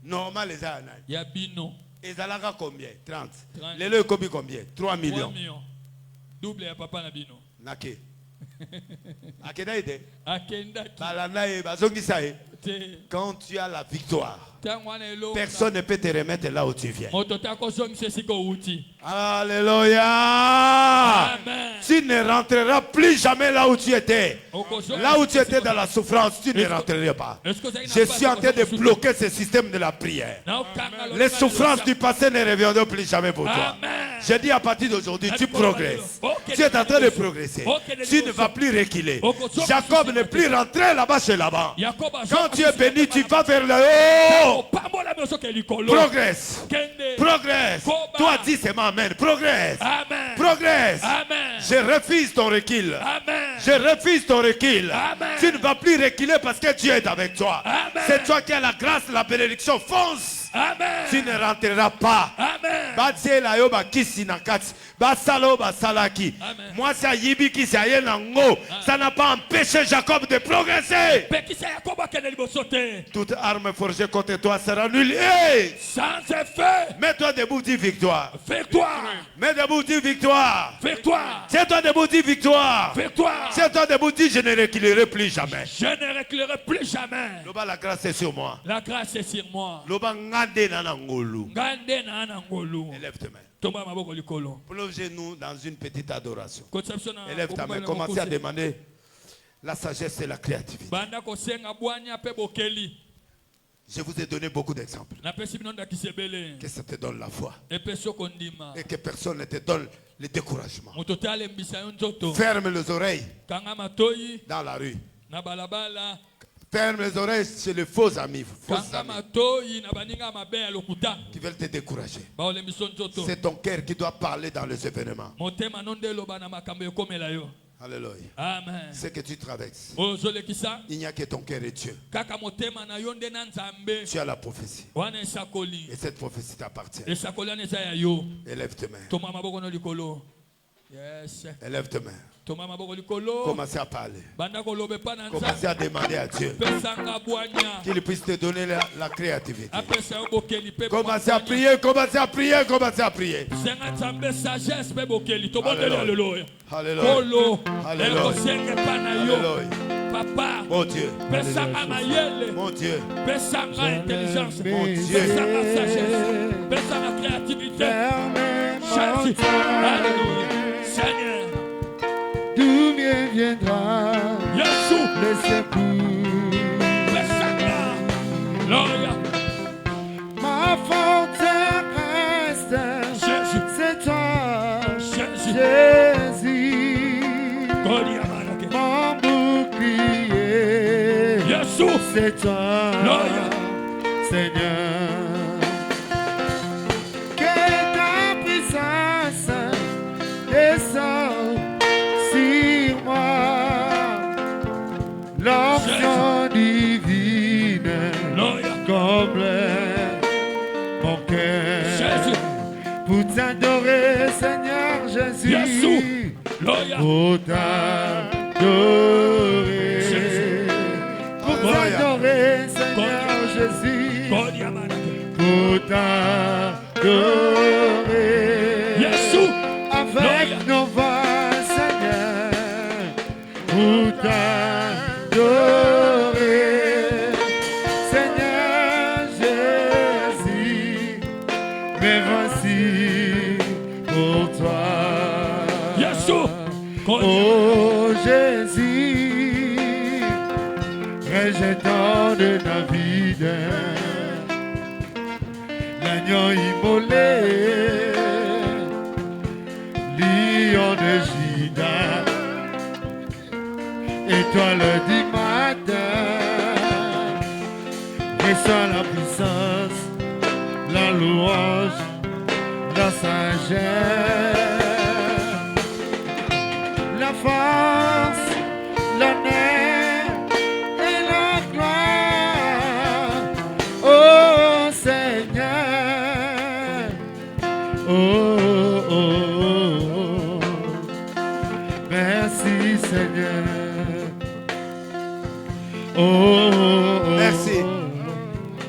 C: Normal les ana.
A: Ya bino.
C: Ezalaka combien? 30. Lelo ekobi combien? 3 millions.
A: 3 millions. Double ya papa na bino.
C: Nake. Akenda ide.
A: Akenda.
C: Balana e bazongisa e. Quand tu as la victoire, personne ne peut te remettre là où tu viens. Alléluia.
A: Amen.
C: Tu ne rentreras plus jamais là où tu étais. Là où tu étais dans la souffrance, tu ne rentreras pas. Je suis en train de bloquer ce système de la prière. Les souffrances du passé ne reviendront plus jamais pour toi. Je dis à partir d'aujourd'hui, tu progresses. Tu es en train de progresser. Tu ne vas plus reculer. Jacob n'est plus rentré là-bas chez Laban. Quand tu es béni, tu vas vers le haut. Progresse. Progresse. Toi, dis c'est ma amen. Progresse. Progresse. Je refuse ton recul. Je refuse ton recul. Tu ne vas plus reculer parce que Dieu est avec toi. C'est toi qui as la grâce, la bénédiction. Fonce.
A: Amen.
C: Tu ne rentreras pas.
A: Amen.
C: Moi, c'est Yibi qui s'est nango. Ça n'a pas empêché Jacob de progresser. Toute arme forgée contre toi sera nulle.
A: Sans effet.
C: Mets-toi debout, dis victoire.
A: Victoire.
C: Mets debout, dis victoire.
A: Victoire.
C: Tiens-toi debout, dis victoire.
A: Victoire.
C: Tiens-toi debout, dis je ne reculerai plus jamais.
A: Je ne reculerai plus jamais.
C: Loba, la grâce est sur moi.
A: La grâce est sur moi.
C: Loba, ngande na nangolu.
A: Ngande na nangolu.
C: Élève tes mains.
A: Plongez-nous
C: dans une petite adoration. Élève ta main. Commencez à demander la sagesse et la créativité. Je vous ai donné beaucoup d'exemples. Que ça te donne la foi. Et que personne ne te donne le découragement. Ferme les oreilles dans la rue. Ferme les oreilles chez les faux amis, qui veulent te décourager. C'est ton cœur qui doit parler dans les événements. Alléluia.
A: Amen.
C: Ce que tu traverses, il n'y a que ton cœur et Dieu. Tu as la prophétie. Et cette prophétie t'appartient. Élève tes mains. Élève tes mains. Commencez à parler. Commencez à demander à Dieu qu'il puisse te donner la créativité. Commencez à prier, commencez à prier, commencez à prier.
A: Alléluia.
C: Alléluia. Alléluia.
A: Papa,
C: mon Dieu,
A: mon Dieu, intelligence,
C: mon Dieu,
A: sagesse, créativité, Alléluia, Seigneur.
B: D'où viendra
A: Yeshua,
B: le secours?
A: Gloria. Kodi amanake.
B: mon bouclier,
A: Yesu.
B: c'est toi,
A: Gloria.
B: Seigneur. Que ta puissance descende sur moi, l'onction divine
A: Gloria.
B: comble mon cœur.
A: Jésus.
B: Pour t'adorer, Seigneur Jésus.
A: Yesu. Gloria.
B: Pour t'adorer.
A: Jésus.
B: Pour t'adorer, Seigneur Jésus.
A: Kodi amanake.
B: Pour t'adorer.
A: Yesu.
B: Avec
A: Gloria.
B: nos voix, Seigneur. Pour t'adorer. Seigneur Jésus. Mais voici pour toi.
A: Yesu. Kodi.
B: Oh Jésus, rejetant de David, l'agneau immolé, lion de Juda, étoile du matin, reçois la puissance, la louange, la sagesse. La force, l'honneur et la gloire, oh Seigneur, oh, oh, oh, oh. Merci Seigneur, oh, oh, oh.
C: Merci.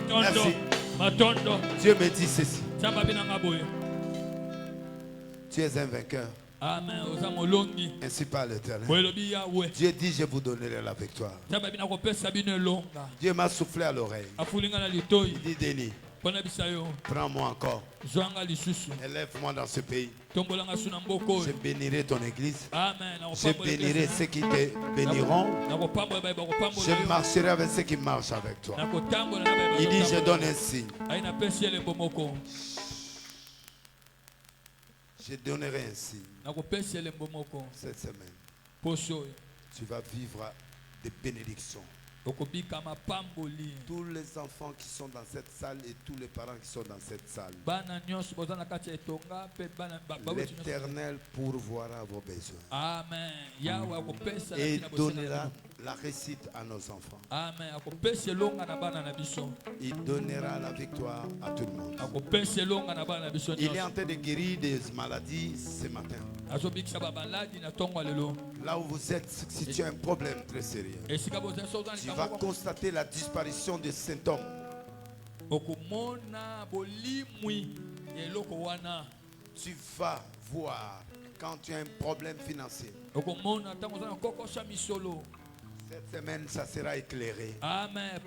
A: Tondo.
C: Merci.
A: Matondo.
C: Dieu me dit ceci.
A: Chamba binanga boye.
C: Tu es un vainqueur.
A: Amen. Oza molongi.
C: Ainsi parle l'Éternel.
A: Boyelobi Yahweh.
C: Dieu dit, je vous donnerai la victoire.
A: Chamba binako pesa bino elonga.
C: Dieu m'a soufflé à l'oreille.
A: Afulinga na litoi.
C: Il dit, Denis,
A: Pona bisayo.
C: prends-moi encore.
A: Zwanga lisusu.
C: Élève-moi dans ce pays.
A: Tombolanga suna mboko.
C: Je bénirai ton église.
A: Amen.
C: Je bénirai ceux qui te béniront. Je marcherai avec ceux qui marchent avec toi. Il dit, je donne un signe. Je donnerai un signe. Cette semaine, tu vas vivre des bénédictions. Tous les enfants qui sont dans cette salle et tous les parents qui sont dans cette salle, l'Éternel pourvoira vos besoins.
A: Amen.
C: Et donnera la réussite à nos enfants.
A: Amen.
C: Il donnera la victoire à tout le monde. Il est en train de guérir des maladies ce matin. Là où vous êtes, si tu as un problème très sérieux, tu vas constater la disparition des symptômes. Tu vas voir quand tu as un problème financier. Cette semaine, ça sera éclairé.
A: Amen.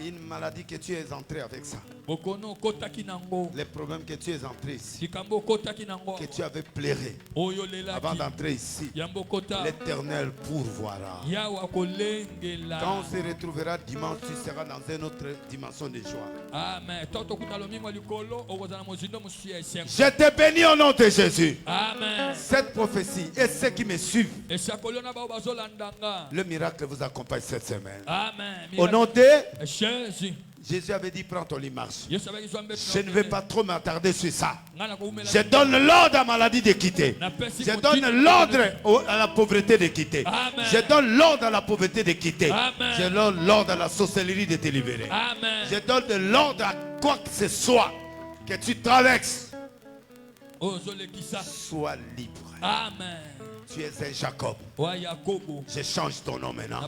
C: Une maladie que tu es entré avec ça. Les problèmes que tu es entré ici. Que tu avais pleuré avant d'entrer ici. L'Éternel pourvoira. Quand on se retrouvera dimanche, tu seras dans une autre dimension de joie.
A: Amen.
C: Je te bénis au nom de Jésus.
A: Amen.
C: Cette prophétie et ceux qui me suivent, le miracle vous accompagne cette semaine.
A: Amen.
C: Au nom de
A: Jésus.
C: Jésus avait dit prends ton lit, marche.
A: Je
C: Je ne vais pas trop m'attarder sur ça. Je donne l'ordre à la maladie de quitter. Je donne l'ordre à la pauvreté de quitter.
A: Amen.
C: Je donne l'ordre à la pauvreté de quitter.
A: Amen.
C: Je donne l'ordre à la sorcellerie de te libérer.
A: Amen.
C: Je donne l'ordre à quoi que ce soit que tu traverses. Sois libre.
A: Amen.
C: Tu es un Jacob. Je change ton nom maintenant.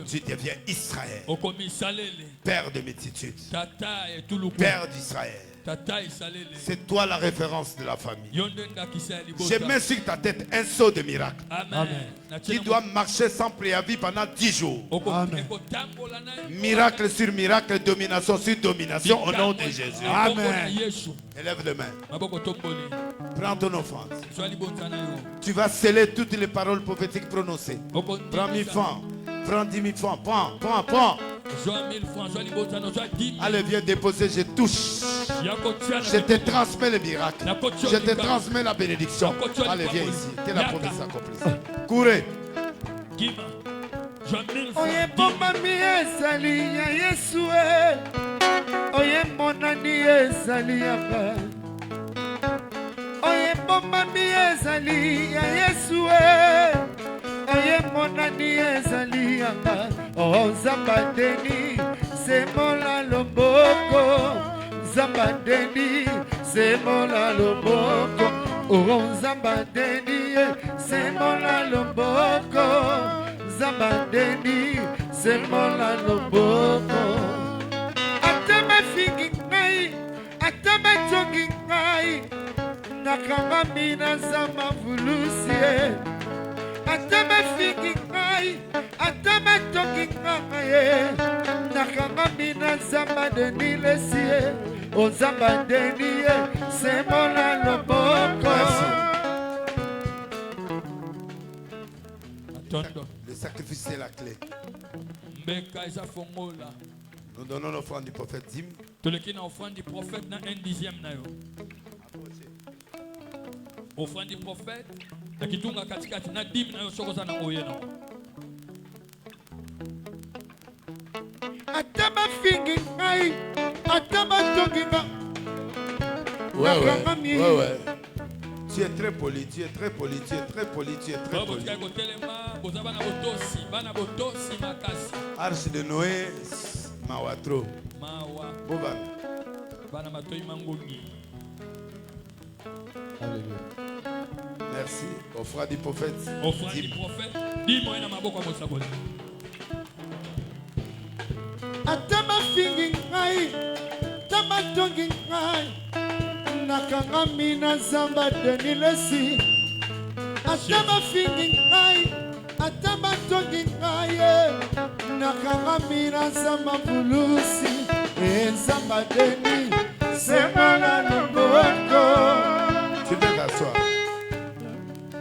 C: Tu deviens Israël. Père de multitudes. Père d'Israël. C'est toi la référence de la famille. Je mets sur ta tête un saut de miracle.
A: Amen.
C: Qui doit marcher sans préavis pendant 10 jours.
A: Amen.
C: Miracle sur miracle, domination sur domination au nom de Jésus.
A: Amen.
C: Élève les mains. Prends ton offrande. Tu vas sceller toutes les paroles prophétiques prononcées. Prends 1000 francs. Prends 10 000 francs. Prends.
A: Joa 1000 francs, joa libotano, joa 10 000.
C: Allez, viens déposer, je touche.
A: Yakotia na
C: Je te transmets le miracle.
A: Nakotio
C: Je te
A: lika.
C: transmets la bénédiction.
A: Nakotio
C: Allez, viens
A: lika.
C: ici. Que la
A: Yaka.
C: promesse s'accomplisse. Courez.
A: Gima. Joa 1000 francs.
B: Oye
A: 10 000.
B: bomami ezali ya Yesu e. Oye monani ezali ya ba. Oye bomami ezali ya Yesu e. Oye monani ezali ya ba. Oh Zambadeni c'est mon la loboko. Zambadeni c'est mon la loboko. Oh Zambadeni c'est mon la loboko. Zambadeni c'est mon la loboko. Atama fingi ngai, atama tongi ngai. Nakanga mina zama vulusie. Atama fingi ngai, atama tongi ngai. Nakanga mina zama deni lesie. O Zambadeni c'est mon la loboko.
A: Tondo.
C: Le sacrifice, c'est la clé.
A: Mbeka eza fongola.
C: Nous donnons l'offrande du prophète Dim.
A: Toleki na offrande du prophète na 1/10 na yo. Offrande du prophète na kitunga katikati na 10 na yo sokoza na oye na.
B: Atama fingi ngai, atama tongi ngai.
C: Ouais. Tu es très poli, tu es très poli, tu es très poli, tu es très
A: Babo
C: poli.
A: tika kotelema boza bana botosi, bana botosi makasi.
C: Arche de Noé, Mawatro.
A: Mawa
C: Boban.
A: bana matoi mangongi.
C: Merci. Offrande du prophète
A: Offrande du
C: Dim.
A: prophète dimo ina maboko ya mosakoli.
B: Atama fingi ngai, atama tongi ngai. Nakanga mina zamba deni lesi. Atama fingi ngai, atama tongi ngai. Nakanga mina zamba bulusi. Zamba deni, semana loboko.
C: Tu peux t'asseoir.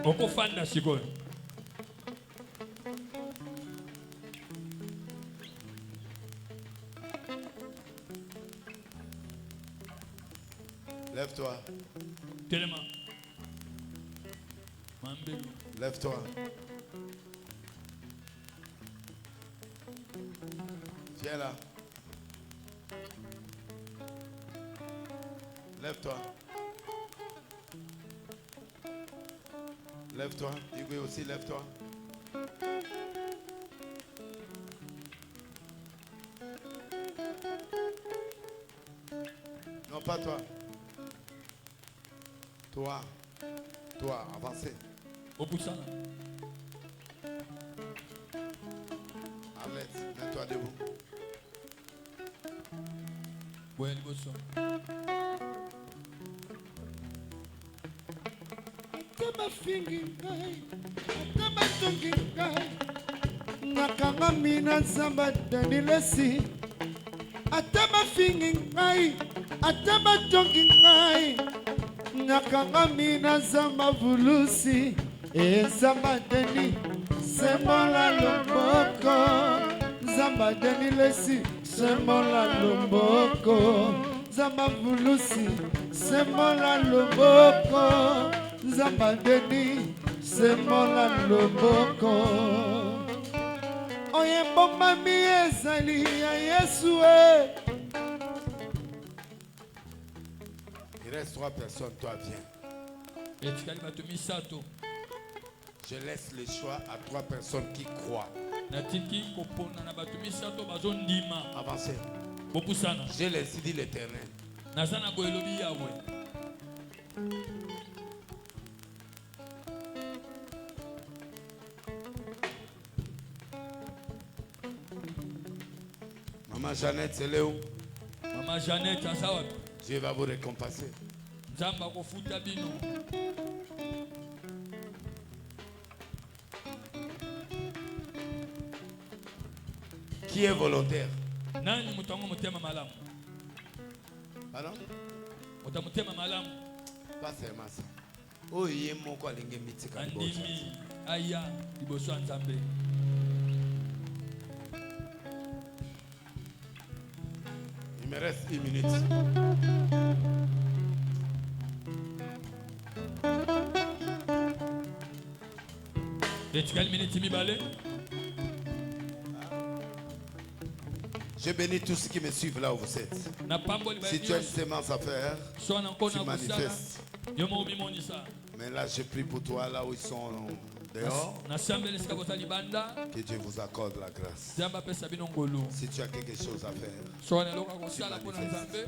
A: Okofanda sikoyo.
C: Lève-toi.
A: Telema. Mambelu.
C: Lève-toi. Viens là. Lève-toi. Lève-toi. Hugo aussi, lève-toi. Non, pas toi. Toi, avancez.
A: Opusana.
C: Arlette, mets-toi debout.
A: Boya liboso.
B: Atama fingi ngai, atama tongi ngai. Nakanga mina zamba deni lesi. Atama fingi ngai, atama tongi ngai. Nakanga mina zamba vulusi. Zamba deni semola loboko. Zamba deni lesi semola loboko. Zamba vulusi semola loboko. Zamba deni semola loboko. Oye bomba mi ezali ya Yesu e.
C: Il reste 3 personnes, toi viens.
A: Etikali bato misato.
C: Je laisse le choix à 3 personnes qui croient.
A: Natiki kopona na bato misato bazondima.
C: Avancez.
A: Bopusana.
C: J'ai laissé dit l'Éternel.
A: Nazana boelobi yawe.
C: Maman Jeannette, c'est Léo.
A: Mama Jeannette aza wapi?
C: Dieu va vous récompenser.
A: Nzamba kofuta bino.
C: Qui est volontaire?
A: Nani mutango mutema malamu?
C: Pardon?
A: Mutamutema malamu.
C: Pas seulement ça. Oh, il est mon quoi, l'ingé mythique.
A: Andimi aya liboso ya Nzambe.
C: me reste 1 minute.
A: etikali miniti mibale.
C: Je bénis tous ceux qui me suivent là où vous êtes.
A: Na pamboli
C: Si tu as une sémence à faire,
A: so na nkona
C: tu
A: kusala
C: manifestes.
A: yo mo bimonisa
C: Mais là, je prie pour toi, là où ils sont dehors,
A: na sambele sika bota libanda
C: que Dieu vous accorde la grâce.
A: zamba pesa bino ngolu
C: Si tu as quelque chose à faire,
A: so na loka kusala pona nzambe